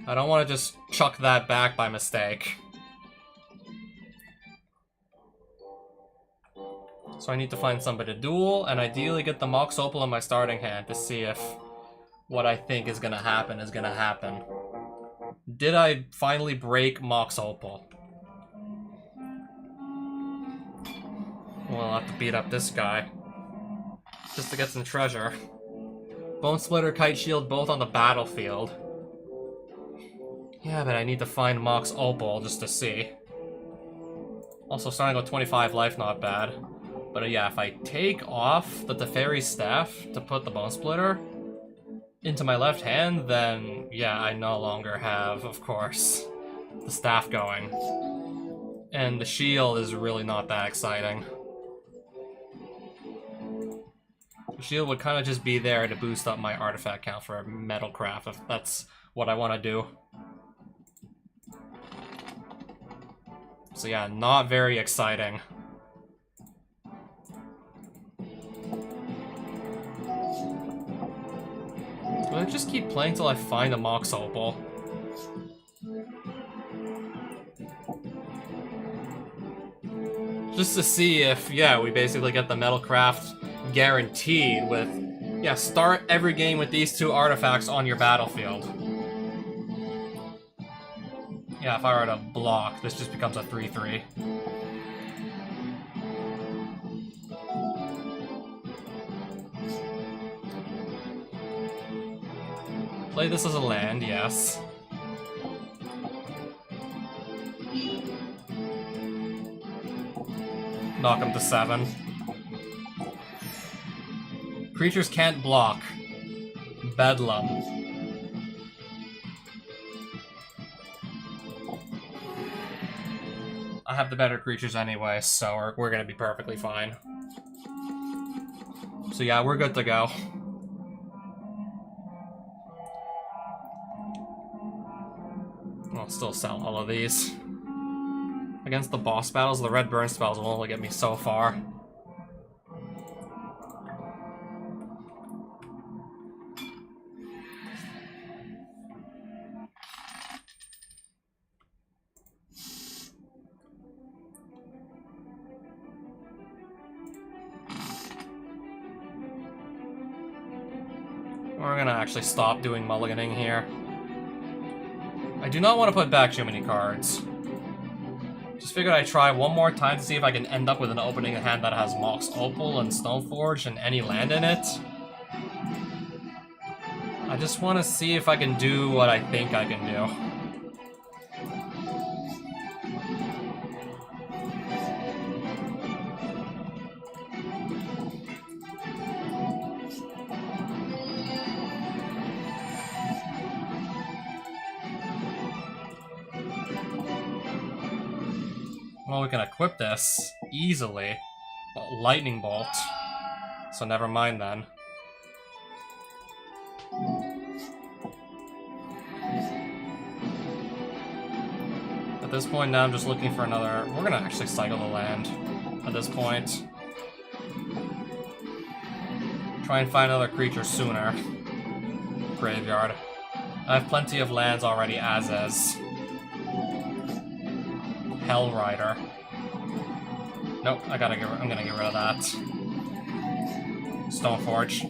I don't want to just chuck that back by mistake. So I need to find somebody to duel, and ideally get the Mox Opal in my starting hand to see if what I think is gonna happen is gonna happen. Did I finally break Mox Opal? Well, I'll have to beat up this guy. Just to get some treasure. Bone Splitter, Kite Shield, both on the battlefield. Yeah, but I need to find Mox Opal just to see. Also, starting with 25 life, not bad. But yeah, if I take off the Teferi's Staff to put the Bone Splitter into my left hand, then yeah, I no longer have, of course, the staff going. And the shield is really not that exciting. The shield would kind of just be there to boost up my artifact count for Metalcraft, if that's what I want to do. So yeah, not very exciting. Will I just keep playing till I find a Mox Opal? Just to see if, yeah, we basically get the Metalcraft guaranteed with, yeah, start every game with these two artifacts on your battlefield. Yeah, if I were to block, this just becomes a 3-3. Play this as a land, yes. Knock him to 7. Creatures can't block. Bedlam. I have the better creatures anyway, so we're gonna be perfectly fine. So yeah, we're good to go. I'll still sell all of these. Against the boss battles, the red burn spells will only get me so far. We're gonna actually stop doing mulliganing here. I do not want to put back too many cards. Just figured I'd try one more time to see if I can end up with an opening hand that has Mox Opal and Stoneforge and any land in it. I just want to see if I can do what I think I can do. Well, we can equip this easily. Well, Lightning Bolt. So never mind then. At this point now I'm just looking for another... We're gonna actually cycle the land at this point. Try and find another creature sooner. Graveyard. I have plenty of lands already as is. Hellrider. Nope, I'm gonna get rid of that. Stoneforge.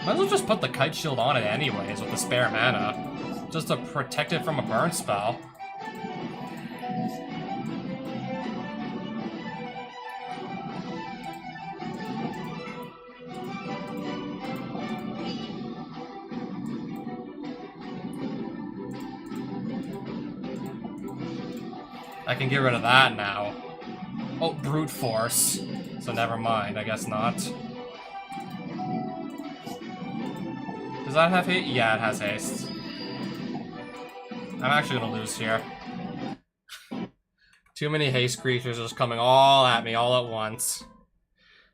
Might as well just put the Kite Shield on it anyways with the spare mana. Just to protect it from a burn spell. I can get rid of that now. Oh, brute force. So never mind, I guess not. Does that have haste? Yeah, it has haste. I'm actually gonna lose here. Too many haste creatures just coming all at me all at once.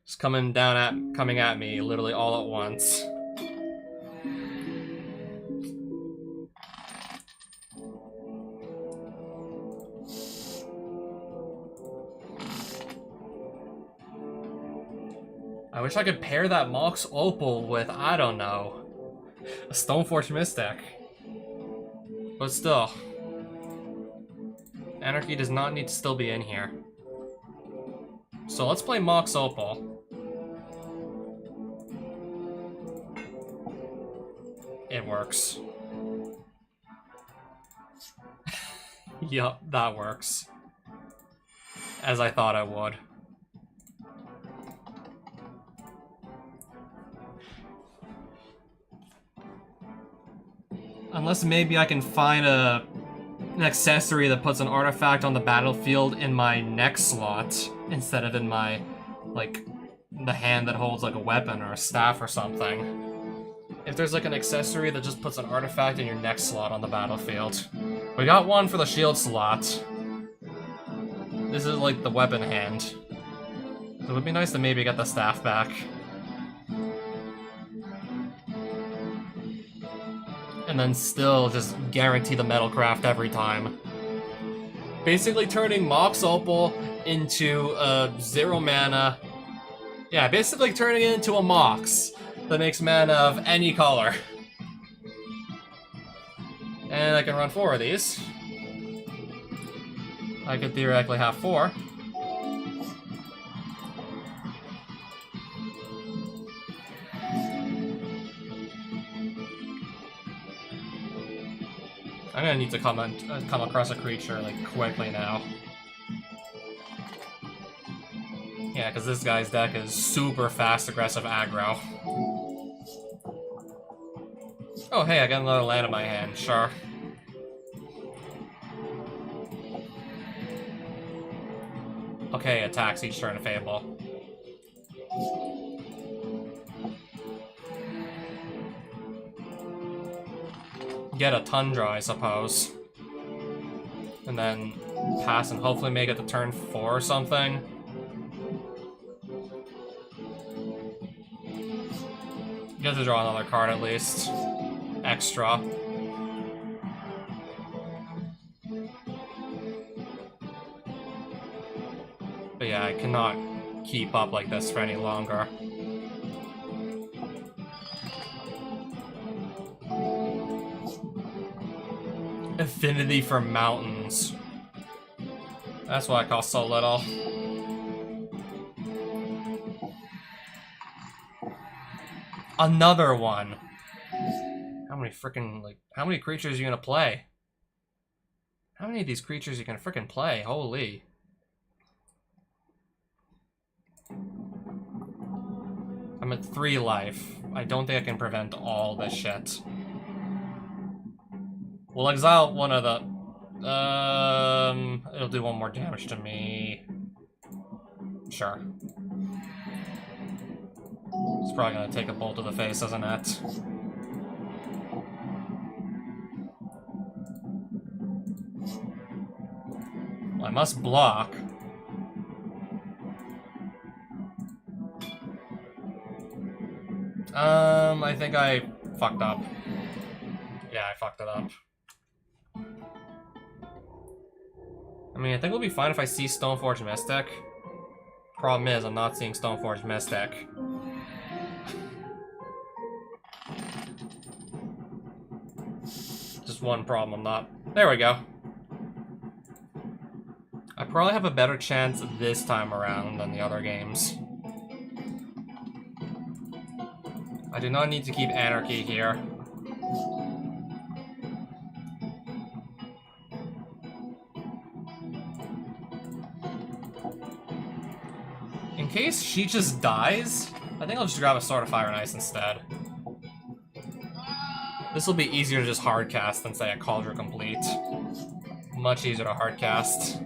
Just coming at me literally all at once. I wish I could pair that Mox Opal with, I don't know, a Stoneforge Mystic. But still. Anarchy does not need to still be in here. So let's play Mox Opal. It works. Yup, that works. As I thought it would. Unless maybe I can find an accessory that puts an artifact on the battlefield in my next slot instead of in my, like, the hand that holds like a weapon or a staff or something. If there's like an accessory that just puts an artifact in your next slot on the battlefield. We got one for the shield slot. This is like the weapon hand. So it would be nice to maybe get the staff back. And then still just guarantee the metalcraft every time. Basically turning Mox Opal into a 0 mana. Yeah, basically turning it into a Mox that makes mana of any color. And I can run 4 of these. I could theoretically have 4. I'm gonna need to come across a creature like quickly now. Yeah, because this guy's deck is super fast, aggressive aggro. Oh hey, I got another land in my hand, sure. Okay, attacks each turn, Fable. Get a Tundra, I suppose. And then pass and hopefully make it to turn 4 or something. Get to draw another card at least. Extra. But yeah, I cannot keep up like this for any longer. Affinity for mountains. That's why it costs so little. Another one. How many freaking, like, how many creatures are you gonna play? How many of these creatures are you gonna freaking play? Holy. I'm at 3 life. I don't think I can prevent all this shit. We'll exile one of the... it'll do 1 more damage to me. Sure. It's probably gonna take a bolt to the face, isn't it? Well, I must block. I think I fucked up. Yeah, I fucked it up. I mean, I think it'll be fine if I see Stoneforge Mystic. Problem is, I'm not seeing Stoneforge Mystic. Just one problem, I'm not... There we go. I probably have a better chance this time around than the other games. I do not need to keep Anarchy here. In case she just dies, I think I'll just grab a Sword of Fire and Ice instead. This will be easier to just hardcast than, say, a Cauldron Complete. Much easier to hardcast.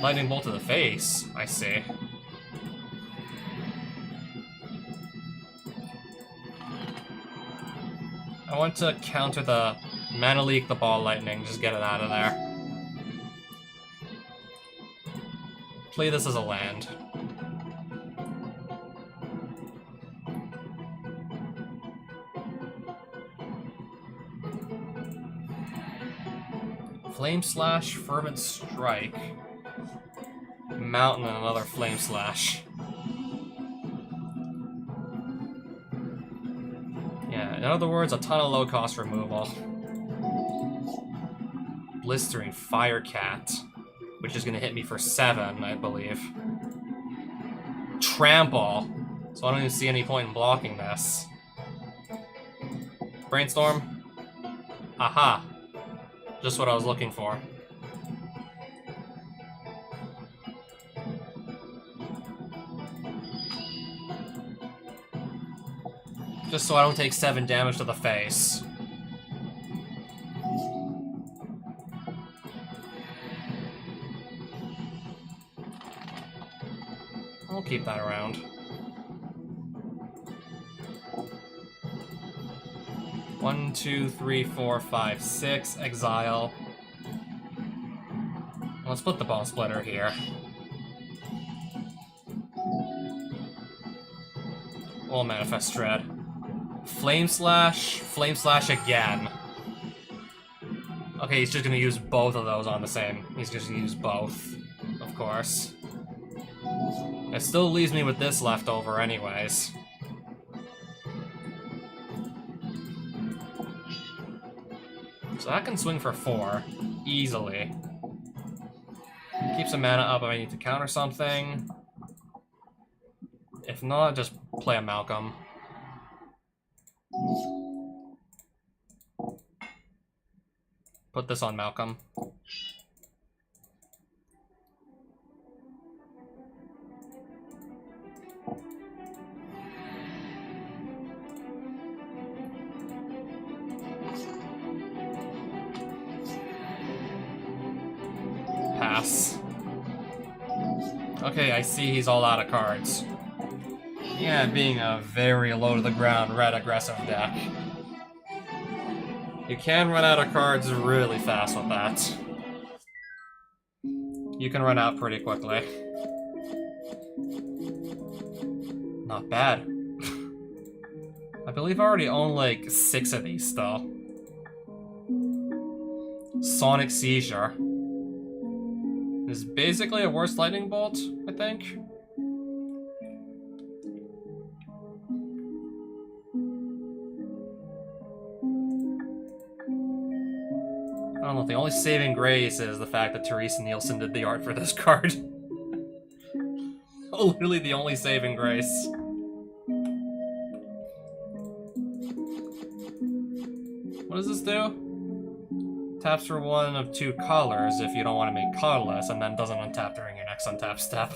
Lightning bolt to the face. I see. I want to counter the mana leak, the ball lightning, just get it out of there. Play this as a land. Flame Slash, Fervent Strike. Mountain and another Flame Slash. Yeah, in other words, a ton of low-cost removal. Blistering Fire Cat, which is going to hit me for 7, I believe. Trample, so I don't even see any point in blocking this. Brainstorm. Aha. Just what I was looking for. Just so I don't take 7 damage to the face. I'll keep that around. One, two, three, four, five, 6. Exile. Let's put the Bone Splitter here. We'll Manifest Dread. Flame Slash again. Okay, he's just gonna use both of those on the same. He's just gonna use both, of course. It still leaves me with this left over anyways. So that can swing for 4, easily. Keep some mana up if I need to counter something. If not, just play a Malcolm. Put this on Malcolm. Pass. Okay, I see he's all out of cards. Yeah, being a very low-to-the-ground red aggressive deck. You can run out of cards really fast with that. You can run out pretty quickly. Not bad. I believe I already own like 6 of these still. Sonic Seizure. Is basically a worse lightning bolt, I think. I don't know, the only saving grace is the fact that Teresa Nielsen did the art for this card. Literally the only saving grace. What does this do? Taps for 1 of 2 colors if you don't want to make colorless, and then doesn't untap during your next untap step.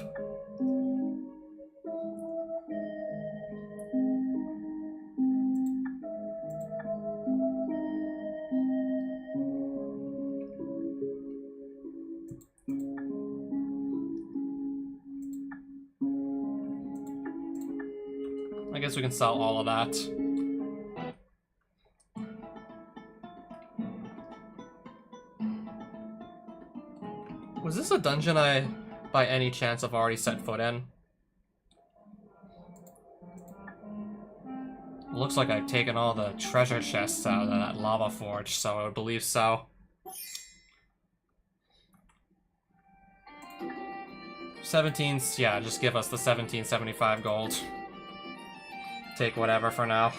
I guess we can sell all of that. Was this a dungeon I, by any chance, have already set foot in? Looks like I've taken all the treasure chests out of that lava forge, so I would believe so. $17, yeah, just give us the 1775 gold. Take whatever for now.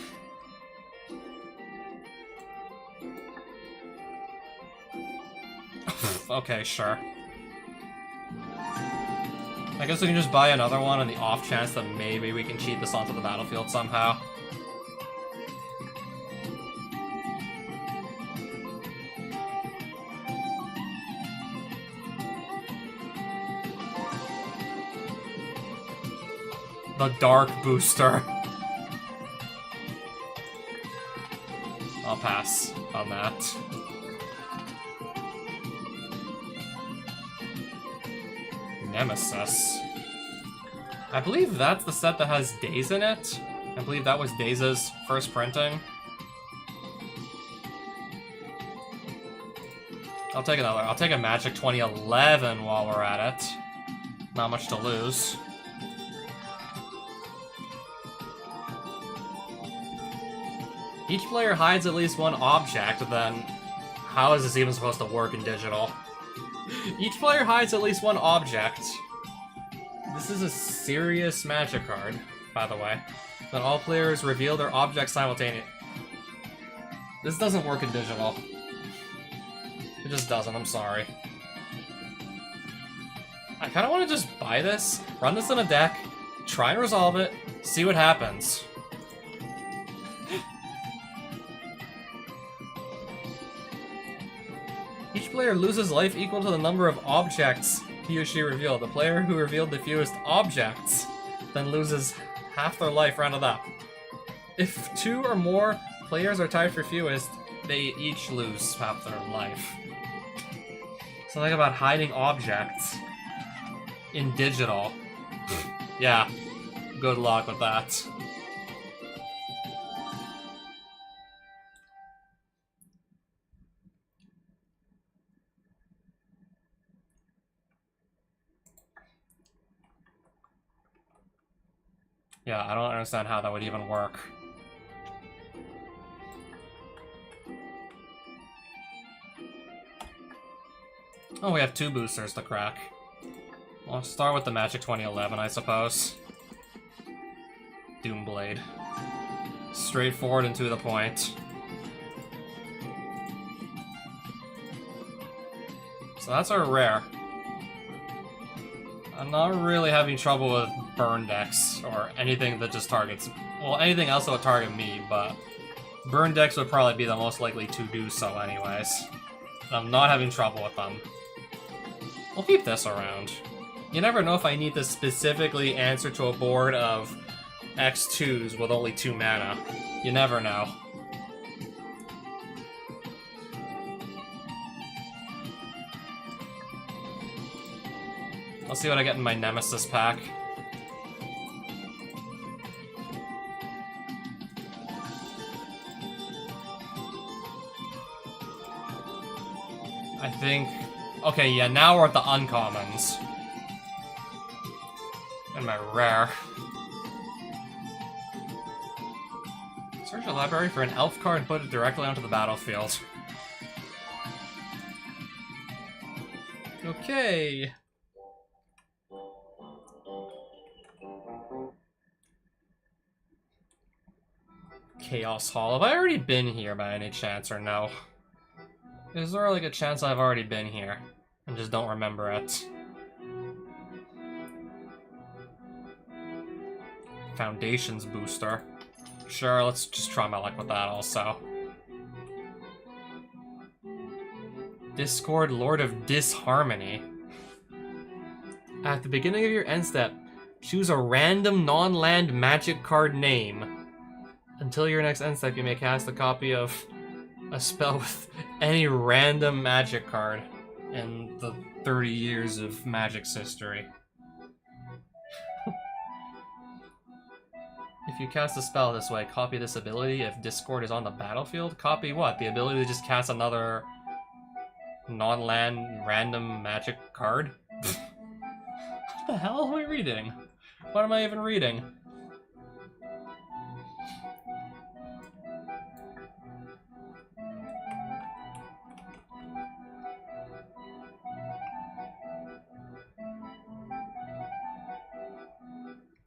Okay, sure. I guess we can just buy another one on the off chance that maybe we can cheat this onto the battlefield somehow. The Dark Booster. I'll pass on that. Nemesis. I believe that's the set that has Days in it. I believe that was Days' first printing. I'll take another. I'll take a Magic 2011 while we're at it. Not much to lose. Each player hides at least one object, then how is this even supposed to work in digital? Each player hides at least one object. This is a serious Magic card, by the way. Then all players reveal their objects simultaneously. This doesn't work in digital. It just doesn't, I'm sorry. I kind of want to just buy this, run this in a deck, try and resolve it, see what happens. Each player loses life equal to the number of objects he or she revealed. The player who revealed the fewest objects then loses half their life rounded up. If 2 or more players are tied for fewest, they each lose half their life. Something about hiding objects in digital. Yeah, good luck with that. Yeah, I don't understand how that would even work. Oh, we have 2 boosters to crack. I'll start with the Magic 2011, I suppose. Doomblade. Straightforward and to the point. So that's our rare. I'm not really having trouble with burn decks, or anything that just targets... Well, anything else that would target me, but... burn decks would probably be the most likely to do so anyways. I'm not having trouble with them. We'll keep this around. You never know if I need to specifically answer to a board of X2s with only 2 mana. You never know. I'll see what I get in my Nemesis pack. I think... Okay, yeah, now we're at the uncommons. And my rare. Search your library for an elf card and put it directly onto the battlefield. Okay. Chaos Hall. Have I already been here by any chance, or no? Is there like a chance I've already been here and just don't remember it? Foundations booster. Sure, let's just try my luck with that also. Discord Lord of Disharmony. At the beginning of your end step, choose a random non-land magic card name. Until your next end step, you may cast a copy of a spell with any random magic card in the 30 years of Magic's history. If you cast a spell this way, copy this ability if Discord is on the battlefield. Copy what? The ability to just cast another non-land random magic card? What the hell are we reading? What am I even reading?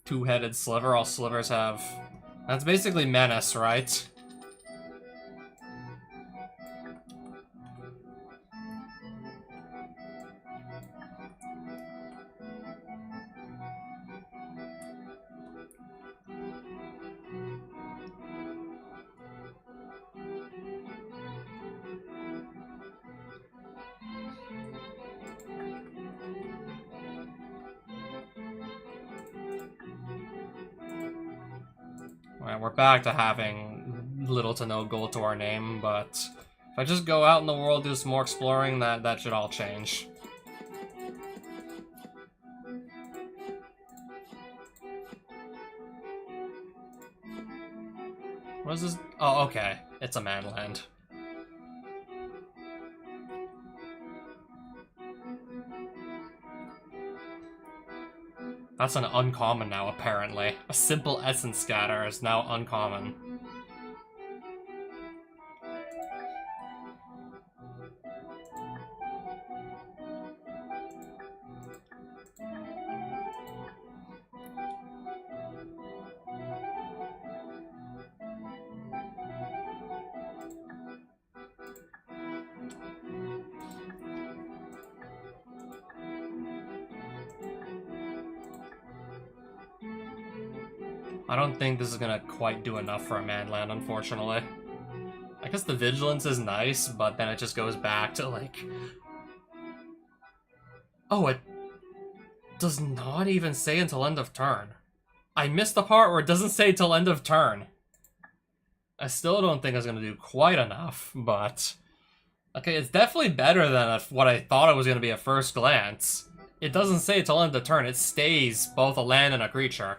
Two-headed sliver. All slivers have... That's basically menace, right? Alright, we're back to having little to no gold to our name, but if I just go out in the world, do some more exploring, that should all change. What is this? Oh, okay. It's a manland. That's an uncommon now, apparently. A simple essence scatter is now uncommon. I don't think this is gonna quite do enough for a manland, unfortunately. I guess the vigilance is nice, but then it just goes back to, like... Oh, it does not even say until end of turn. I missed the part where it doesn't say till end of turn. I still don't think it's gonna do quite enough, but... Okay, it's definitely better than what I thought it was gonna be at first glance. It doesn't say till end of turn, it stays both a land and a creature.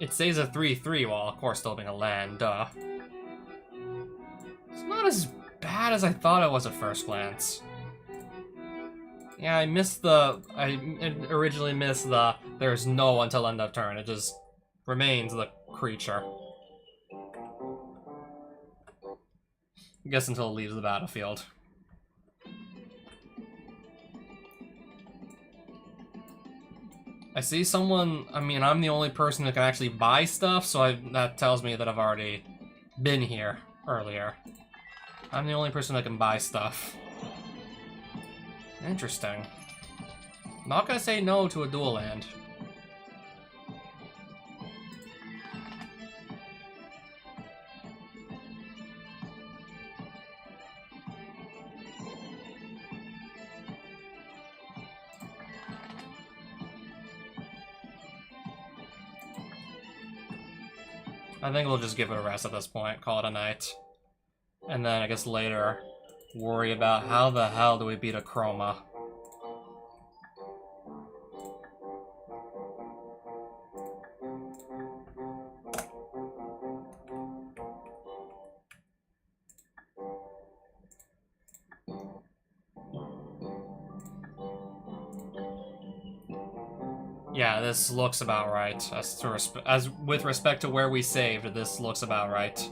It stays a 3/3 while, of course, still being a land, duh. It's not as bad as I thought it was at first glance. Yeah, I originally missed the there's no until end of turn. It just remains the creature. I guess until it leaves the battlefield. I see someone, I mean, I'm the only person that can actually buy stuff, so that tells me that I've already been here earlier. I'm the only person that can buy stuff. Interesting. I'm not gonna say no to a dual land. I think we'll just give it a rest at this point, call it a night. And then I guess later, worry about how the hell do we beat Akroma. Yeah, this looks about right. As with respect to where we saved, this looks about right.